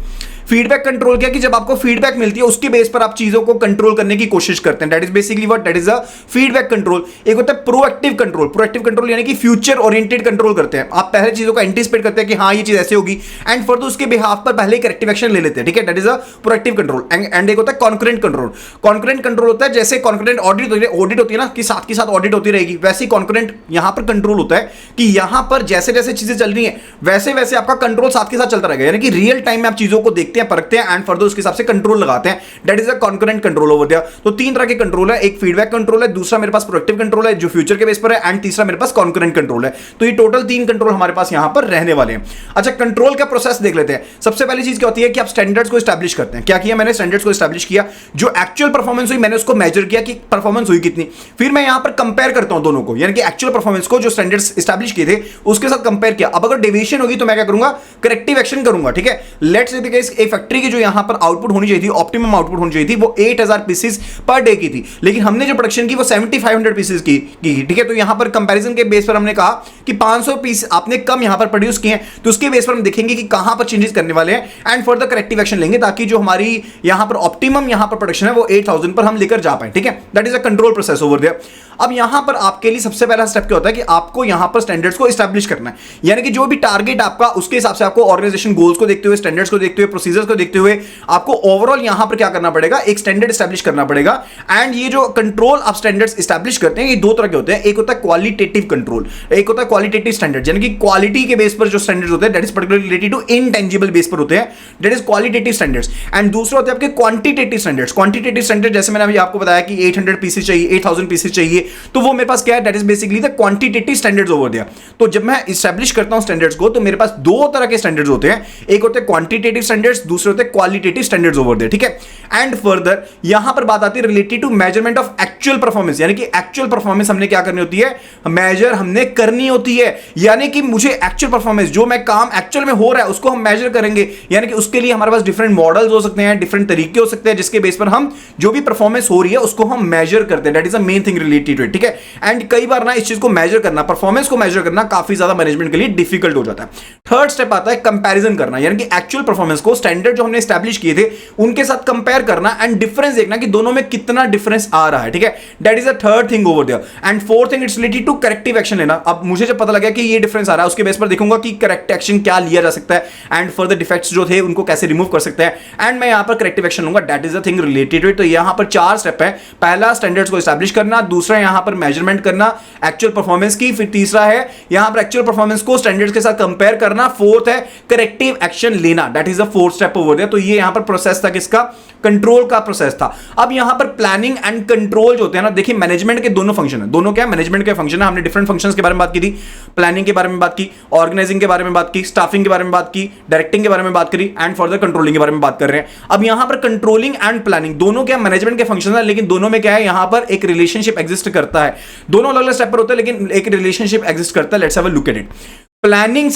Feedback control क्या कि जब आपको फीडबैक मिलती है उसके बेस पर आप चीजों को कंट्रोल करने की कोशिश करते हैं, that is basically what, that is a feedback control. एक होता है प्रोएक्टिव कंट्रोल। प्रोएक्टिव कंट्रोल यानी कि फ्यूचर ओरिएंटेड कंट्रोल करते हैं, आप पहले चीजों को एंटिसिपेट करते हैं कि हाँ ये चीज ऐसे होगी एंड फर्दर उसके बिहाफ पर पहले करेक्टिव एक्शन ले लेते हैं, ठीक है, that is a proactive control. And एक होता है कॉन्करेंट कंट्रोल। कॉन्करेंट कंट्रोल होता है जैसे कॉन्करेंट ऑडिट होती है ना कि साथ के साथ ऑडिट होती रहेगी, वैसे ही कॉन्करेंट यहां पर कंट्रोल होता है कि यहां पर जैसे जैसे चीजें चल रही हैं वैसे वैसे आपका कंट्रोल साथ के साथ चलता रहेगा, यानी कि रियल टाइम में आप चीजों को देखते हैं, परखते हैं एंड फर्दर उसके हिसाब से कंट्रोल लगाते हैं, that is a concurrent control over there. तो तीन तरह के कंट्रोल है, एक फीडबैक कंट्रोल है, दूसरा मेरे पास प्रोएक्टिव कंट्रोल है जो फ्यूचर के बेस पर है, एंड तीसरा मेरे पास कॉन्करेंट कंट्रोल है। तो ये टोटल तीन कंट्रोल हमारे पास यहां पर रहने वाले हैं। अच्छा, कंट्रोल का प्रोसेस देख लेते हैं। सबसे पहली चीज क्या होती है कि आप स्टैंडर्ड्स को एस्टैब्लिश करते हैं। क्या किया मैंने, स्टैंडर्ड्स को एस्टैब्लिश किया, जो एक्चुअल परफॉर्मेंस हुई मैंने उसको मेजर किया कि परफॉर्मेंस हुई कितनी, फिर मैं यहां पर कंपेयर करता हूं दोनों को, यानी कि एक्चुअल परफॉर्मेंस को जो स्टैंडर्ड्स एस्टैब्लिश किए थे उसके साथ कंपेयर किया। अब अगर डेविएशन होगी तो मैं क्या करूंगा, करेक्टिव एक्शन करूंगा, ठीक है। लेट्स से एक फैक्ट्री की जो यहां पर आउटपुट होनी चाहिए थी, ऑप्टिमम आउटपुट होनी चाहिए थी, वो 8000 पीसेस पर डे की थी, लेकिन हमने जो प्रोडक्शन की वो 7500 पीसेस की, ठीक है। तो यहां पर कंपैरिजन के बेस पर हमने कहा कि 500 पीस आपने कम यहां पर प्रोड्यूस किए हैं, तो उसके बेस पर हम देखेंगे कि कहां पर चेंजेस करने वाले हैं एंड फर्दर करेक्टिव एक्शन लेंगे ताकि जो हमारी यहां पर ऑप्टिमम यहां पर प्रोडक्शन है वो 8000 पर हम लेकर जा पाए, ठीक है। That is a control process over there. अब यहां पर आपके लिए सबसे पहला स्टेप क्या होता है कि आपको यहां पर स्टैंडर्ड्स को एस्टैब्लिश करना है, यानी कि जो भी टारगेट आपका उसके हिसाब से आपको ऑर्गेनाइजेशन गोल्स को देखते हुए, स्टैंडर्ड्स को देखते हुए, प्रोसीजर्स को देखते हुए आपको ओवरऑल यहां पर क्या करना पड़ेगा, एक स्टैंडर्ड एस्टैब्लिश करना पड़ेगा। एंड ये जो कंट्रोल आप स्टैंडर्ड्स एस्टैब्लिश करते हैं ये दो तरह के होते हैं, एक होता है क्वालिटेटिव कंट्रोल, एक होता है क्वालिटेटिव स्टैंडर्ड, यानी कि क्वालिटी के बेस पर जो स्टैंडर्ड्स होते हैं that is particularly related to intangible base पर होते हैं, that is qualitative standards. And दूसरा होता है आपके क्वांटिटेटिव स्टैंडर्ड्स। क्वांटिटेटिव स्टैंडर्ड जैसे मैंने अभी आपको बताया कि 800 पीसेस चाहिए, 8000 पीसेस चाहिए, तो वो मेरे पास क्या है, that is basically the quantitative standards over there. तो जब मैं एस्टैब्लिश करता हूं स्टैंडर्ड्स को तो मेरे पास दो तरह के स्टैंडर्ड्स होते हैं, एक होते हैं क्वांटिटेटिव स्टैंडर्ड्स, दूसरे होते हैं क्वालिटेटिव स्टैंडर्ड्स ओवर देयर, ठीक है। एंड फर्दर यहां पर बात आती है related to measurement of actual performance, यानी कि एक्चुअल परफॉर्मेंस हमने क्या करनी होती है, मेजर हमने करनी होती है, यानी कि मुझे एक्चुअल परफॉर्मेंस जो मैं काम एक्चुअल में हो रहा है उसको हम मेजर करेंगे, यानी कि उसके लिए हमारे पास डिफरेंट मॉडल्स हो सकते हैं, डिफरेंट तरीके हो सकते हैं जिसके बेस पर हम जो भी परफॉर्मेंस हो रही है उसको हम मेजर करते हैं, that is a main thing related to it, ठीक है। एंड कई बार ना इस चीज को मेजर करना, परफॉर्मेंस को मेजर करना काफी ज्यादा मैनेजमेंट के लिए डिफिकल्ट हो जाता है। थर्ड स्टेप आता है कंपैरिजन करना, यानी कि एक्चुअल परफॉर्मेंस को स्टैंडर्ड जो हमने एस्टैब्लिश किए थे उनके साथ कंपेयर करना एंड डिफरेंस देखना कि दोनों में कितना डिफरेंस आ रहा है, ठीक है। That is a third thing over there. And fourth thing it's related to corrective action लेना। अब मुझे जब पता लगा कि ये डिफरेंस आ रहा है उसके बेस पर देखूंगा कि करेक्ट एक्शन क्या लिया जा सकता है एंड फर्दर डिफेक्ट्स जो थे उनको कैसे रिमूव कर सकते हैं एंड मैं यहां पर करेक्टिव एक्शन लूंगा, that is a thing related to it. तो यहां पर चार स्टेप है, पहला स्टैंडर्ड्स को एस्टैब्लिश करना, दूसरा यहां पर मेजरमेंट करना एक्चुअल परफॉर्मेंस की, फिर तीसरा है यहां पर एक्चुअल परफॉर्मेंस को स्टैंडर्ड्स के साथ कंपेयर करना, फोर्थ है करेक्टिव एक्शन लेना, that is the fourth step over there. तो ये यहां पर प्रोसेस था किसका, कंट्रोल का प्रोसेस था। अब यहां पर प्लानिंग एंड कंट्रोल जो होते हैं ना, देखिए मैनेजमेंट के दोनों फंक्शन है, दोनों क्या है, मैनेजमेंट के फंक्शन है। हमने डिफरेंट फंक्शंस के बारे में बात की थी, प्लानिंग के बारे में बात की, ऑर्गेनाइजिंग के बारे में बात की, स्टाफिंग के बारे में बात की, डायरेक्टिंग के बारे में बात करी एंड फर्दर कंट्रोलिंग के बारे में बात कर रहे हैं। अब यहां पर कंट्रोलिंग एंड प्लानिंग दोनों क्या मैनेजमेंट के फंक्शन है, लेकिन दोनों में क्या है, यहां पर एक रिलेशनशिप एग्जिस्ट करता है। दोनों अलग अलग स्टेप पर होते हैं लेकिन एक रिलेशनशिप एग्जिस्ट करता है। Let's have a look at it. Planning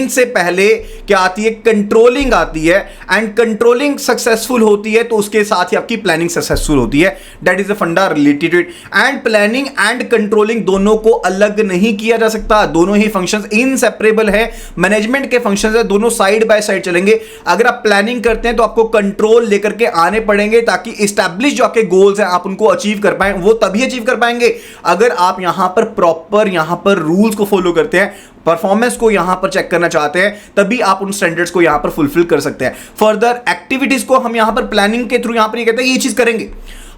से पहले क्या आती है, कंट्रोलिंग आती है एंड कंट्रोलिंग सक्सेसफुल होती है तो उसके साथ ही आपकी प्लानिंग सक्सेसफुल होती है, that is the funda related to it. And planning and controlling दोनों को अलग नहीं किया जा सकता, दोनों ही फंक्शंस इनसेपरेबल है, मैनेजमेंट के फंक्शंस है, दोनों साइड बाय साइड चलेंगे। अगर आप प्लानिंग करते हैं तो आपको कंट्रोल लेकर के आने पड़ेंगे ताकि एस्टैब्लिश जो आपके गोल्स हैं आप उनको अचीव कर पाए। वो तभी अचीव कर पाएंगे अगर आप यहां पर प्रॉपर यहां पर रूल्स को फॉलो करते हैं, परफॉर्मेंस को यहां पर चेक करना चाहते हैं, तभी आप उन स्टैंडर्ड्स को यहां पर फुलफिल कर सकते हैं। फर्दर एक्टिविटीज को हम यहां पर प्लानिंग के थ्रू यहां पर ये कहते हैं ये चीज करेंगे,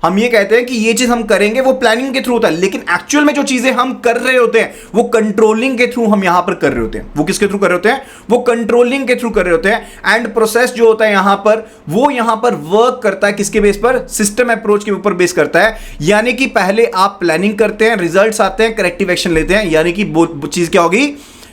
हम ये कहते हैं कि ये चीज हम करेंगे, वो प्लानिंग के थ्रू होता है, लेकिन एक्चुअल में जो चीजें हम कर रहे होते हैं वो कंट्रोलिंग के थ्रू हम यहां पर कर रहे होते हैं। वो किसके थ्रू कर रहे होते हैं? वो कंट्रोलिंग के थ्रू कर रहे होते हैं। एंड प्रोसेस जो होता है यहां पर, वो यहां पर वर्क करता है किसके बेस पर? सिस्टम अप्रोच के ऊपर बेस करता है। यानी कि पहले आप प्लानिंग करते हैं, रिजल्ट्स आते हैं, करेक्टिव एक्शन लेते हैं। यानी कि वो चीज क्या होगी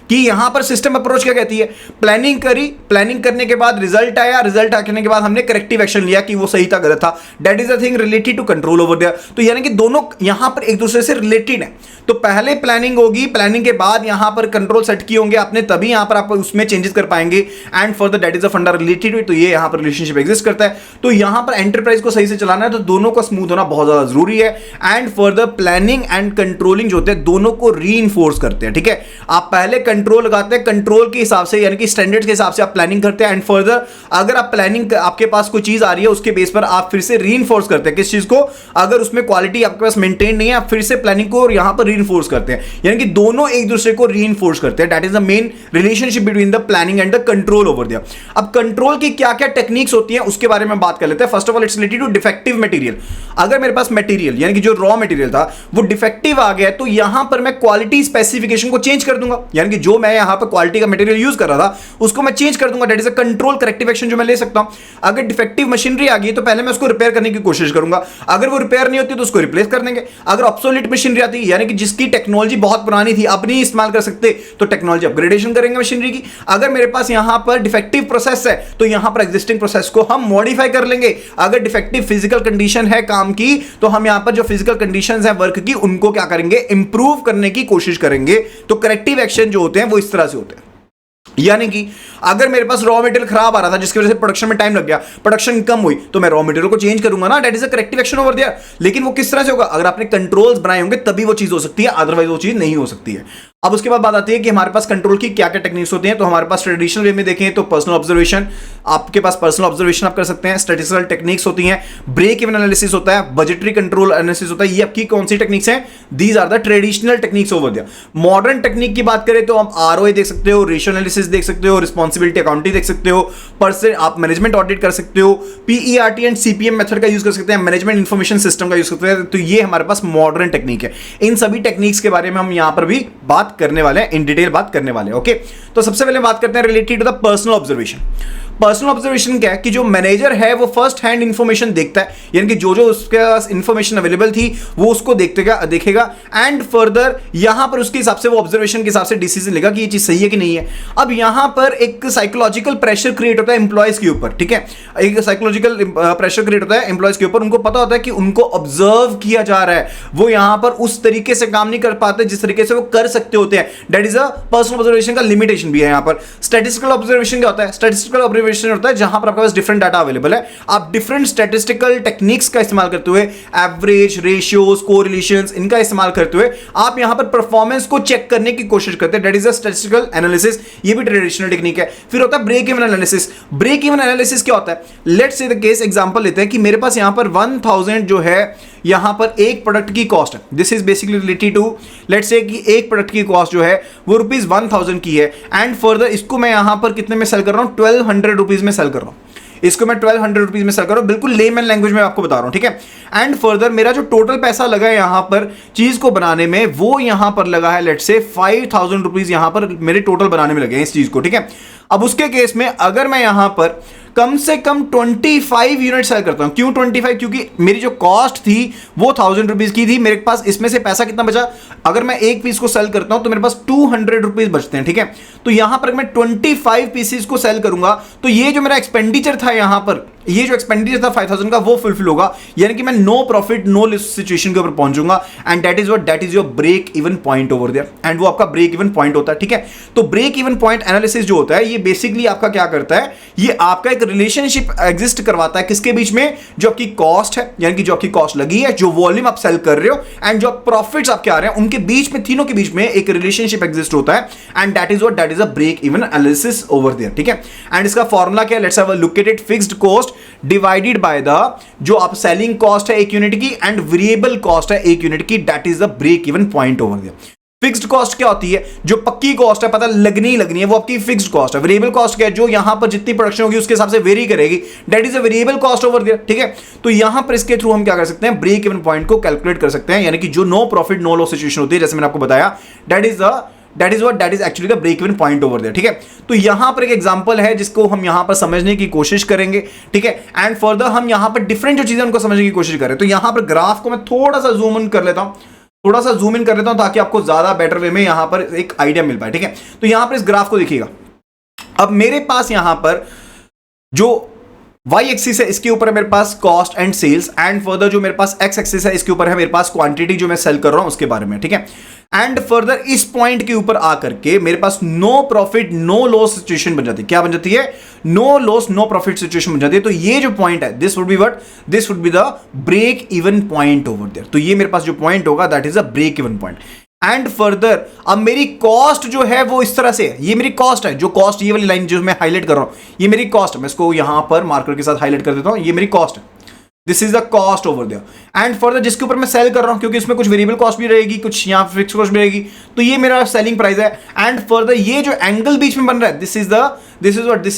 कि यहां पर सिस्टम अप्रोच क्या कहती है? प्लानिंग करी, प्लानिंग करने के बाद रिजल्ट आया, रिजल्ट आने के बाद हमने करेक्टिव एक्शन लिया कि वो सही था गलत था। That is a thing related to control over there. तो यानी कि दोनों यहां पर एक दूसरे से रिलेटेड है। तो पहले प्लानिंग होगी, प्लानिंग के बाद यहां पर कंट्रोल सेट किए होंगे आपने, तभी यहां पर आप उसमें चेंजेस कर पाएंगे। And further that is a फंडा रिलेटेड, तो ये यहां पर रिलेशनशिप एग्जिस्ट करता है। तो यहां पर एंटरप्राइज को सही से चलाना है तो दोनों का स्मूथ होना बहुत ज्यादा जरूरी है। And further planning and controlling जो होते हैं दोनों को रीइंफोर्स करते हैं। ठीक है, आप पहले कंट्रोल लगाते हैं, कंट्रोल के हिसाब से यानी कि स्टैंडर्ड्स के हिसाब से आप प्लानिंग करते हैं। एंड फर्दर अगर आप प्लानिंग, आपके पास कोई चीज आ रही है, उसके बेस पर आप फिर से रीइंफोर्स करते हैं किस चीज को? अगर उसमें क्वालिटी आपके पास मेंटेन नहीं है, आप फिर से प्लानिंग को यहां पर रीइंफोर्स करते हैं। यानी कि दोनों एक दूसरे को रीइंफोर्स करते हैं। That is the main relationship between the planning and the control over there. अब कंट्रोल की क्या क्या टेक्निक्स होती हैं उसके बारे में बात कर लेते हैं। First of all it's related to defective material. अगर मेरे पास मटेरियल यानी कि जो रॉ मटेरियल था वो डिफेक्टिव आ गया, तो यहां पर मैं क्वालिटी स्पेसिफिकेशन को चेंज कर दूंगा। यानी कि जो मैं यहां पर क्वालिटी का मटेरियल यूज कर रहा था उसको मैं चेंज कर दूंगा। That is a control corrective action जो मैं ले सकता हूं। अगर डिफेक्टिव मशीनरी आ गई तो पहले मैं उसको रिपेयर करने की कोशिश करूंगा। अगर वो रिपेयर नहीं होती तो उसको रिप्लेस कर देंगे। अगर ऑब्सोलीट मशीनरी आती है यानी कि जिसकी टेक्नोलॉजी बहुत पुरानी थी, अब नहीं इस्तेमाल कर सकते, तो टेक्नोलॉजी अपग्रेडेशन करेंगे मशीनरी की। अगर मेरे पास यहां पर डिफेक्टिव प्रोसेस है तो यहां पर एग्जिस्टिंग प्रोसेस को हम मॉडिफाई कर लेंगे। अगर डिफेक्टिव फिजिकल कंडीशन है काम की तो हम यहां पर जो फिजिकल कंडीशंस है वर्क की उनको क्या करेंगे? इंप्रूव करने की कोशिश करेंगे। तो करेक्टिव एक्शन जो होते हैं वो इस तरह से होते हैं। यानी कि अगर मेरे पास रॉ मटेरियल खराब आ रहा था जिसकी वजह से प्रोडक्शन में टाइम लग गया, प्रोडक्शन कम हुई, तो मैं रॉ मटेरियल को चेंज करूंगा ना। That is a corrective action over there. लेकिन वो किस तरह से होगा? अगर आपने कंट्रोल्स बनाए होंगे तभी वो चीज हो सकती है, अदरवाइज वो चीज नहीं हो सकती है। अब उसके बाद बात आती है कि हमारे पास कंट्रोल की क्या क्या टेक्निक्स होती हैं। तो हमारे पास ट्रेडिशनल वे में देखें तो पर्सनल ऑब्जर्वेशन, आपके पास पर्सनल ऑब्जर्वेशन आप कर सकते हैं। स्टैटिस्टिकल टेक्निक्स होती हैं, ब्रेक इवन एनालिसिस होता है, बजटरी कंट्रोल एनालिसिस होता है। ये आपकी कौन सी टेक्निक्स हैं? These are the traditional techniques over there. Modern technique की बात करें तो आप आरओए देख सकते हो, रेशियो एनालिसिस देख सकते हो, रिस्पॉन्सिबिलिटी अकाउंटिंग देख सकते हो, पर्सन आप मैनेजमेंट ऑडिट कर सकते हो, पीईआरटी एंड सीपीएम मेथड का यूज कर सकते हैं, मैनेजमेंट इंफॉर्मेशन सिस्टम का यूज कर सकते हैं। तो ये हमारे पास मॉडर्न टेक्निक है। इन सभी टेक्निक्स के बारे में हम यहां पर भी बात करने वाले हैं, इन डिटेल बात करने वाले हैं। ओके, तो सबसे पहले बात करते हैं related to the personal observation. Personal observation क्या है कि जो मैनेजर है वो फर्स्ट हैंड इंफॉर्मेशन देखता है, यानी कि जो जो उसके पास इंफॉर्मेशन अवेलेबल थी वो उसको देखेगा एंड फर्दर यहां पर उसके हिसाब से वो ऑब्जर्वेशन के हिसाब से डिसीजन लेगा कि ये चीज सही है कि नहीं है। अब यहां पर एक साइकोलॉजिकल प्रेशर क्रिएट होता है एम्प्लॉयज के ऊपर। ठीक है, एक साइकोलॉजिकल प्रेशर क्रिएट होता है एम्प्लॉयज के ऊपर। उनको पता होता है कि उनको ऑब्जर्व किया जा रहा है, वो यहां पर उस तरीके से काम नहीं कर पाते जिस तरीके से वो कर सकते होते हैं। That is a personal observation का लिमिटेशन भी है यहां पर। स्टैटिस्टिकल ऑब्जर्वेशन क्या होता है? स्टैटिस्टिकल ऑब्जर्वेशन होता है जहां पर आपके पास डिफरेंट डाटा अवेलेबल है, आप डिफरेंट स्टैटिस्टिकल टेक्निक्स का इस्तेमाल करते हुए, एवरेज, रेशियोज, कोरिलेशंस, इनका इस्तेमाल करते हुए आप यहां पर परफॉर्मेंस को चेक करने की कोशिश करते हैं। That is a statistical analysis. ये भी ट्रेडिशनल टेक्निक है। फिर होता है break even analysis. Break even analysis क्या होता है? Let's say the case example लेते हैं कि मेरे पास यहां पर 1000 जो है यहां पर एक प्रोडक्ट की कॉस्ट है। This is basically related to, let's say कि एक प्रोडक्ट की कॉस्ट जो है वो ₹1000 की है एंड फर्दर इसको मैं यहां पर कितने में सेल कर रहा हूं? 1200 रुपीज में सेल कर रहा हूं। इसको मैं 1200 रुपीज में सेल कर रहा हूं, बिल्कुल लेमैन लैंग्वेज में आपको बता रहा हूं। ठीक है, एंड फर्दर मेरा जो टोटल पैसा लगा है यहां पर चीज को बनाने में वो यहां पर लगा है लेट्स से 5000 रुपीज यहां पर मेरे टोटल बनाने में लगे हैं इस चीज को। ठीक है, अब उसके केस में अगर मैं यहां पर कम से कम 25 यूनिट सेल करता हूं। क्यों 25? क्योंकि मेरी जो कॉस्ट थी वो 1000 रुपीज की थी। मेरे पास इसमें से पैसा कितना बचा? अगर मैं एक पीस को सेल करता हूं तो मेरे पास 200 रुपीज बचते हैं। ठीक है, तो यहां पर मैं 25 पीसेस को सेल करूंगा तो ये जो मेरा एक्सपेंडिचर था यहां पर, ये जो एक्सपेंडिचर था 5000 का वो फुलफिल होगा। यानी कि मैं no profit no loss situation के ऊपर पहुंचूंगा and that is what, that is your break even point over there. And वो आपका ब्रेक इवन पॉइंट होता है। ठीक है, तो ब्रेक इवन पॉइंट एनालिसिस जो होता है ये बेसिकली आपका क्या करता है? ये आपका एक रिलेशनशिप एग्जिस्ट करवाता है किसके बीच में? जो आपकी कॉस्ट है, यानी कि जो आपकी कॉस्ट लगी है, जो वॉल्यूम आप सेल कर रहे हो एंड जो प्रॉफिट्स आपके आ रहे हैं, उनके बीच में, तीनों के बीच में एक रिलेशनशिप एग्जिस्ट होता है and that is what, that is a break even analysis over there. ठीक है, एंड इसका फॉर्मूला क्या है? Let's have a look at it. Fixed cost divided by the जो आप सेलिंग कॉस्ट है एक यूनिट की एंड वेरिएबल कॉस्ट है एक यूनिट की, that is the break even point over there. Fixed cost क्या होती है? जो पक्की कॉस्ट है, पता लगनी ही लगनी है, वो आपकी फिक्स्ड कॉस्ट है। वेरिएबल कॉस्ट क्या है? जो यहां पर जितनी प्रोडक्शन होगी उसके हिसाब से वेरी करेगी, that is a variable cost over there, ठीक है। तो यहां पर इसके थ्रू हम क्या कर सकते हैं, ब्रेक इवन पॉइंट को कैलकुलेट कर सकते हैं, यानी कि जो no profit no loss situation होती है, जैसे मैंने आपको बताया, that is actually the break even point over there, ठीक है। तो यहां पर एक एग्जांपल है जिसको हम यहां पर समझने की कोशिश करेंगे, ठीक है। एंड फर्दर हम यहां पर डिफरेंट जो चीजें उनको समझने की कोशिश करें। तो यहां पर ग्राफ को मैं थोड़ा सा जूम इन कर लेता हूं, ताकि आपको ज्यादा बेटर वे में यहां पर एक आइडिया मिल पाए, ठीक है। तो यहां पर इस ग्राफ को देखिएगा। अब मेरे पास यहां पर जो वाई एक्सिस है इसके ऊपर है मेरे पास cost and sales, and further जो मेरे पास एक्स एक्सिस है इसके ऊपर है मेरे पास क्वांटिटी जो मैं सेल कर रहा हूं उसके बारे में, ठीक है। एंड फर्दर इस पॉइंट के ऊपर आकर के मेरे पास no profit no loss situation बन जाती है। क्या बन जाती है? No loss no profit situation बन जाती है। तो ये जो पॉइंट है, this would be what? This would be the break even point over there. तो ये मेरे पास जो पॉइंट होगा that is a break even point. And further अब मेरी कॉस्ट जो है वो इस तरह से है, ये मेरी कॉस्ट है, जो कॉस्ट ये वाली लाइन जो मैं हाईलाइट कर रहा हूं ये मेरी कॉस्ट है। मैं इसको यहां पर मार्कर के साथ हाईलाइट कर देता हूं, ये मेरी कॉस्ट है, this is the cost over there. And further जिसके ऊपर मैं सेल कर रहा हूं, क्योंकि इसमें कुछ वेरिएबल कॉस्ट भी रहेगी, कुछ यहां फिक्स कॉस्ट भी रहेगी, तो ये मेरा सेलिंग प्राइस है। एंड फर्दर ये जो एंगल बीच में बन रहा है, this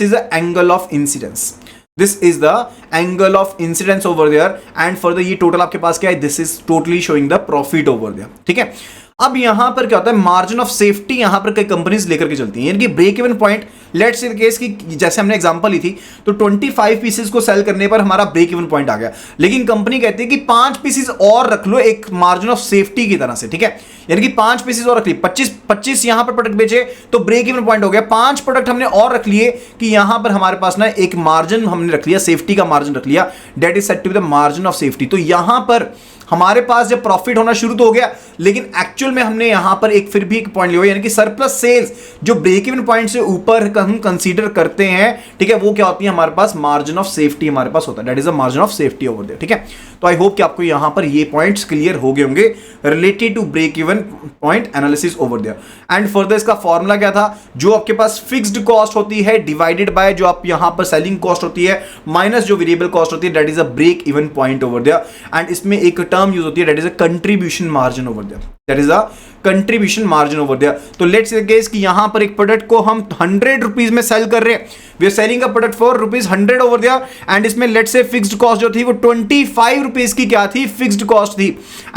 is the angle of incidence, this is the angle of incidence over there. And further ये टोटल आपके पास क्या है, this is totally showing the profit over there, ठीक है। अब यहां पर क्या होता है, मार्जिन ऑफ सेफ्टी यहां पर कई कंपनीज लेकर के चलती हैं, यानी कि break even point, let's say case की जैसे हमने एग्जांपल ली थी, तो 25 पीसेस को सेल करने पर हमारा ब्रेक इवन पॉइंट आ गया, लेकिन कंपनी कहती है कि 5 पीसेस और रख लो एक मार्जिन ऑफ सेफ्टी की तरह से, ठीक है। यानी कि 5 पीसेस और रख लिए, 25 यहां पर प्रोडक्ट बेचे तो ब्रेक इवन पॉइंट हो गया। 5 प्रोडक्ट हमने और रख लिए कि यहां पर हमारे पास ना एक मार्जिन हमने रख लिया, सेफ्टी का मार्जिन रख लिया, that is said to be the margin of safety. तो यहां पर हमारे पास जब प्रॉफिट होना शुरू तो हो गया, लेकिन एक्चुअल में हमने यहां पर एक फिर भी एक पॉइंट लिया, यानी कि सरप्लस सेल्स जो ब्रेक इवन पॉइंट से ऊपर हम कंसीडर करते हैं, ठीक है, वो क्या होती है, हमारे पास मार्जिन ऑफ सेफ्टी हमारे पास होता है, that is a margin of safety over there, ठीक है। तो आई होप कि आपको यहां पर ये पॉइंट्स क्लियर हो गए होंगे related to break even point analysis over there. And further इसका फॉर्मूला क्या था, जो आपके पास फिक्स्ड कॉस्ट होती है डिवाइडेड बाय जो आप यहां पर सेलिंग कॉस्ट होती है माइनस जो वेरिएबल कॉस्ट होती है, that is a break even point over there. And इसमें एक टर्म यूज होती है, that is a contribution margin over there, that is a contribution margin over there. तो लेट्स से केस कि यहां पर एक प्रोडक्ट को हम 100 रुपीज में सेल कर रहे हैं, we are selling a product for ₹100 over there, and इसमें लेट्स से फिक्स्ड कॉस्ट जो थी वो 25 रुपीज की क्या थी, फिक्स्ड कॉस्ट थी।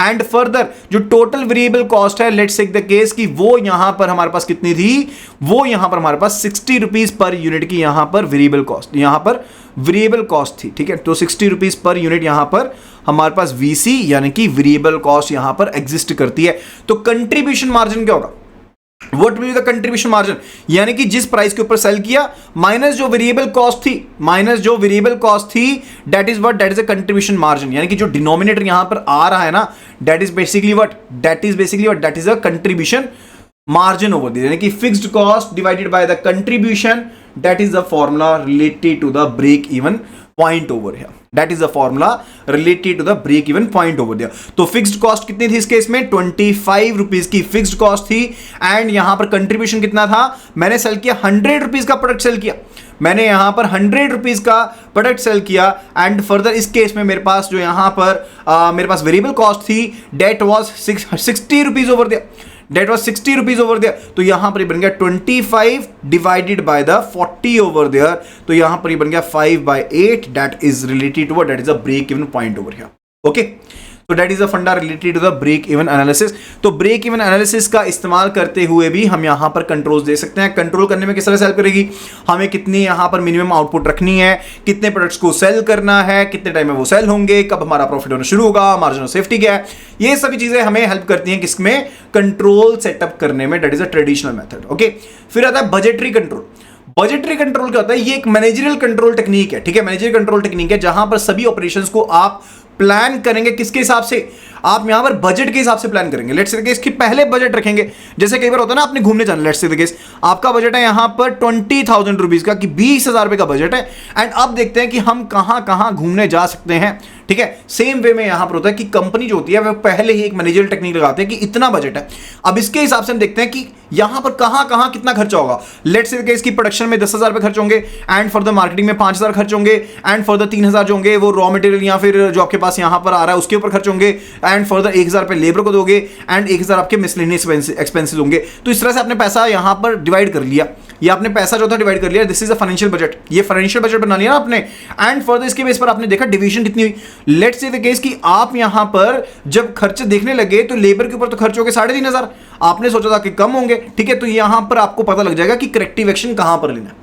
एंड फर्दर जो टोटल वेरिएबल कॉस्ट है, लेट्स से द केस कि वो यहां पर हमारे पास कितनी थी, वो यहां पर हमारे पास 60 रुपीज पर यूनिट की यहां पर वेरिएबल कॉस्ट, यहां पर वेरिएबल कॉस्ट थी, ठीक है। तो 60 रुपीज पर यूनिट यहां पर हमारे पास वीसी यानी कि वेरिएबल कॉस्ट यहां पर एग्जिस्ट करती है। तो कंट्रीब्यूशन मार्जिन क्या होगा, what will be the contribution margin, यानी कि जिस प्राइस के ऊपर सेल किया माइनस जो वेरिएबल कॉस्ट थी, that is what, that is a contribution margin, यानी कि जो डिनोमिनेटर यहां पर आ रहा है ना, that is basically what, that is a contribution margin over there, यानी कि fixed cost divided by the contribution, that is the formula related to the break even point over here, that is the formula related to the break even point over there. तो fixed cost कितनी थी इस case में, 25 rupees की fixed cost थी, and यहां पर contribution कितना था, मैंने सेल किया 100 रुपीज का प्रोडक्ट सेल किया, मैंने यहां पर 100 रुपीज का प्रोडक्ट सेल किया। एंड फर्दर इस केस में मेरे पास जो यहां पर मेरे पास वेरिएबल कॉस्ट थी, that was 60 rupees over there, that was 60 rupees over there। तो यहां पर ये बन गया 25 divided by the 40 over there, तो यहां पर ये बन गया 5/8, that is related to what, that is a break even point over here, okay। तो दैट इज अ फंडा related to the break even analysis. तो ब्रेक इवन एनालिसिस का इस्तेमाल करते हुए भी हम यहां पर कंट्रोल दे सकते हैं। कंट्रोल करने में किस तरह से हेल्प करेगी, हमें कितनी यहां पर मिनिमम आउटपुट रखनी है, कितने प्रोडक्ट्स को सेल करना है, कितने टाइम में वो सेल होंगे, कब हमारा प्रॉफिट होना शुरू होगा, मार्जिन ऑफ सेफ्टी क्या है, ये सभी चीजें हमें हेल्प करती हैं किसमें, कंट्रोल सेटअप करने में, that is a traditional method, okay. फिर आता है बजटरी कंट्रोल। बजटरी कंट्रोल क्या होता है, ये एक मैनेजरियल कंट्रोल टेक्निक है, ठीक है। मैनेजरियल कंट्रोल टेक्निक है जहां पर सभी ऑपरेशंस को आप प्लान करेंगे किसके हिसाब से, आप यहां पर बजट के हिसाब से प्लान करेंगे। लेट्स से इसकी पहले बजट रखेंगे, जैसे कई बार होता है ना आपने घूमने जाना, लेट्स से केस आपका बजट है यहां पर 20,000 रुपीज का, कि 20,000 रुपए का बजट है, एंड अब देखते हैं कि हम कहां कहां घूमने जा सकते हैं, ठीक है। सेम वे में यहां पर होता है कि कंपनी जो होती है वह पहले ही एक मैनेजरियल टेक्निक लगाते हैं कि इतना बजट है, अब इसके हिसाब से हम देखते हैं कि यहां पर कहां कहां कितना खर्चा होगा। लेट्स से इसकी प्रोडक्शन में 10,000 रुपए खर्च होंगे, एंड फॉर द मार्केटिंग में 5,000 खर्च होंगे, एंड फॉर द 3,000 जो होंगे वो रॉ मटेरियल या फिर जो आपके पास यहां पर आ रहा है उसके ऊपर खर्च होंगे, एंड फर्दर 1000 रुपए लेबर को दोगे एंड 1000 आपके मिसलेनियस एक्सपेंसेस होंगे। तो इस तरह से आपने पैसा यहां पर डिवाइड कर लिया, या आपने पैसा जो था डिवाइड कर लिया। This is a financial budget, ये फाइनेंशियल बजट बना लिया ना आपने। एंड फर्दर इसके बेस पर आपने देखा डिवीजन कितनी हुई। लेट्स से द केस कि आप यहां पर जब खर्चे देखने लगे तो लेबर के ऊपर तो खर्च हो गए 3500, आपने सोचा था कि कम होंगे, ठीक है। तो यहां पर आपको पता लग जाएगा कि करेक्टिव एक्शन कहां पर लेना,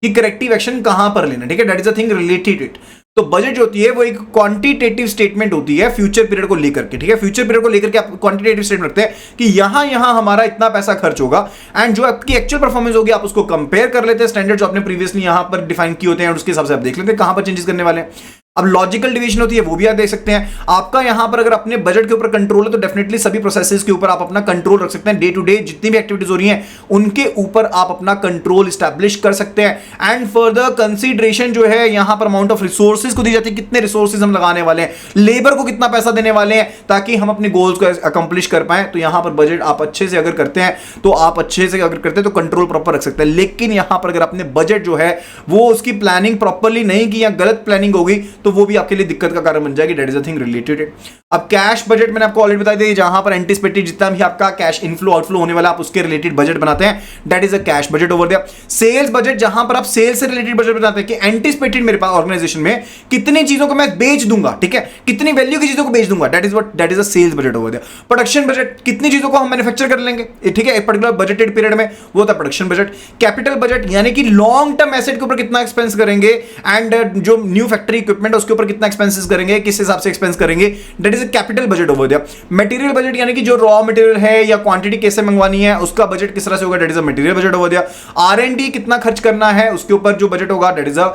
कि करेक्टिव एक्शन कहां पर लेना, ठीक है। That is a thing related it. तो बजट जो होती है वो एक क्वांटिटेटिव स्टेटमेंट होती है फ्यूचर पीरियड को लेकर के, ठीक है। फ्यूचर पीरियड को लेकर के आप क्वांटिटेटिव स्टेटमेंट रखते हैं कि यहां हमारा इतना पैसा खर्च होगा, एंड जो आपकी एक्चुअल परफॉर्मेंस होगी आप उसको कंपेयर कर लेते हैं स्टैंडर्ड जो आपने प्रीवियसली यहां पर डिफाइन किए होते हैं, और उसके हिसाब से आप देख लेते हैं कहां पर चेंजेस करने वाले हैं। अब लॉजिकल डिवीजन होती है वो भी आप देख सकते हैं। आपका यहां पर अगर अपने बजट के ऊपर कंट्रोल है तो डेफिनेटली सभी प्रोसेसेस के ऊपर आप अपना कंट्रोल रख सकते हैं। डे टू डे जितनी भी एक्टिविटीज हो रही हैं उनके ऊपर आप अपना कंट्रोल स्टैब्लिश कर सकते हैं। एंड फर्दर कंसीडरेशन जो है यहां पर अमाउंट ऑफ रिसोर्सेज को दी जाती है, कितने रिसोर्सेज हम लगाने वाले हैं, लेबर को कितना पैसा देने वाले हैं ताकि हम अपने गोल्स को अकम्प्लिश कर पाए। तो यहां पर बजट आप अच्छे से अगर करते हैं तो आप अच्छे से अगर करते हैं तो कंट्रोल प्रॉपर रख सकते हैं। लेकिन यहां पर अगर आपने बजट जो है वो उसकी प्लानिंग प्रॉपरली नहीं की या गलत प्लानिंग होगी तो वो भी आपके लिए दिक्कत का कारण बन जाएगी। That is a thing related. अब कैश बजट मैंने आपको ऑलरेडी बता दिया, जहां पर एंटिसिपेटेड जितना भी आपका कैश इनफ्लो आउटफ्लो होने वाला आप उसके रिलेटेड बजट बनाते हैं, that is a cash budget over there. Sales budget, जहां पर आप सेल्स से रिलेटेड बजट बनाते हैं कि एंटिसिपेटेड मेरे पास ऑर्गेनाइजेशन में कितनी चीजों को मैं बेच दूंगा, ठीक है, कितनी वैल्यू की चीजों को बेच दूंगा, that is a sales budget over there. Production budget, कितनी चीजों को हम मैन्युफैक्चर कर लेंगे, ठीक है, एक पर्टिकुलर बजटेड पीरियड में, वो होता है प्रोडक्शन बजट। कैपिटल बजट यानी कि लॉन्ग टर्म एसेट के ऊपर कितना एक्सपेंस करेंगे, एंड जो न्यू फैक्ट्री इक्विपमेंट है उसके ऊपर कितना एक्सपेंसेस करेंगे, किस हिसाब से एक्सपेंस करेंगे, that is a capital budget over there. Material budget यानी कि जो रॉ मटेरियल है या क्वांटिटी कैसे मंगवानी है उसका बजट किस तरह से होगा, that is a material budget over there. R&D कितना खर्च करना है उसके ऊपर जो बजट होगा, that is a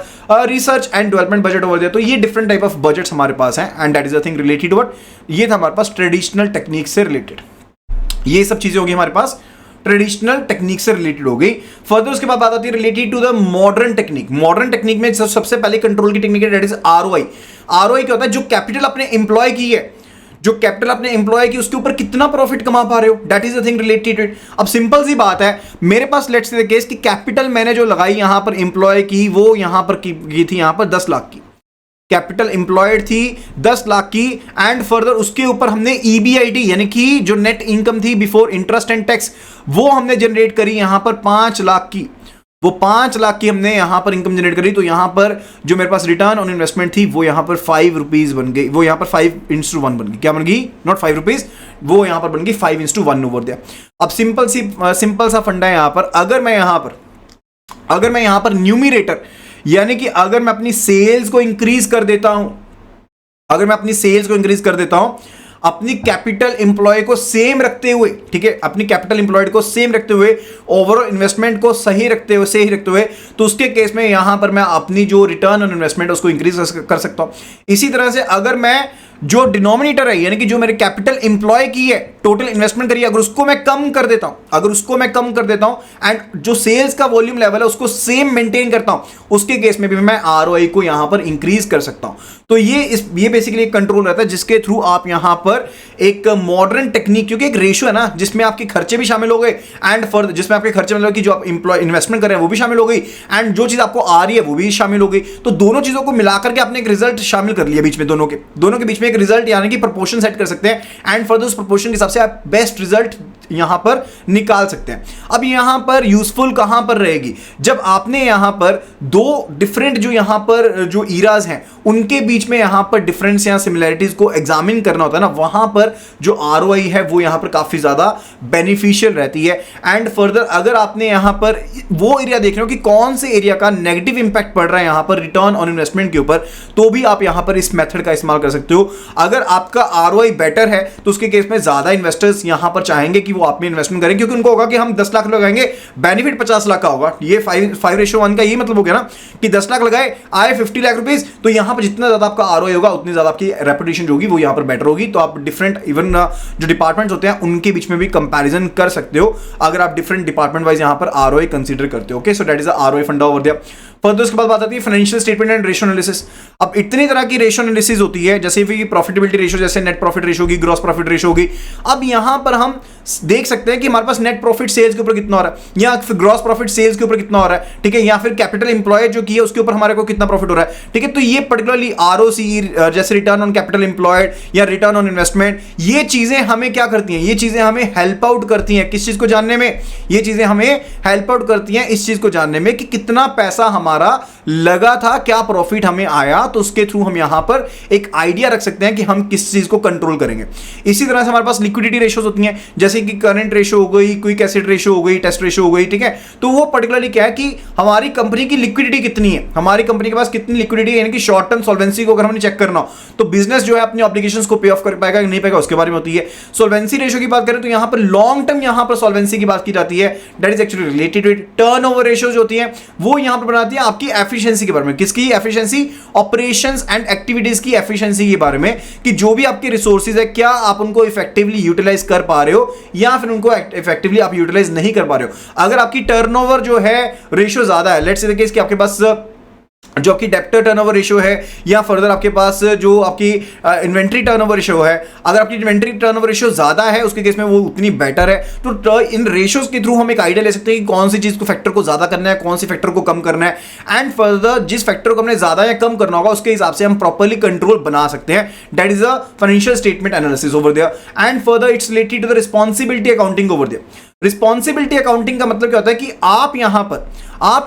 research and development budget over there. तो ये डिफरेंट टाइप ऑफ बजट्स हमारे पास हैं, and that is a thing related what, ये था हमारे पास ट्रेडिशनल टेक्निक से रिलेटेड। ये सब चीजें होगी हमारे पास ट्रेडिशनल टेक्निक से रिलेटेड हो गई। फर्दर उसके बाद बात आती है related to the modern technique. Modern technique में सबसे पहले कंट्रोल की टेक्निक है, दैट इज ROI। ROI क्या होता है, जो कैपिटल अपने एम्प्लॉय की है, जो कैपिटल अपने एम्प्लॉय की उसके ऊपर कितना प्रॉफिट कमा पा रहे हो, that is the thing related. अब सिंपल सी बात है, मेरे पास लेट्स से द केस कि कैपिटल मैंने जो लगाई यहां पर एम्प्लॉय की वो यहां पर की थी यहां पर 10 लाख की कैपिटल एम्प्लॉयड थी 10 लाख की, एंड फर्दर उसके ऊपर हमने EBIT यानी कि जो नेट इनकम थी बिफोर इंटरेस्ट एंड टैक्स वो हमने जनरेट करी यहां पर 5 लाख की। वो 5 लाख की हमने यहां पर इनकम जनरेट करी, तो यहां पर जो मेरे पास रिटर्न ऑन इन्वेस्टमेंट थी वो यहां पर 5 रुपीज बन गई, वो यहां पर 5:1 बन गई। क्या बन गई, नॉट 5 रुपीज, वो यहां पर बन गई 5:1 ओवर दिया। अब सिंपल सा फंडा है यहां पर, अगर मैं यहां पर न्यूमरेटर यानी कि अगर मैं अपनी सेल्स को इंक्रीज कर देता हूं, अपनी कैपिटल एम्प्लॉय को सेम रखते हुए, ठीक है, अपनी कैपिटल एम्प्लॉयड को सेम रखते हुए, ओवरऑल इन्वेस्टमेंट को सही रखते हुए, तो उसके केस में यहां पर मैं अपनी जो रिटर्न ऑन इन्वेस्टमेंट उसको इंक्रीज कर सकता हूं। इसी तरह से अगर मैं जो डिनोमिनेटर है यानी कि जो मेरे कैपिटल एम्प्लॉय की है, टोटल इन्वेस्टमेंट करी, अगर उसको मैं कम कर देता हूं एंड जो सेल्स का वॉल्यूम लेवल है उसको सेम मेंटेन करता हूं, उसके केस में भी मैं ROI को यहां पर इंक्रीज कर सकता हूं। तो ये बेसिकली एक कंट्रोल रहता है जिसके थ्रू आप यहां पर एक मॉडर्न टेक्निक, क्योंकि एक रेशियो है ना जिसमें आपके खर्चे भी शामिल हो गए, एंड फर्दर जिसमें आपके खर्चे मतलब कि जो आप इन्वेस्टमेंट कर रहे हैं वो भी शामिल हो गई, एंड जो चीज आपको आ रही है वो भी शामिल हो गई। तो दोनों चीजों को मिलाकर के आपने एक रिजल्ट शामिल कर लिया बीच में, दोनों के बीच में एक रिजल्ट यानी कि प्रोपोर्शन सेट कर सकते हैं, एंड फर्दर उस प्रोपोर्शन के हिसाब से आप बेस्ट रिजल्ट यहां पर निकाल सकते हैं। अब यहां पर यूजफुल कहां पर रहेगी, जब आपने यहां पर दो डिफरेंट जो यहां पर जो ईराज हैं उनके बीच में यहां पर डिफरेंस या सिमिलैरिटीज को एग्जामिन करना होता है ना, वहां पर जो ROI है वो यहां पर काफी ज्यादा बेनिफिशियल रहती है। एंड फर्दर अगर आपने यहां पर वो एरिया देख रहे हो कि कौन से एरिया का नेगेटिव इंपैक्ट पड़ रहा है यहां पर रिटर्न ऑन इन्वेस्टमेंट के ऊपर, तो भी आप यहां पर इस मेथड का इस्तेमाल कर सकते हो। अगर आपका ROI बेटर है तो उसके केस में ज्यादा इन्वेस्टर्स यहां पर चाहेंगे कि वो आप में इन्वेस्टमेंट करें, क्योंकि उनको होगा कि हम 10 लाख लगाएंगे, बेनिफिट 50 लाख का होगा। ये 5:1 का ये मतलब हो गया ना कि 10 लाख लगाए, आए 50 लाख रुपीज, तो यहां पर जितना ज्यादा आपका ROI होगा उतनी ज्यादा आपकी रेपुटेशन जो होगी वो यहां पर बेटर होगी। तो आप डिफरेंट इवन जो डिपार्टमेंट्स होते हैं उनके बीच में भी कंपैरिजन कर सकते हो अगर आप डिफरेंट डिपार्टमेंट वाइज यहां पर ROI कंसीडर करते हो। Okay, so that is the ROI फंडा ओवर देयर। फर्दर उसके बाद बात आती है financial statement and ratio analysis. अब इतनी तरह की रेशियो एनालिसिस होती है, जैसे कि प्रॉफिटेबिलिटी रेशियो, जैसे नेट प्रॉफिट रेशियो होगी, ग्रॉस प्रॉफिट रेशियो होगी। अब यहां पर हम देख सकते हैं कि हमारे पास नेट प्रॉफिट सेल्स के ऊपर कितना हो रहा है, या फिर ग्रॉस प्रॉफिट सेल्स के ऊपर कितना हो रहा है, ठीक है, या फिर कैपिटल एम्प्लॉय जो की है उसके ऊपर हमारे को कितना प्रॉफिट हो रहा है, ठीक है। तो ये पर्टिकुलरली ROCE जैसे रिटर्न ऑन कैपिटल एम्प्लॉयड या रिटर्न ऑन इन्वेस्टमेंट, ये चीजें हमें क्या करती हैं, ये चीजें हमें हेल्प आउट करती हैं किस चीज को जानने में, ये चीजें हमें हेल्प आउट करती हैं इस चीज को जानने में कि कितना पैसा हमारा लगा था, क्या प्रॉफिट हमें आया, तो उसके थ्रू हम यहां पर एक आइडिया रख सकते हैं कि हम किस चीज को कंट्रोल करेंगे। इसी तरह से हमारे पास लिक्विडिटी रेशियोज होती हैं, जैसे कि करंट रेशियो हो गई, क्विक एसिड रेशियो हो गई, टेस्ट रेशियो हो गई, ठीक है। तो वो पर्टिकुलरली क्या है कि हमारी कंपनी की लिक्विडिटी कितनी है, हमारी कंपनी के पास कितनी लिक्विडिटी है, यानी कि शॉर्ट टर्म सॉल्वेंसी को अगर हमने चेक करना हो तो बिजनेस जो है अपनी ऑब्लिगेशंस को पे ऑफ कर पाएगा कि नहीं पाएगा, उसके बारे में होती है। सॉल्वेंसी रेशियो की बात करें तो यहां पर लॉन्ग टर्म यहां पर सॉल्वेंसी की बात की जाती है, that is actually related with turnover ratios होती है, वो यहां पर बनाती है आपकी एफिशिएंसी के बारे में, किसकी एफिशिएंसी, ऑपरेशंस एंड एक्टिविटीज की एफिशिएंसी के बारे में, कि जो भी आपके रिसोर्सेज है क्या आप उनको इफेक्टिवली यूटिलाइज कर पा रहे हो या फिर उनको इफेक्टिवली आप यूटिलाइज नहीं कर पा रहे हो। अगर आपकी टर्नओवर जो है रेशियो ज्यादा है, लेट्स से देखिए कि आपके पास जो आपकी डेब्टर टर्नओवर रेशियो है, या फर्दर आपके पास जो आपकी इन्वेंट्री टर्नओवर रेशियो है, अगर आपकी इन्वेंट्री टर्नओवर रेशियो ज्यादा है उसके केस में वो उतनी बेटर है। तो इन रेशियोज के थ्रू हम एक आइडिया ले सकते हैं कि कौन सी चीज को फैक्टर को ज्यादा करना है, कौन सी फैक्टर को कम करना है, एंड फर्दर जिस फैक्टर को हमने ज्यादा या कम करना होगा उसके हिसाब से हम प्रॉपर्ली कंट्रोल बना सकते हैं। That is a financial statement analysis over there, and further it's related to the responsibility accounting over there. Responsibility accounting का मतलब क्या होता है कि आप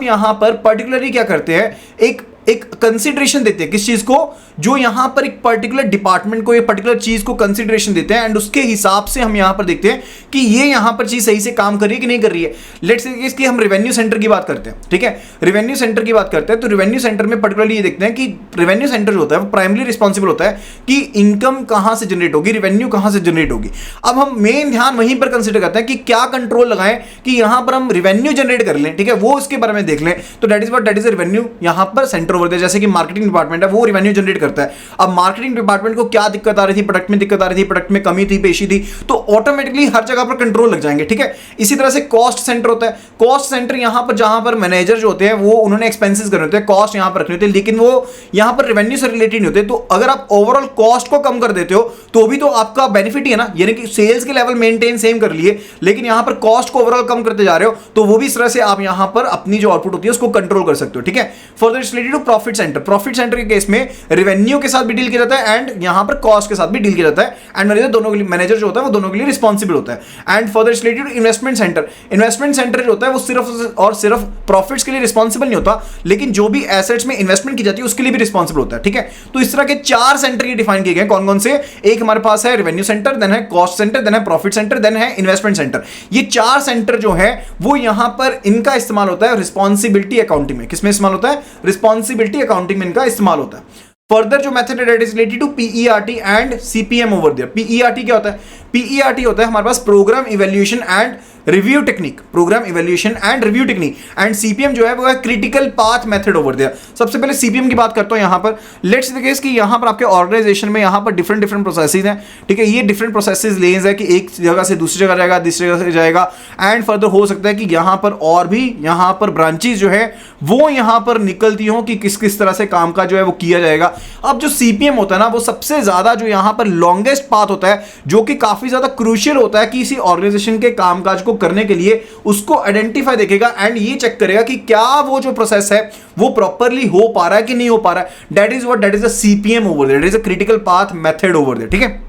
यहां पर पर्टिकुलरली क्या करते हैं, एक कंसिडरेशन देते हैं किस चीज को, जो यहां पर एक पर्टिकुलर डिपार्टमेंट को, एक पर्टिकुलर चीज को कंसिडरेशन देते हैं, एंड उसके हिसाब से हम यहां पर देखते हैं कि ये यहां पर चीज सही से काम कर रही है कि नहीं कर रही है। लेट्स से इसकी हम रेवेन्यू सेंटर की बात करते हैं, ठीक है, रेवेन्यू सेंटर की बात करते हैं, तो रेवेन्यू सेंटर में पर्टिकुलरली ये देखते हैं कि रेवेन्यू सेंटर जो होता है वो प्राइमरी रिस्पॉन्सिबल होता है कि इनकम कहां से जनरेट होगी, रेवेन्यू कहां से जनरेट होगी। अब हम मेन ध्यान वहीं पर कंसिडर करते हैं कि क्या कंट्रोल लगाएं कि यहां पर हम रेवेन्यू जनरेट कर लें, ठीक है, वो इसके बारे में देख लें। तो दैट इज रेवेन्यू यहां पर सेंटर ओवर, जैसे कि मार्केटिंग डिपार्टमेंट है वो रेवेन्यू जनरेट करता है। अब मार्केटिंग डिपार्टमेंट को क्या दिक्कत आ रही थी, प्रोडक्ट में दिक्कत आ रही थी, प्रोडक्ट में कमी थी, पेशी थी, तो ऑटोमेटिकली हर जगह पर कंट्रोल लग जाएंगे, ठीक है। इसी तरह से कॉस्ट सेंटर होता है, कॉस्ट सेंटर यहां पर जहां पर मैनेजर जो होते हैं वो उन्होंने एक्सपेंसेस करने होते हैं, कॉस्ट यहां पर रखने होते हैं, लेकिन वो यहां पर रेवेन्यू से रिलेटेड नहीं होते। तो अगर आप ओवरऑल कॉस्ट को कम कर देते हो तो भी तो आपका बेनिफिट ही है ना, यानी कि सेल्स के लेवल मेंटेन सेम कर लिए, लेकिन यहां पर कॉस्ट को ओवरऑल कम करते जा रहे हो, तो वो भी इस तरह से आप यहां पर अपनी जो आउटपुट होती है उसको कंट्रोल कर सकते हो, ठीक है। Further it's related to profit centre, profit centre के केस में रेवेन्यू के साथ भी डील किया जाता है एंड यहां पर कॉस्ट के साथ भी डील किया जाता है, एंड मैनेजर दोनों के लिए, मैनेजर जो होता है वो दोनों के लिए रिस्पांसिबल होता है। And further it's related to investment centre, investment centre जो होता है वो सिर्फ और सिर्फ प्रॉफिट्स के लिए रिस्पांसिबल नहीं होता, लेकिन जो भी एसेट्स में इन्वेस्टमेंट की जाती है उसके लिए भी रिस्पांसिबल होता है, ठीक है। तो इस तरह के 4 सेंटर ये डिफाइन किए गए, कौन कौन से, एक हमारे पास है रेवेन्यू सेंटर, देन है कॉस्ट सेंटर, देन है प्रॉफिट सेंटर, देन है इन्वेस्टमेंट सेंटर। ये 4 सेंटर जो है वो यहां पर इनका इस्तेमाल होता है रिस्पांसिबिलिटी अकाउंटिंग में। किसमें इस्तेमाल होता है, रिस्पांसिबिलिटी अकाउंटिंग में इनका इस्तेमाल होता है। फर्दर जो मेथड है that is related to PERT and CPM over there. PERT क्या होता है, PERT होता है हमारे पास program evaluation and review technique, program evaluation and review technique, and CPM जो है वो है critical path method over there. सबसे पहले CPM की बात करता हूं यहां पर। लेट्स द केस कि यहां पर आपके ऑर्गेनाइजेशन में यहां पर डिफरेंट प्रोसेसेस हैं, ठीक है, ये डिफरेंट प्रोसेसेस लेन्स है कि एक जगह से दूसरी जगह जाएगा, दूसरी जगह से जाएगा, एंड फर्दर हो सकता है कि यहां पर और भी यहां पर ब्रांचेस जो है वो यहां पर निकलती हो कि किस किस तरह से काम का जो है वो किया जाएगा। अब जो CPM होता है ना वो सबसे ज्यादा जो यहां पर लॉन्गेस्ट पाथ होता है, जो कि काफी ज्यादा क्रूशियल होता है कि इसी ऑर्गेनाइजेशन के कामकाज को करने के लिए उसको आइडेंटिफाई देखेगा एंड ये चेक करेगा कि क्या वो जो प्रोसेस है वो प्रॉपर्ली हो पा रहा है कि नहीं हो पा रहा है। That is a CPM over there, that is a critical path method over there, ठीक है।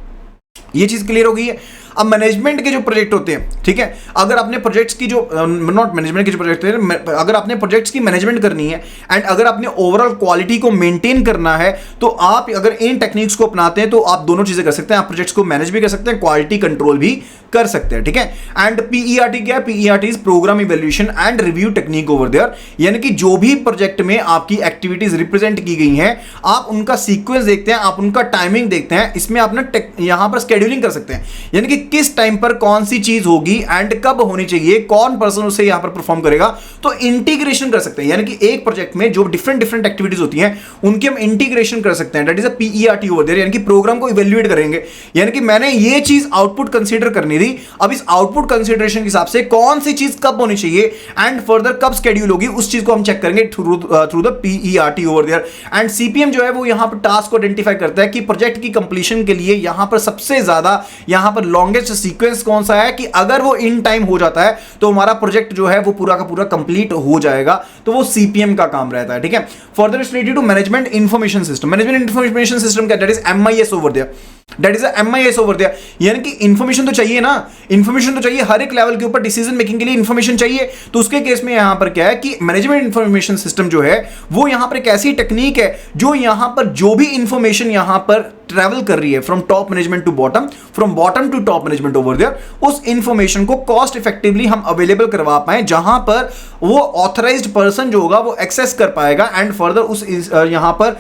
ये चीज क्लियर हो गई है। अब मैनेजमेंट के जो प्रोजेक्ट होते हैं, ठीक है, अगर आपने प्रोजेक्ट्स की जो नॉट मैनेजमेंट के जो प्रोजेक्ट होते हैं, अगर आपने प्रोजेक्ट्स की मैनेजमेंट करनी है एंड अगर आपने ओवरऑल क्वालिटी को मेंटेन करना है, तो आप अगर इन टेक्निक्स को अपनाते हैं तो आप दोनों चीजें कर सकते हैं, आप प्रोजेक्ट्स को मैनेज भी कर सकते हैं, क्वालिटी कंट्रोल भी कर सकते हैं, ठीक है। एंड PERT क्या है, PERT is programme evaluation and review technique over there, यानी कि जो भी प्रोजेक्ट में आपकी एक्टिविटीज रिप्रेजेंट की गई हैं आप उनका सीक्वेंस देखते हैं, आप उनका टाइमिंग देखते हैं, इसमें आप ना यहां पर शेड्यूलिंग कर सकते हैं, यानी कि किस टाइम पर कौन सी चीज होगी एंड कब होनी चाहिए, कौन पर्सन उसे यहां पर परफॉर्म करेगा, तो इंटीग्रेशन कर सकते हैं, यानी कि एक प्रोजेक्ट में जो डिफरेंट एक्टिविटीज होती हैं उनके हम इंटीग्रेशन कर सकते हैं। That is a PERT over there, यानी कि प्रोग्राम को इवैल्यूएट करेंगे, यानी कि मैंने ये चीज आउटपुट कंसीडर करनी थी, अब इस आउटपुट कंसीडरेशन के हिसाब से कौन सी चीज कब होनी चाहिए एंड फर्दर कब शेड्यूल होगी उस चीज को हम चेक करेंगे through the PERT over there. And CPM जो है वो यहां पर टास्क को आइडेंटिफाई करता है कि प्रोजेक्ट की कंप्लीशन के लिए यहां पर सबसे ज्यादा यहां पर लॉन्ग लॉन्गेस्ट सीक्वेंस कौन सा है कि अगर वो इन टाइम हो जाता है तो हमारा प्रोजेक्ट जो है वो पूरा का पूरा कंप्लीट हो जाएगा, तो वो सीपीएम का काम रहता है, ठीक है। Further it's related to management information system. Management information system क्या, that is MIS over there, that is MIS over there, यानी कि इंफॉर्मेशन तो चाहिए ना, इंफॉर्मेशन तो चाहिए हर एक लेवल के ऊपर, डिसीजन मेकिंग के लिए इंफॉर्मेशन चाहिए। तो उसके केस में यहां पर क्या है कि मैनेजमेंट इंफॉर्मेशन सिस्टम जो है वो यहां पर एक ऐसी टेक्निक है जो यहां पर जो भी इंफॉर्मेशन यहां पर ट्रैवल कर रही है from top management to bottom, from bottom to top management over there, उस इंफॉर्मेशन को कॉस्ट इफेक्टिवली हम अवेलेबल करवा पाए, जहां पर वो ऑथराइज्ड पर्सन जो होगा वो एक्सेस कर पाएगा एंड फर्दर उस यहां पर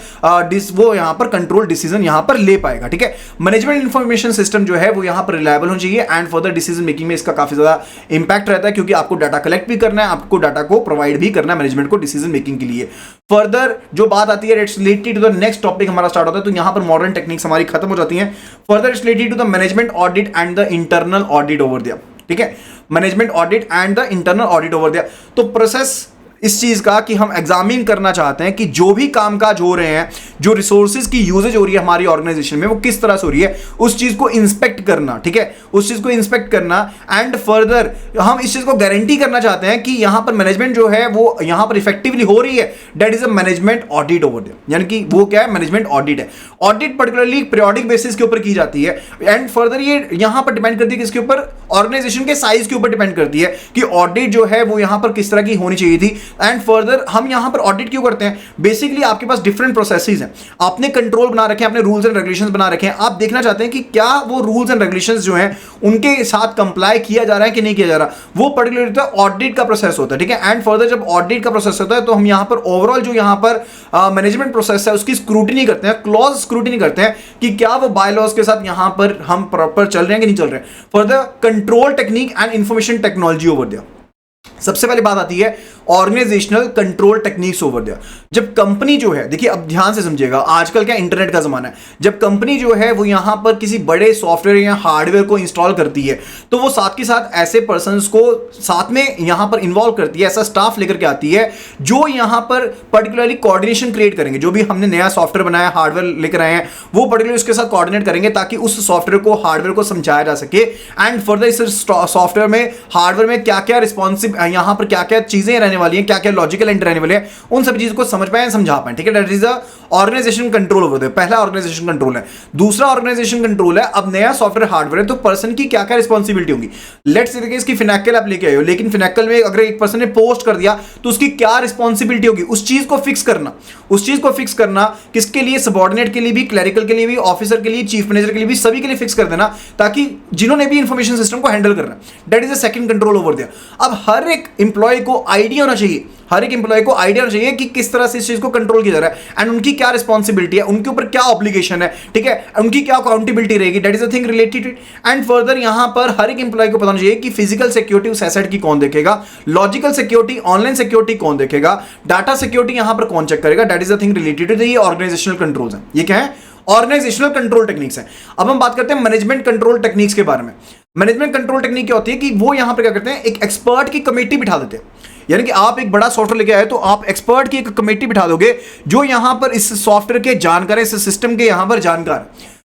वो यहां पर कंट्रोल डिसीजन यहां पर ले पाएगा, ठीक है। मैनेजमेंट इंफॉर्मेशन सिस्टम जो है वो यहां पर रिलायबल होना चाहिए एंड फर्दर डिसीजन मेकिंग में इसका काफी ज्यादा इंपैक्ट रहता है, क्योंकि आपको डाटा कलेक्ट भी करना है, आपको डाटा को प्रोवाइड भी करना है मैनेजमेंट को डिसीजन मेकिंग के लिए। फर्दर जो बात आती है it's related to the next topic हमारा स्टार्ट होता है, तो यहां पर मॉडर्न टेक्निक्स हमारी खत्म हो जाती हैं। Further it's related to the management audit and the internal audit over there, ठीक है। Management audit and the internal audit over there, तो प्रोसेस इस चीज का कि हम एग्जामिन करना चाहते हैं कि जो भी कामकाज हो रहे हैं, जो रिसोर्सेज की यूजेज हो रही है हमारी ऑर्गेनाइजेशन में, वो किस तरह से हो रही है, उस चीज को इंस्पेक्ट करना, ठीक है, उस चीज को इंस्पेक्ट करना एंड फर्दर हम इस चीज को गारंटी करना चाहते हैं कि यहां पर मैनेजमेंट जो है वो यहां पर इफेक्टिवली हो रही है, that is a management audit over there, यानी कि वो क्या है, मैनेजमेंट ऑडिट है। ऑडिट पर्टिकुलरली पीरियोडिक बेसिस के ऊपर की जाती है एंड फर्दर ये यहां पर डिपेंड करती है किसके ऊपर, ऑर्गेनाइजेशन के साइज के ऊपर डिपेंड करती है कि ऑडिट जो है वो यहां पर किस तरह की होनी चाहिए थी एंड फर्दर हम यहां पर ऑडिट क्यों करते हैं। बेसिकली आपके पास डिफरेंट प्रोसेसेस हैं, आपने कंट्रोल बना रखे हैं, आपने रूल्स एंड रेगुलेशंस बना रखे हैं, आप देखना चाहते हैं कि क्या वो रूल्स एंड रेगुलेशंस जो हैं उनके साथ कंप्लाई किया जा रहा है कि नहीं किया जा रहा, वो पर्टिकुलर ऑडिट का प्रोसेस होता है, ठीक है। एंड फर्दर जब ऑडिट का प्रोसेस होता है तो हम यहां पर ओवरऑल जो यहां पर मैनेजमेंट प्रोसेस है उसकी स्क्रूटिनी करते हैं, क्लॉज स्क्रूटिनी करते हैं कि क्या वो बाय लॉज के साथ यहां पर हम प्रॉपर चल रहे हैं कि नहीं चल रहे हैं। Further control technique and information technology over there, सबसे पहले बात आती है organisational control techniques over there. जब कंपनी जो है, देखिए अब ध्यान से समझिएगा, आजकल क्या इंटरनेट का जमाना है, जब कंपनी जो है वो यहां पर किसी बड़े सॉफ्टवेयर या हार्डवेयर को इंस्टॉल करती है तो वो साथ के साथ ऐसे पर्संस को साथ में यहां पर इन्वॉल्व करती है, ऐसा स्टाफ लेकर के आती है जो यहां पर पर्टिकुलरली कोऑर्डिनेशन क्रिएट करेंगे। जो भी हमने नया सॉफ्टवेयर बनाया, हार्डवेयर लेकर आए हैं, वो पर्टिकुलरली उसके साथ कोऑर्डिनेट करेंगे ताकि उस सॉफ्टवेयर को, हार्डवेयर को समझाया जा सके एंड फर्दर इस सॉफ्टवेयर में, हार्डवेयर में क्या क्या रिस्पॉन्सिव यहां पर क्या क्या चीजें रहने वाली हैं, क्या क्या लॉजिकल एंटर रहने वाले हैं, उन सब चीजों को समझ पाए, समझा पाए, ठीक है। That is the organisation control over there, पहला ऑर्गेनाइजेशन कंट्रोल है। दूसरा ऑर्गेनाइजेशन कंट्रोल है, अब नया सॉफ्टवेयर हार्डवेयर है तो पर्सन की क्या क्या रिस्पॉन्सिबिलिटी होगी। लेट्स से देखिए इसकी फिनेकल आप लेके आए हो, लेकिन फिनेकल में अगर एक पर्सन ने पोस्ट कर दिया तो उसकी क्या रिस्पॉन्सिबिलिटी होगी, उस चीज को फिक्स करना, उस चीज को फिक्स करना किसके लिए, सबऑर्डिनेट के लिए भी, क्लरिकल के लिए भी, ऑफिसर के लिए, चीफ मैनेजर के लिए भी, सभी के लिए फिक्स कर देना ताकि जिन्होंने भी इंफॉर्मेशन सिस्टम को हैंडल करना, that is the second control over there. अब हर एक एम्प्लॉय को आइडिया होना चाहिए, हर एक एम्प्लॉय को आइडिया होना चाहिए कि किस तरह से इस चीज को कंट्रोल किया जा रहा है एंड उनकी क्या रिस्पॉन्सिबिलिटी है, उनके ऊपर क्या ऑब्लिगेशन है, ठीक है, उनकी क्या अकाउंटेबिलिटी रहेगी, that is a thing related and further यहां पर हर एक एम्प्लॉय को पता होना चाहिए कि फिजिकल सिक्योरिटी उस एसेट की कौन देखेगा, लॉजिकल सिक्योरिटी, ऑनलाइन सिक्योरिटी कौन देखेगा, डाटा सिक्योरिटी यहां पर कौन चेक करेगा, that is a thing related to the organisational controls है। ये क्या है, ऑर्गेनाइजेशनल कंट्रोल टेक्निक्स है। अब हम बात करते हैं मैनेजमेंट कंट्रोल टेक्निक्स के बारे में। मैनेजमेंट कंट्रोल टेक्निक क्या होती है कि वो यहां पर क्या करते हैं, एक एक्सपर्ट की कमेटी बिठा देते हैं, यानी कि आप एक बड़ा सॉफ्टवेयर लेके आए तो आप एक्सपर्ट की एक कमेटी बिठा दोगे जो यहां पर इस सॉफ्टवेयर के जानकार, इस सिस्टम के यहां पर जानकार।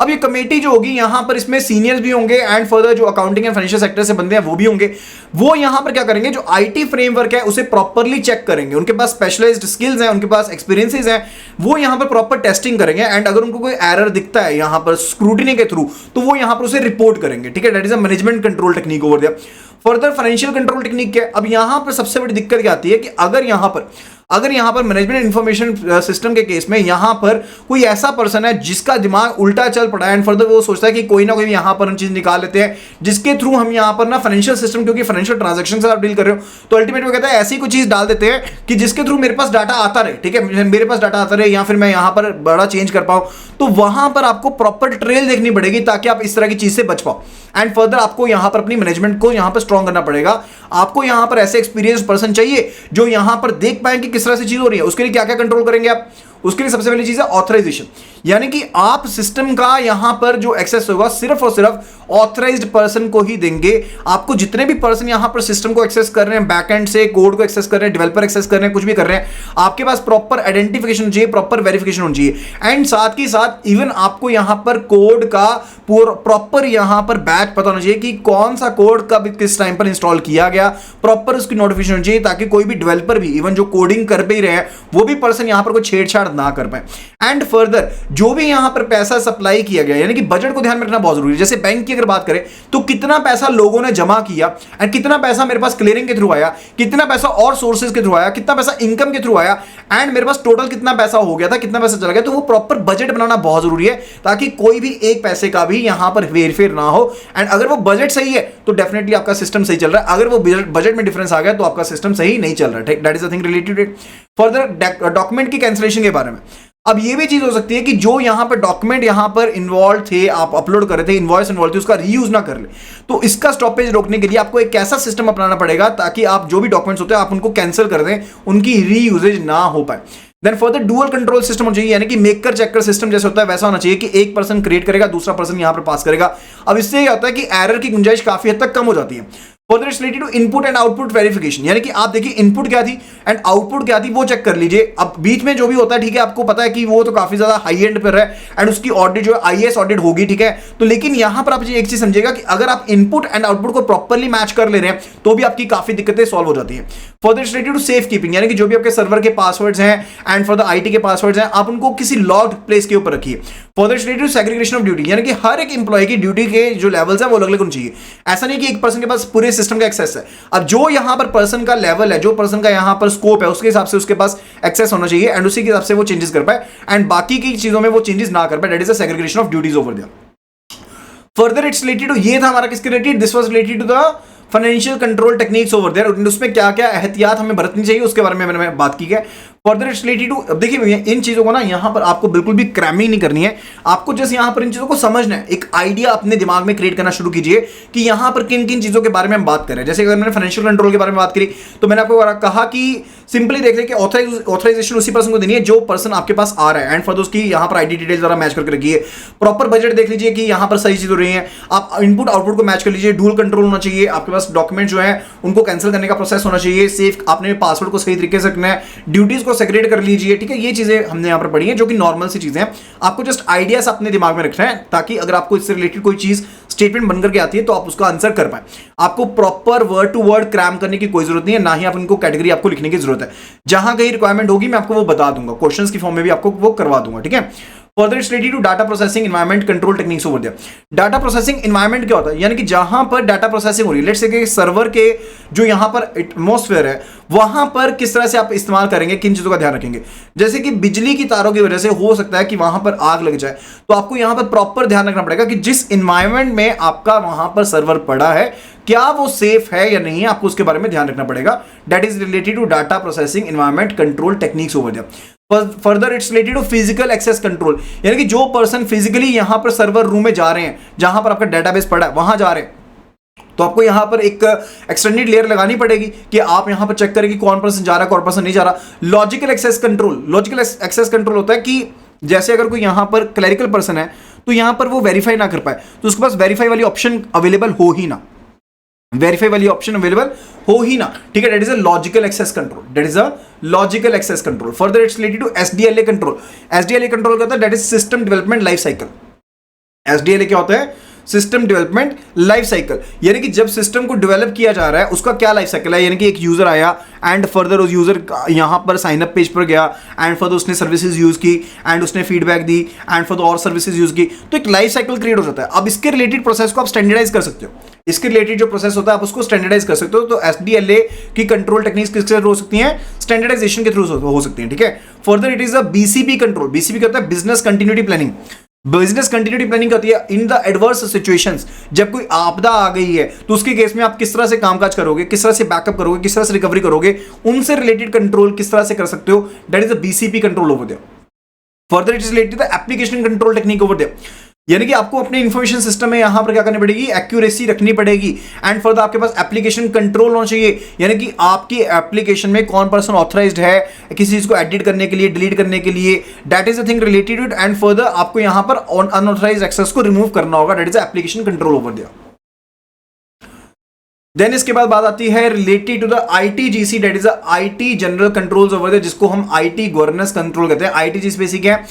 अब ये कमेटी जो होगी यहां पर इसमें सीनियर्स भी होंगे एंड फर्दर जो अकाउंटिंग एंड फाइनेंशियल सेक्टर से बंदे हैं वो भी होंगे। वो यहां पर क्या करेंगे, जो आईटी फ्रेमवर्क है उसे प्रॉपरली चेक करेंगे, उनके पास स्पेशलाइज्ड स्किल्स हैं, उनके पास एक्सपीरियंसेस हैं, वो यहां पर प्रॉपर टेस्टिंग करेंगे एंड अगर उनको कोई एरर दिखता है यहां पर स्क्रूटिनी के थ्रू तो वो यहां पर उसे रिपोर्ट करेंगे, ठीक है। That is a management control technique over there. Further financial control technique क्या है, अब यहां पर सबसे बड़ी दिक्कत क्या आती है कि अगर यहां पर मैनेजमेंट इंफॉर्मेशन सिस्टम के केस में यहां पर कोई ऐसा पर्सन है जिसका दिमाग उल्टा चल पड़ा है एंड फर्दर वो सोचता है कि कोई ना कोई यहां पर हम चीज निकाल लेते हैं जिसके थ्रू हम यहां पर ना फाइनेंशियल सिस्टम, क्योंकि फाइनेंशियल ट्रांजैक्शन से आप डील कर रहे हो तो अल्टीमेट वो कहता है ऐसी कोई चीज डाल देते हैं कि जिसके थ्रू मेरे पास डाटा आता रहे, ठीक है, मेरे पास डाटा आता रहे या फिर मैं यहां पर बड़ा चेंज कर पाऊं, तो वहां पर आपको प्रॉपर ट्रेल देखनी पड़ेगी ताकि आप इस तरह की चीज से बच पाओ एंड फर्दर आपको यहां पर अपनी मैनेजमेंट को यहां पर स्ट्रॉन्ग करना पड़ेगा। आपको यहां पर ऐसे एक्सपीरियंस पर्सन चाहिए जो यहां पर देख पाए कि किस तरह से चीज हो रही है। उसके लिए क्या क्या कंट्रोल करेंगे आप, उसके लिए सबसे पहली चीज है ऑथराइजेशन, यानी कि आप सिस्टम का यहां पर जो एक्सेस होगा सिर्फ और सिर्फ ऑथराइज्ड पर्सन को ही देंगे। आपको जितने भी पर्सन यहां पर सिस्टम को एक्सेस कर रहे हैं, बैकएंड से कोड को एक्सेस कर रहे हैं, डेवलपर एक्सेस कर रहे हैं, कुछ भी कर रहे हैं, आपके पास प्रॉपर आइडेंटिफिकेशन चाहिए, प्रॉपर वेरिफिकेशन होनी चाहिए। एंड साथ ही साथ इवन आपको यहां पर कोड का प्रॉपर यहां पर बैच पता होना चाहिए कि कौन सा कोड कब किस टाइम पर इंस्टॉल किया गया, प्रॉपर उसकी नोटिफिकेशन होनी चाहिए, ताकि कोई भी डेवलपर भी इवन जो कोडिंग कर भी रहे हैं वो भी पर्सन यहां पर कोई छेड़छाड़ ना कर पाए। एंड फर्दर जो भी यहां पर पैसा सप्लाई किया गया, यानी कि बजट को ध्यान में रखना बहुत जरूरी है। जैसे बैंक की अगर बात करें तो कितना पैसा लोगों ने जमा किया एंड कितना पैसा मेरे पास क्लियरिंग के थ्रू आया, कितना पैसा और सोर्सेज के थ्रू आया, कितना पैसा इनकम के थ्रू आया, एंड मेरे पास टोटल कितना पैसा हो गया था, कितना पैसा चला गया। तो वो प्रॉपर बजट बनाना बहुत जरूरी है ताकि कोई भी एक पैसे का भी यहां पर हेरफेर ना हो। एंड अगर वो बजट सही है तो डेफिनेटली आपका सिस्टम सही चल रहा है, अगर वो बजट में डिफरेंस आ गया तो आपका सिस्टम सही नहीं चल रहा है। That is the thing related it. Further document की कैंसिलेशन के बारे में, अब ये भी चीज हो सकती है कि जो यहां पर डॉक्यूमेंट यहां पर इन्वॉल्व थे, आप अपलोड कर रहे थे, इनवॉइस इन्वॉल्व थी, उसका रीयूज ना कर ले। तो इसका स्टॉपेज रोकने के लिए आपको एक ऐसा सिस्टम अपनाना पड़ेगा ताकि आप जो भी डॉक्यूमेंट्स होते हैं आप उनको कैंसिल कर दें, उनकी रीयूजेज ना हो पाए। Then further dual control system होना चाहिए, यानी कि मेकर चेकर सिस्टम जैसे होता है वैसा होना चाहिए कि एक पर्सन क्रिएट करेगा, दूसरा पर्सन यहां पर पास करेगा। अब इससे क्या होता है कि एरर की गुंजाइश काफी हद तक कम हो जाती है। Further it's related to input and output verification, यानी कि आप देखिए इनपुट क्या थी एंड आउटपुट क्या थी वो चेक कर लीजिए। अब बीच में जो भी होता है ठीक है, आपको पता है कि वो तो काफी ज्यादा हाई एंड पर है एंड उसकी ऑडिट जो है आईएएस ऑडिट होगी, ठीक है। तो लेकिन यहां पर आप एक चीज समझिएगा कि अगर आप इनपुट एंड आउटपुट को प्रॉपरली मैच कर ले रहे हैं तो भी आपकी काफी दिक्कतें सॉल्व हो जाती है। Further it's related to safe keeping, यानी कि जो भी आपके सर्वर के पासवर्ड्स हैं एंड फॉर द आईटी के पासवर्ड्स हैं, आप उनको किसी लॉक्ड प्लेस के ऊपर रखिए। Further it's related to segregation of duty, यानी कि हर एक एम्प्लॉय की ड्यूटी के जो लेवल्स है वो अलग अलग होने चाहिए। ऐसा नहीं कि एक पर्सन के पास पूरे सिस्टम का एक्सेस है। अब जो यहां पर पर्सन का लेवल है, जो पर्सन का यहां पर स्कोप है, उसके हिसाब से उसके पास एक्सेस होना चाहिए एंड उसी के हिसाब से वो चेंजेस कर पाए एंड बाकी की चीजों में वो चेंजेस ना कर पाए। That is the segregation of duties over there. Further it's related to, ये था हमारा किसके रिलेटेड, this was related to the financial control techniques over there. उसमें क्या क्या एहतियात हमें बरतनी चाहिए उसके बारे में मैंने बात की है। फर्दर इट्स रिलेटेड टू, अब देखिए भैया इन चीजों को ना यहां पर आपको बिल्कुल भी क्रैमिंग नहीं करनी है, आपको जस्ट यहां पर इन चीजों को समझना है। एक आइडिया अपने दिमाग में क्रिएट करना शुरू कीजिए कि यहां पर किन किन चीजों के बारे में हम बात कर रहे हैं। जैसे अगर मैंने फाइनेंशियल कंट्रोल के बारे में बात करी तो मैंने आपको कहा कि सिंपली देख लें कि ऑथराइजेशन उसी पर्सन को देनी है जो पर्सन आपके पास आ रहा है एंड फर्दर उसकी यहां पर आईडी डिटेल्स जरा मैच करके रखिए। प्रॉपर बजट देख लीजिए कि यहां पर सही चीज हो रही है, आप इनपुट आउटपुट को मैच कर लीजिए। डुअल कंट्रोल होना चाहिए, आपके पास डॉक्यूमेंट जो है उनको कैंसिल करने का प्रोसेस होना चाहिए। सेफ आपने पासवर्ड को सही तरीके से रखना है, ड्यूटीज को सेग्रीगेट कर लीजिए, ठीक है। ये चीजें हमने यहां पर पढ़ी हैं जो कि नॉर्मल सी चीजें हैं, आपको जस्ट आइडियाज अपने दिमाग में रखना है ताकि अगर आपको इससे रिलेटेड कोई चीज स्टेटमेंट बनकर के आती है तो आप उसका आंसर कर पाए। आपको proper word to word cram करने की कोई जरूरत नहीं है, ना ही आप इनको कैटेगरी आपको लिखने की जरूरत है। जहां कहीं रिक्वायरमेंट होगी मैं आपको वो बता दूंगा, क्वेश्चंस की फॉर्म में भी आपको वो करवा दूंगा, ठीक है। Further it's related to data processing environment control techniques over there. Data processing environment क्या होता है, यानी कि जहां पर डाटा प्रोसेसिंग हो रही है, लेट्स से कि सर्वर के जो यहां पर एटमॉस्फेयर है वहां पर किस तरह से आप इस्तेमाल करेंगे, किन चीजों का ध्यान रखेंगे। जैसे कि बिजली की तारों की वजह से हो सकता है कि वहां पर आग लग जाए, तो आपको यहां पर प्रॉपर ध्यान रखना पड़ेगा कि जिस एनवायरनमेंट में आपका वहां पर सर्वर पड़ा है क्या वो सेफ है या नहीं, आपको उसके बारे में ध्यान रखना पड़ेगा। That is related to data processing environment control techniques over there. Further it's related to physical access control, यानी कि जो पर्सन फिजिकली यहां पर सर्वर रूम में जा रहे हैं जहां पर आपका डेटाबेस पड़ा है वहां जा रहे हैं, तो आपको यहां पर एक एक्सटेंडेड लेयर लगानी पड़ेगी कि आप यहां पर चेक करें कि कौन पर्सन जा रहा है कौन पर्सन नहीं जा रहा। Logical access control, logical access control होता है कि जैसे अगर कोई यहां पर क्लरिकल पर्सन है तो यहां पर वो वेरीफाई ना कर पाए तो उसके पास वेरीफाई वाली ऑप्शन अवेलेबल हो ही ना, वेरीफाई वाली ऑप्शन अवेलेबल हो ही ना, ठीक है। That is a logical access control, that is a logical access control. Further it's related to SDLA control. SDLA control क्या होता है, that is system development life cycle. SDLA क्या होता है, सिस्टम डेवलपमेंट लाइफ साइकिल, यानी कि जब system को डेवलप किया जा रहा है उसका क्या लाइफ साइकिल है। यानी कि एक यूजर आया एंड फर्दर उस यूजर यहां पर साइन अप पेज पर गया एंड फर्दर उसने सर्विसेज यूज की एंड उसने फीडबैक दी एंड फर्दर और सर्विसेज यूज की, तो एक लाइफ साइकिल क्रिएट हो जाता है। अब इसके रिलेटेड प्रोसेस को आप स्टैंडर्डाइज कर सकते हो, इसके रिलेटेड जो प्रोसेस होता है आप उसको स्टैंडर्डाइज कर सकते हो। तो एसडीएलए की कंट्रोल टेक्निक्स किसके थ्रू हो सकती हैं, स्टैंडर्डाइजेशन के थ्रू हो सकती हैं, ठीक है। Further it is a BCP control. BCP क्या होता है, business continuity planning. Business continuity planning होती है इन द एडवर्स सिचुएशंस, जब कोई आपदा आ गई है तो उसके केस में आप किस तरह से कामकाज करोगे, किस तरह से बैकअप करोगे, किस तरह से रिकवरी करोगे, उनसे रिलेटेड कंट्रोल किस तरह से कर सकते हो। That is the BCP control over there. Further it is related to the application control technique over there. यानी कि आपको अपने इंफॉर्मेशन सिस्टम में यहां पर क्या करनी पड़ेगी, एक्यूरेसी रखनी पड़ेगी। एंड फर्दर आपके पास एप्लीकेशन कंट्रोल होना चाहिए, यानी कि आपकी एप्लीकेशन में कौन पर्सन ऑथराइज्ड है किसी चीज को एडिट करने के लिए, डिलीट करने के लिए, that is the thing related to it. And further आपको यहां पर अनऑथराइज्ड एक्सेस को रिमूव करना होगा, that is application control over there. Then इसके बाद बात आती है related to the ITGC, that is IT general controls over there, जिसको हम IT गवर्नेंस कंट्रोल कहते हैं। ITGC बेसिक है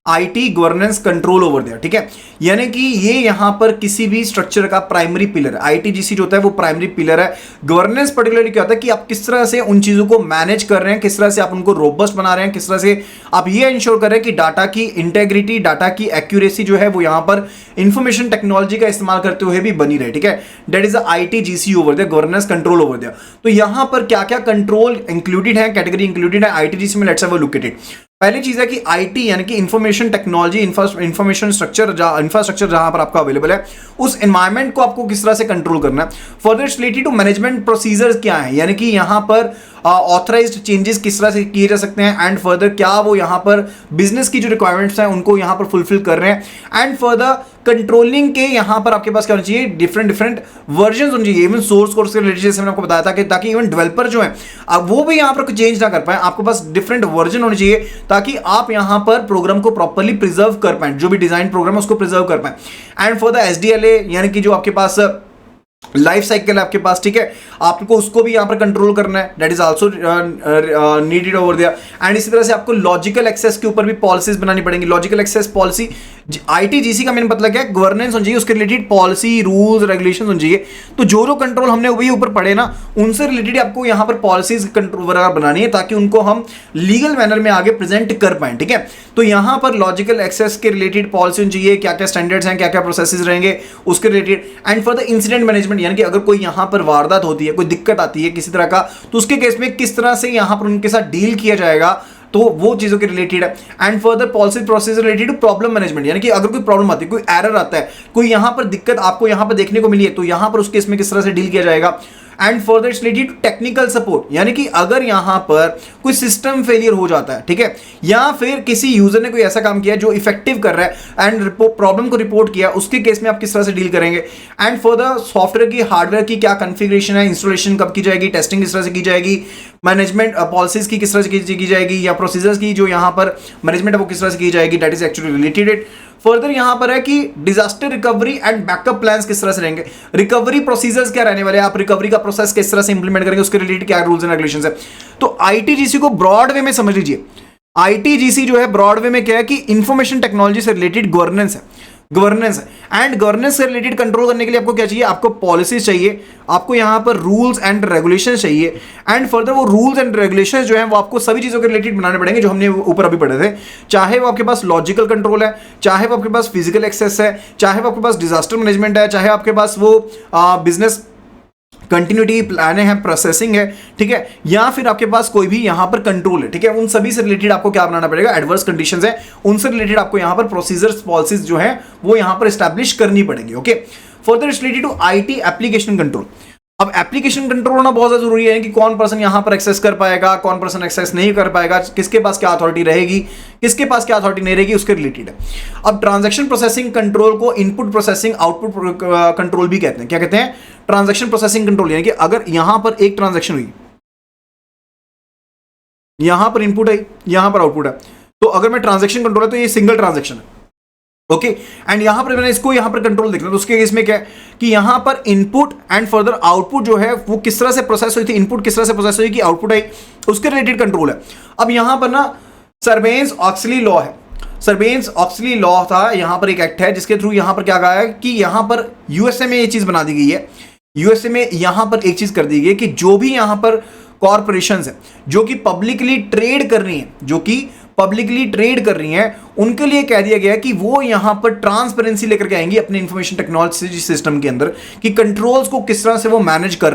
IT governance control over there, ठीक है। यानी कि ये यहां पर किसी भी स्ट्रक्चर का प्राइमरी पिलर है। ITGC जो होता है वो प्राइमरी पिलर है। गवर्नेंस पर्टिकुलरली क्या होता है कि आप किस तरह से उन चीजों को मैनेज कर रहे हैं, किस तरह से आप उनको रोबस्ट बना रहे हैं, किस तरह से आप ये इंश्योर कर रहे हैं कि डाटा की इंटेग्रिटी, डाटा की एक्यूरेसी जो है वो यहां पर इंफॉर्मेशन टेक्नोलॉजी का इस्तेमाल करते हुए भी बनी रहे, ठीक है। That is ITGC over there, governance control over there. तो यहां पर क्या क्या कंट्रोल इंक्लूडेड है, कैटेगरी इंक्लूडेड है ITGC में, let's have a look at it. पहली चीज है कि IT यानी कि information technology, information structure, infrastructure जहां पर आपका अवेलेबल है, उस एनवायरमेंट को आपको किस तरह से कंट्रोल करना है। Further it's related to management procedures क्या है, यानी कि यहां पर ऑथराइज्ड चेंजेस किस तरह से किए जा सकते हैं। एंड फर्दर क्या वो यहां पर बिजनेस की जो रिक्वायरमेंट्स हैं उनको यहां पर फुलफिल कर रहे हैं। एंड फर्दर कंट्रोलिंग के यहां पर आपके पास क्या होना चाहिए, डिफरेंट वर्जन होने चाहिए, इवन सोर्स कोड के रिलेटेड, जैसे मैंने आपको बताया था कि ताकि इवन डेवलपर जो है अब वो भी यहां पर चेंज ना कर पाए, आपके पास डिफरेंट वर्जन होने चाहिए ताकि आप यहां पर प्रोग्राम को प्रॉपर्ली प्रिजर्व कर पाए, जो भी डिजाइन प्रोग्राम है उसको प्रिजर्व कर पाए। एंड फॉर द SDLA यानी कि जो आपके पास लाइफ साइकिल है आपके पास, ठीक है, आपको उसको भी यहां पर कंट्रोल करना है, that is also needed over there. And इसी तरह से आपको लॉजिकल एक्सेस के ऊपर भी पॉलिसीज बनानी पड़ेंगी। लॉजिकल एक्सेस पॉलिसी, ITGC का मेन मतलब क्या है, गवर्नेंस होनी चाहिए, उसके रिलेटेड पॉलिसी, रूल्स, रेगुलेशन होनी चाहिए। तो जो कंट्रोल हमने वही ऊपर पढ़े ना, उनसे रिलेटेड आपको यहां पर पॉलिसीज कंट्रोल वगैरह बनानी है ताकि उनको हम लीगल मैनर में आगे प्रेजेंट कर पाए, ठीक है। तो यहां पर लॉजिकल एक्सेस के रिलेटेड पॉलिसी होनी चाहिए, क्या क्या स्टैंडर्ड्स हैं, क्या क्या प्रोसेसेस रहेंगे उसके related. And for the incident management, यानी कि अगर कोई यहां पर वारदात होती है, कोई दिक्कत आती है किसी तरह का, तो उसके केस में किस तरह से यहां पर उनके साथ डील किया जाएगा, तो वो चीजों के रिलेटेड है। And further policy process related to problem management, यानी कि अगर कोई प्रॉब्लम आती है, कोई एरर आता है, कोई यहां पर दिक्कत आपको यहां पर देखने को मिली है, तो यहां पर उस केस में किस तरह से डील किया जाएगा। And further it's related to technical support, यानी कि अगर यहां पर कोई सिस्टम फेलियर हो जाता है, ठीक है, या फिर किसी यूजर ने कोई ऐसा काम किया जो इफेक्टिव कर रहा है एंड प्रॉब्लम को रिपोर्ट किया, उसके केस में आप किस तरह से डील करेंगे। एंड फर्दर सॉफ्टवेयर की, हार्डवेयर की क्या कॉन्फ़िगरेशन है, इंस्टॉलेशन कब की जाएगी, टेस्टिंग किस तरह से की जाएगी, मैनेजमेंट पॉलिसीज की किस तरह से की जाएगी, या प्रोसीजर्स की जो यहां पर मैनेजमेंट है वो किस तरह से की जाएगी, that is actually related it. Further यहां पर है कि disaster recovery and backup plans किस तरह से रहेंगे, रिकवरी प्रोसीजर्स क्या रहने वाले हैं, आप रिकवरी का प्रोसेस किस तरह से इंप्लीमेंट करेंगे, उसके रिलेटेड क्या रूल्स एंड रेगुलेशंस है। तो ITGC को ब्रॉड वे में समझ लीजिए। ITGC जो है ब्रॉड वे में क्या है कि इंफॉर्मेशन टेक्नोलॉजी से रिलेटेड गवर्नेंस है, एंड गवर्नेंस से रिलेटेड कंट्रोल करने के लिए आपको क्या चाहिए, आपको पॉलिसीज चाहिए, आपको यहां पर रूल्स एंड रेगुलेशन चाहिए। एंड फर्दर वो रूल्स एंड रेगुलेशन जो है वो आपको सभी चीजों के रिलेटेड बनाने पड़ेंगे जो हमने ऊपर अभी पढ़े थे, चाहे वो आपके पास लॉजिकल कंट्रोल है, चाहे वो आपके पास फिजिकल एक्सेस है, चाहे वो आपके पास डिजास्टर मैनेजमेंट है, चाहे आपके पास वो बिजनेस कंटिन्यूटी प्लान है, प्रोसेसिंग है, ठीक है, या फिर आपके पास कोई भी यहां पर कंट्रोल है, ठीक है, उन सभी से रिलेटेड आपको क्या बनाना पड़ेगा, एडवर्स कंडीशंस है, उनसे रिलेटेड आपको यहां पर प्रोसीजर्स, पॉलिसीज जो है वो यहां पर एस्टैब्लिश करनी पड़ेगी। Okay, further it's related to IT application control. अब एप्लीकेशन कंट्रोल होना बहुत ज्यादा जरूरी है कि कौन पर्सन यहां पर एक्सेस कर पाएगा, कौन पर्सन एक्सेस नहीं कर पाएगा, किसके पास क्या अथॉरिटी रहेगी, किसके पास क्या अथॉरिटी नहीं रहेगी, उसके रिलेटेड है। अब ट्रांजैक्शन प्रोसेसिंग कंट्रोल को इनपुट प्रोसेसिंग आउटपुट कंट्रोल भी कहते हैं। क्या कहते हैं, ट्रांजैक्शन प्रोसेसिंग कंट्रोल, यानी कि अगर यहां पर एक ट्रांजैक्शन हुई, यहां पर इनपुट है, यहां पर आउटपुट है, तो अगर मैं ट्रांजैक्शन कंट्रोल है तो ये सिंगल ट्रांजैक्शन है। ओके, एंड यहां पर मैंने इसको यहां पर कंट्रोल देखना, तो उसके केस में क्या है कि यहां पर इनपुट एंड फर्दर आउटपुट जो है वो किस तरह से प्रोसेस हुई थी, इनपुट किस तरह से प्रोसेस हुई कि आउटपुट आई, उसके रिलेटेड कंट्रोल है। अब यहां पर ना सर्बेन्स-ऑक्सली लॉ है, सर्बेन्स-ऑक्सली लॉ था, यहां पर एक एक्ट है जिसके थ्रू यहां पर क्या कहा है कि यहां पर यूएसए में ये चीज बना दी गई है, यूएसए में यहां पर एक चीज कर दी गई है कि जो भी यहां पर कॉर्पोरेशंस है जो कि पब्लिकली ट्रेड कर रही हैं, उनके लिए कह दिया गया कि वो यहां पर ट्रांसपेरेंसी लेकर के आएंगी अपने इंफॉर्मेशन टेक्नोलॉजी सिस्टम के अंदर कि कंट्रोल्स को किस तरह से वो मैनेज कर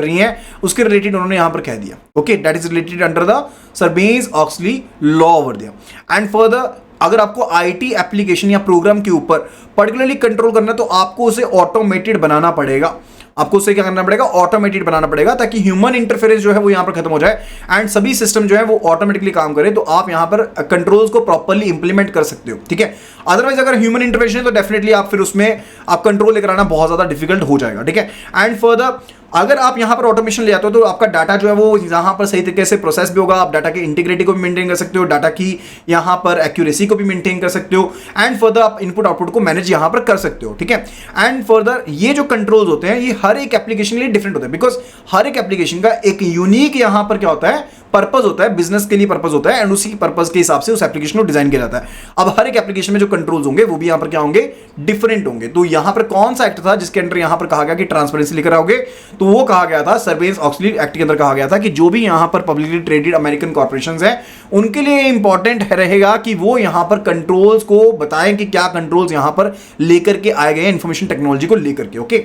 रही हैं, उसके रिलेटेड उन्होंने यहां पर कह दिया। Okay, that is related under the Sarbanes Oxley law over there. And further अगर आपको IT एप्लीकेशन या प्रोग्राम के ऊपर पर्टिकुलरली कंट्रोल करना है तो आपको उसे ऑटोमेटेड बनाना पड़ेगा, आपको उससे क्या करना पड़ेगा, ऑटोमेटेड बनाना पड़ेगा, ताकि ह्यूमन इंटरफेरेंस जो है वो यहां पर खत्म हो जाए एंड सभी सिस्टम जो है वो ऑटोमेटिकली काम करे, तो आप यहां पर कंट्रोल्स को प्रॉपर्ली इंप्लीमेंट कर सकते हो, ठीक है। अदरवाइज अगर ह्यूमन इंटरवेंशन है तो डेफिनेटली आप फिर उसमें आप कंट्रोल लेकर आना बहुत ज्यादा डिफिकल्ट हो जाएगा, ठीक है। एंड फर्दर अगर आप यहां पर ऑटोमेशन ले आते हो तो आपका डाटा जो है वो यहां पर सही तरीके से प्रोसेस भी होगा, आप डाटा की इंटीग्रिटी को भी मेंटेन कर सकते हो, डाटा की यहां पर एक्यूरेसी को भी मेंटेन कर सकते हो, एंड फर्दर आप इनपुट आउटपुट को मैनेज यहां पर कर सकते हो, ठीक है। एंड फर्दर ये जो कंट्रोल्स होते हैं ये हर एक एप्लीकेशन के लिए डिफरेंट होते हैं, बिकॉज हर एक एप्लीकेशन का एक यूनिक यहां पर क्या होता है, पर्पस होता है, बिजनेस के लिए पर्पस होता है, एंड उसी पर्पस के हिसाब से उस एप्लीकेशन को डिजाइन किया जाता है। अब हर एक एप्लीकेशन में जो कंट्रोल्स होंगे वो भी यहां पर क्या होंगे, डिफरेंट होंगे। तो यहां पर कौन सा एक्ट था जिसके अंदर यहां पर कहा गया कि ट्रांसपेरेंसी लेकर आओगे, तो वो कहा गया था सर्वेलेंस ऑक्सली एक्ट के अंदर कहा गया था कि जो भी यहां पर पब्लिकली ट्रेडेड अमेरिकन कॉर्पोरेशंस हैं उनके लिए इंपॉर्टेंट रहेगा कि वो यहां पर कंट्रोल्स को बताएं कि क्या कंट्रोल्स यहां पर लेकर के आए गए इंफॉर्मेशन टेक्नोलॉजी को लेकर के, ओके।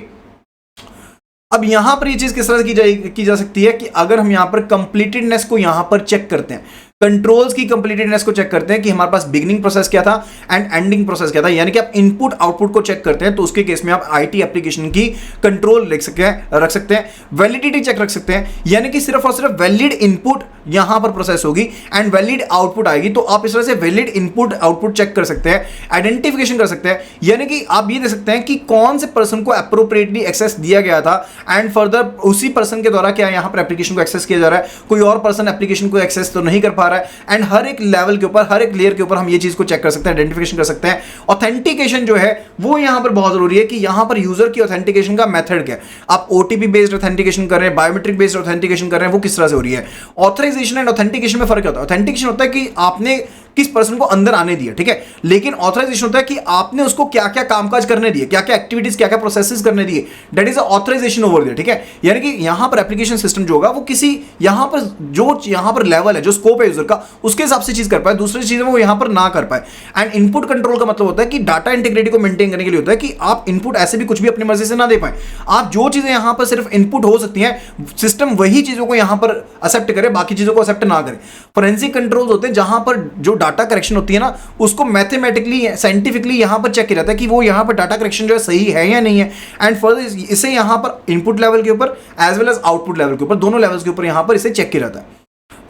अब यहां पर ये चीज किस तरह की जा सकती है कि अगर हम यहां पर कंप्लीटेडनेस को यहां पर चेक करते हैं, कंट्रोल्स की कंप्लीटेडनेस को चेक करते हैं कि हमारे पास बिगिनिंग प्रोसेस क्या था एंड एंडिंग प्रोसेस क्या था, यानी कि आप इनपुट आउटपुट को चेक करते हैं, तो उसके केस में आप आईटी एप्लीकेशन की कंट्रोल रख सकते हैं, वैलिडिटी चेक रख सकते हैं, यानी कि सिर्फ और सिर्फ वैलिड इनपुट यहां पर प्रोसेस होगी एंड वैलिड आउटपुट आएगी, तो आप इस तरह से वैलिड इनपुट आउटपुट चेक कर सकते हैं, आइडेंटिफिकेशन कर सकते हैं, यानी कि आप ये देख सकते हैं कि कौन से पर्सन को अप्रोप्रिएटली एक्सेस दिया गया था एंड फर्दर उसी पर्सन के द्वारा क्या यहां पर एप्लीकेशन को एक्सेस किया जा रहा है, कोई और पर्सन एप्लीकेशन को एक्सेस तो नहीं कर पा रहा है। एंड हर एक लेवल के ऊपर, हर एक लेयर के ऊपर हम ये चीज को चेक कर सकते हैं, आइडेंटिफिकेशन कर सकते हैं। ऑथेंटिकेशन जो है वो यहां पर बहुत जरूरी है कि यहां पर यूजर की ऑथेंटिकेशन का मेथड क्या है, आप ओटीपी बेस्ड ऑथेंटिकेशन कर रहे हैं, बायोमेट्रिक बेस्ड ऑथेंटिकेशन कर रहे हैं, वो किस तरह से हो रही है। ऑथराइजेशन एंड ऑथेंटिकेशन में फर्क होता है। ऑथेंटिकेशन होता है कि आपने किस पर्सन को अंदर आने दिया, ठीक है, लेकिन ऑथराइजेशन होता है कि आपने उसको क्या क्या कामकाज करने दिए, क्या क्या एक्टिविटीज, क्या क्या प्रोसेसेस करने दिए, that is authorisation over there, ठीक है। यानी कि यहां पर एप्लीकेशन सिस्टम जो होगा वो किसी यहां पर जो यहां पर लेवल है, जो स्कोप है यूजर का, उसके हिसाब से चीज कर पाए, दूसरी चीजें वो यहां पर ना कर पाए। एंड इनपुट कंट्रोल का मतलब होता है कि डाटा इंटीग्रिटी को मेंटेन करने के लिए होता है कि आप इनपुट ऐसे भी कुछ भी अपनी मर्जी से ना दे पाए, आप जो चीजें यहां पर सिर्फ इनपुट हो सकती हैं, सिस्टम वही चीजों को यहां पर एक्सेप्ट करे, बाकी चीजों को एक्सेप्ट ना करे। फोरेंसिक कंट्रोल्स होते हैं जहां पर जो डाटा करेक्शन होती है ना, उसको मैथमेटिकली साइंटिफिकली यहां पर चेक किया जाता है कि वो यहां पर डाटा करेक्शन जो है सही है या नहीं है। एंड फर्दर इसे यहां पर इनपुट लेवल के ऊपर as well as output level के ऊपर, दोनों लेवल्स के ऊपर यहां पर इसे चेक किया जाता है।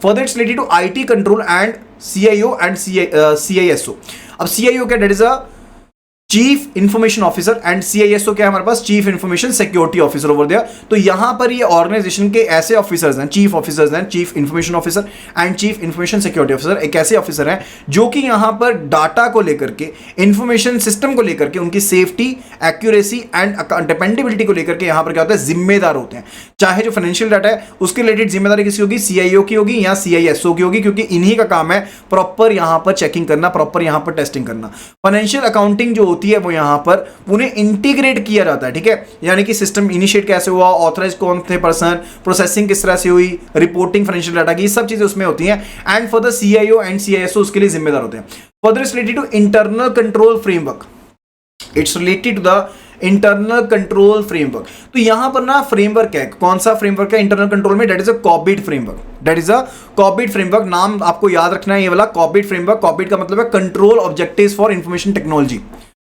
Further it's related to IT control and CIO and CISO। अब CIO क्या, that is a chief information officer, and CISO क्या है हमारे पास, chief information security officer over there. तो यहां पर ये ऑर्गेनाइजेशन के ऐसे ऑफिसर्स हैं, चीफ ऑफिसर्स हैं, chief information officer and chief information security officer, एक ऐसे ऑफिसर हैं जो कि यहां पर डाटा को लेकर के, इंफॉर्मेशन सिस्टम को लेकर के, उनकी सेफ्टी, एक्यूरेसी एंड डिपेंडेबिलिटी को लेकर के यहां पर क्या होता है, जिम्मेदार होते हैं। चाहे जो फाइनेंशियल डाटा है उसके रिलेटेड जिम्मेदारी किसी होगी, CIO की होगी या CISO की होगी, क्योंकि इन्हीं का काम है प्रॉपर यहां पर चेकिंग करना, प्रॉपर यहां पर टेस्टिंग करना। फाइनेंशियल अकाउंटिंग जो होती है वो यहां पर उन्हें इंटीग्रेट किया जाता है, ठीक है, यानी कि सिस्टम इनिशिएट कैसे हुआ, ऑथराइज कौन थे पर्सन, प्रोसेसिंग किस तरह से हुई, रिपोर्टिंग फाइनेंशियल डाटा की, सब चीजें उसमें होती हैं। And for the CIO and CISO उसके लिए जिम्मेदार होते हैं। Further it's related to internal control framework, it's related to the internal control framework. तो यहां पर ना फ्रेमवर्क है, कौन सा फ्रेमवर्क है इंटरनल कंट्रोल में, that is a COBIT framework, that is a COBIT framework. नाम आपको याद रखना है ये वाला, कॉबिट फ्रेमवर्क। कॉबिट का मतलब है control objectives for information technology,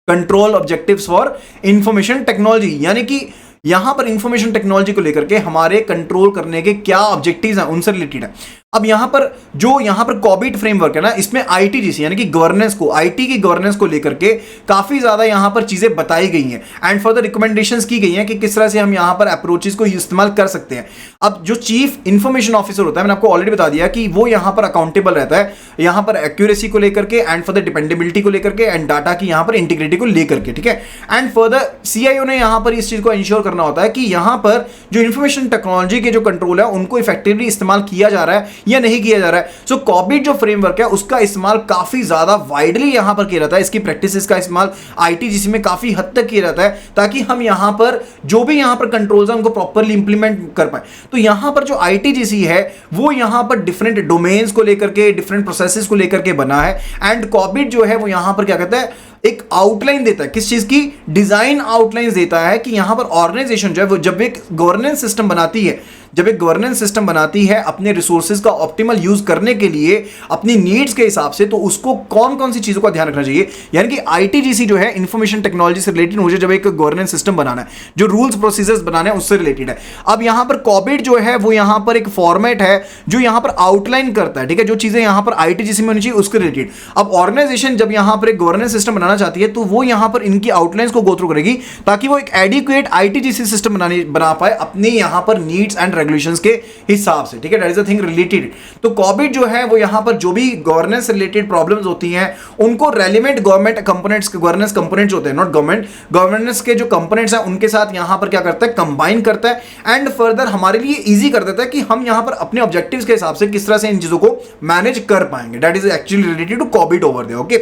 control objectives for information technology, यानी कि यहां पर इंफॉर्मेशन टेक्नोलॉजी को लेकर के हमारे कंट्रोल करने के क्या ऑब्जेक्टिव्स हैं उनसे रिलेटेड है। अब यहां पर कॉबिट फ्रेमवर्क है ना, इसमें ITGC यानी कि गवर्नेंस को, आईटी की गवर्नेंस को लेकर के काफी ज्यादा यहां पर चीजें बताई गई हैं एंड फर्दर रिकमेंडेशंस की गई हैं कि किस तरह से हम यहां पर अप्रोचेस को इस्तेमाल कर सकते हैं। अब जो चीफ इंफॉर्मेशन ऑफिसर होता है, मैंने आपको ऑलरेडी बता दिया कि वो यहां पर अकाउंटेबल रहता है, यहां पर एक्यूरेसी को लेकर के एंड फर्दर डिपेंडेबिलिटी को लेकर के एंड डाटा की यहां पर इंटीग्रिटी को लेकर के, ठीक है। एंड फर्दर CIO ने यहां पर इस चीज को इंश्योर करना होता है कि यहां पर जो इंफॉर्मेशन टेक्नोलॉजी के जो कंट्रोल है उनको इफेक्टिवली इस्तेमाल किया जा रहा है या नहीं किया जा रहा है। सो कॉबिट जो फ्रेमवर्क है उसका इस्तेमाल काफी ज्यादा वाइडली यहां पर किया जाता है, इसकी प्रैक्टिसेस का इस्तेमाल ITGC में काफी हद तक किया जाता है, ताकि हम यहां पर जो भी यहां पर कंट्रोल्स हैं उनको प्रॉपर्ली इंप्लीमेंट कर पाए। तो यहां पर जो ITGC है वो यहां पर डिफरेंट डोमेन्स को लेकर के, डिफरेंट प्रोसेसेस को लेकर के बना है, एंड कॉबिट जो है वो यहां पर क्या कहता है, एक आउटलाइन देता है, किस चीज की, डिजाइन आउटलाइन देता है कि यहां पर ऑर्गेनाइजेशन जो है वो जब एक गवर्नेंस सिस्टम बनाती है, जब एक गवर्नेंस सिस्टम बनाती है अपने रिसोर्सेज का ऑप्टिमल यूज करने के लिए अपनी नीड्स के हिसाब से, तो उसको कौन कौन सी चीजों का ध्यान रखना चाहिए। यानी कि आईटीजीसी जो है इंफॉर्मेशन टेक्नोलॉजी से रिलेटेड मुझे जब एक गवर्नेंस सिस्टम बनाना है, जो रूल्स प्रोसीजर्स बनाने हैं उससे रिलेटेड है। अब यहां पर कॉबिट जो है वो यहां पर एक फॉर्मेट है जो यहां पर आउटलाइन करता है, ठीक है, जो चीजें यहां पर आईटीजीसी में होनी चाहिए उसके रिलेटेड। अब ऑर्गेनाइजेशन जब यहां पर एक गवर्नेंस सिस्टम बनाना चाहती है तो वो यहां पर इनकी आउटलाइंस को गो थ्रू करेगी ताकि वो एक एडिक्वेट आईटीजीसी सिस्टम बना पाए अपने यहां पर नीड्स एंड रेगुलेशंस के हिसाब से, ठीक है, that is the thing related. तो कॉबिट जो है वो यहां पर जो भी गवर्नेंस रिलेटेड प्रॉब्लम्स होती हैं उनको relevant government components, governance components होते हैं, नॉट गवर्नमेंट, गवर्नेंस के जो कंपोनेंट्स हैं उनके साथ यहां पर क्या करता है, कंबाइन करता है एंड फर्दर हमारे लिए इजी कर देता है कि हम यहां पर अपने ऑब्जेक्टिव्स के हिसाब से किस तरह से इन चीजों को मैनेज कर पाएंगे। That is actually related to COBIT over there. Okay,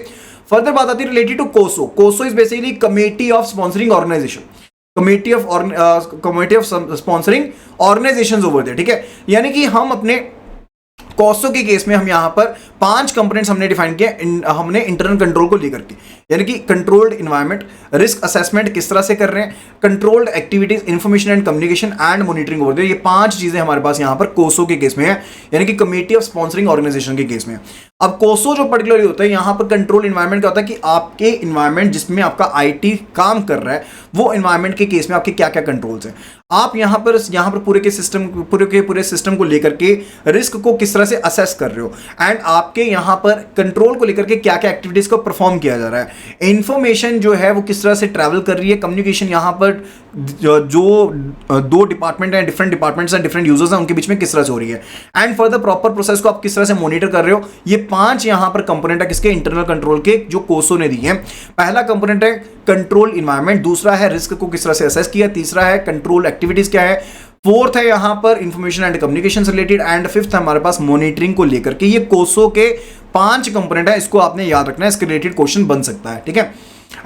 further बात आती है related to COSO. COSO is basically committee of sponsoring organisation, committee of sponsoring organisations over there, ठीक है। यानी कि हम अपने कोसो के केस में हम यहां पर 5 कंपोनेंट्स हमने डिफाइन किया, हमने इंटरनल कंट्रोल को लेकर के, यानी कि कंट्रोल्ड एनवायरनमेंट, रिस्क असेसमेंट किस तरह से कर रहे हैं, controlled activities, information and communication and monitoring over there. ये 5 चीजें हमारे पास यहां पर कोसो के केस में है, यानी कि कमेटी ऑफ स्पॉन्सरिंग ऑर्गेनाइजेशन के केस में। अब कोसो जो पर्टिकुलरली होता है यहां पर कंट्रोल एनवायरनमेंट का होता है कि आपके एनवायरनमेंट जिसमें आपका आईटी काम कर रहा है वो एनवायरनमेंट के केस में आपके क्या क्या कंट्रोल्स हैं। आप यहां पर पूरे के सिस्टम को लेकर के रिस्क को किस तरह से असेस कर रहे हो एंड आपके यहां पर कंट्रोल को लेकर के क्या क्या एक्टिविटीज को परफॉर्म किया जा रहा है। इंफॉर्मेशन जो है वो किस तरह से ट्रैवल कर रही है, कम्युनिकेशन यहां पर जो 2 डिपार्टमेंट हैं, डिफरेंट डिपार्टमेंट्स हैं, डिफरेंट यूजर्स हैं, उनके बीच में किस तरह से हो रही है एंड फर्दर प्रॉपर प्रोसेस को आप किस तरह से मॉनिटर कर रहे हो। ये 5 यहां पर कंपोनेंट है किसके, इंटरनल कंट्रोल के, जो कोसो ने दी है। पहला कंपोनेंट है कंट्रोल एनवायरनमेंट, दूसरा है रिस्क को किस तरह से असेस किया, तीसरा है कंट्रोल एक्टिविटीज क्या है, फोर्थ है यहां पर information and communication related and fifth है हमारे पास मॉनिटरिंग को लेकर के। ये कोसो के 5 कंपोनेंट है, इसको आपने याद रखना है, इसके रिलेटेड क्वेश्चन बन सकता है, ठीक है।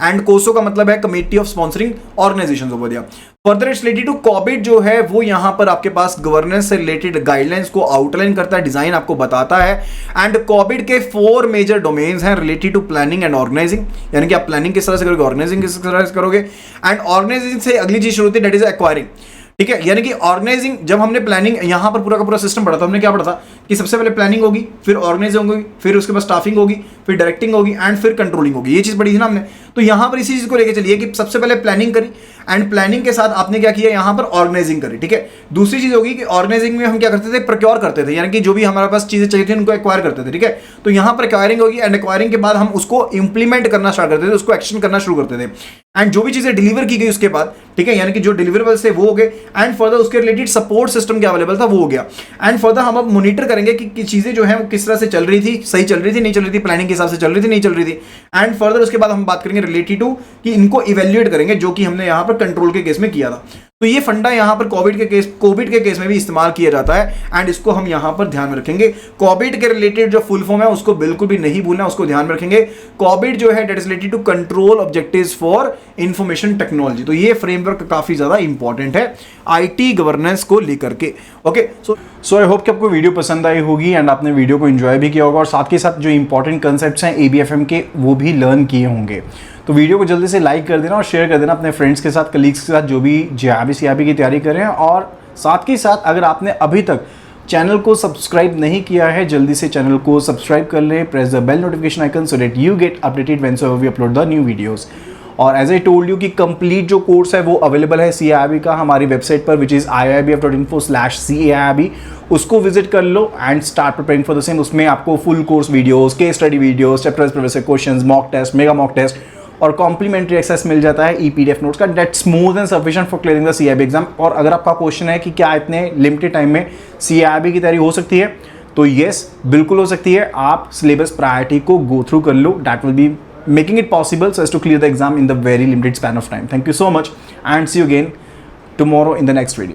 एंड कोसो का मतलब है committee of sponsoring organisations over दिया। Further it's related to Corbett जो है वो यहां पर आपके पास गवर्नेंस से रिलेटेड गाइडलाइंस को आउटलाइन करता है, डिजाइन आपको बताता है एंड कॉबिट के 4 मेजर डोमेन्स हैं related to planning and organising, यानी कि आप प्लानिंग किस तरह से करोगे, ऑर्गेनाइजिंग किस तरह से करोगे एंड ऑर्गेनाइजिंग से अगली चीज शुरू होती है दैट इज एक्वायरिंग, ठीक है। यानी कि ऑर्गेनाइजिंग, जब हमने प्लानिंग यहां पर पूरा का पूरा सिस्टम पढ़ा था, हमने क्या पढ़ा था कि सबसे पहले प्लानिंग होगी, फिर ऑर्गेनाइजिंग होगी, फिर उसके बाद स्टाफिंग होगी, फिर डायरेक्टिंग होगी एंड फिर कंट्रोलिंग होगी। ये चीज पढ़ी थी ना हमने। तो यहां पर इसी चीज को लेकर चलिए कि सबसे पहले प्लानिंग करी एंड प्लानिंग के साथ आपने क्या किया, यहां पर ऑर्गेनाइजिंग करी, ठीक है। दूसरी चीज होगी कि ऑर्गेनाइजिंग में हम क्या करते थे, प्रोक्योर करते थे, यानी कि जो भी हमारे पास चीजें चाहिए थी उनको एक्वायर करते थे, ठीक है। तो यहां पर एक्वायरिंग होगी एंड एक्वायरिंग के बाद हम उसको इंप्लीमेंट करना स्टार्ट करते थे, उसको एक्शन करना शुरू करते थे एंड जो भी चीजें डिलीवर की गई उसके बाद, ठीक है, यानी कि जो डिलीवरेबल्स थे वो हो गए एंड फर्दर उसके रिलेटेड सपोर्ट सिस्टम क्या अवेलेबल था वो हो गया एंड फर्दर हम अब मॉनिटर करेंगे कि चीजें जो है वो किस तरह से चल रही थी, सही चल रही थी, नहीं चल रही थी, प्लानिंग के हिसाब से चल रही थी, नहीं चल रही थी एंड फर्दर उसके बाद हम बात करेंगे रिलेटेड टू कि इनको इवेल्युएट करेंगे, जो कि हमने यहां पर कंट्रोल के केस में किया था। तो ये फंडा यहां पर कोविड के केस में भी इस्तेमाल किया जाता है एंड इसको हम यहां पर ध्यान में रखेंगे। कोविड के रिलेटेड जो फुल फॉर्म है उसको बिल्कुल भी नहीं भूलना, उसको ध्यान में रखेंगे। कोविड जो है that is related to control objectives for information technology. तो ये फ्रेमवर्क काफी ज्यादा इंपॉर्टेंट है आईटी गवर्नेंस को लेकर के। ओके, सो आई होप कि आपको वीडियो पसंद आई होगी एंड आपने वीडियो को एंजॉय भी किया होगा और साथ के साथ जो इंपॉर्टेंट कंसेप्ट्स हैं ABFM के वो भी लर्न किए होंगे। तो वीडियो को जल्दी से लाइक कर देना और शेयर कर देना अपने फ्रेंड्स के साथ, कलीग्स के साथ जो भी JRB CRB की तैयारी कर रहे हैं। और साथ के साथ अगर आपने अभी तक चैनल को सब्सक्राइब नहीं किया है, जल्दी से चैनल को सब्सक्राइब कर लें, press the bell notification icon so that you get updated whenever we upload the new videos. और एज आई टोल्ड यू कि कंप्लीट जो कोर्स है वो अवेलेबल है CIRB का हमारी वेबसाइट पर, विच इज़ iibf.info/CIRB। उसको विजिट कर लो and start preparing for the same. उसमें आपको full course videos, case study videos, chapter previous questions, mock test, mega mock test और कॉम्प्लीमेंट्री एक्सेस मिल जाता है EPDF नोट्स का। That's more than sufficient for clearing the CIRB exam. और अगर आपका क्वेश्चन है कि क्या इतने लिमिटेड टाइम में CIRB की तैयारी हो सकती है, तो येस, बिल्कुल हो सकती है। आप सिलेबस प्रायोरिटी को गो थ्रू कर लो, that will be making it possible so as to clear the exam in the very limited span of time. Thank you so much and see you again tomorrow in the next video.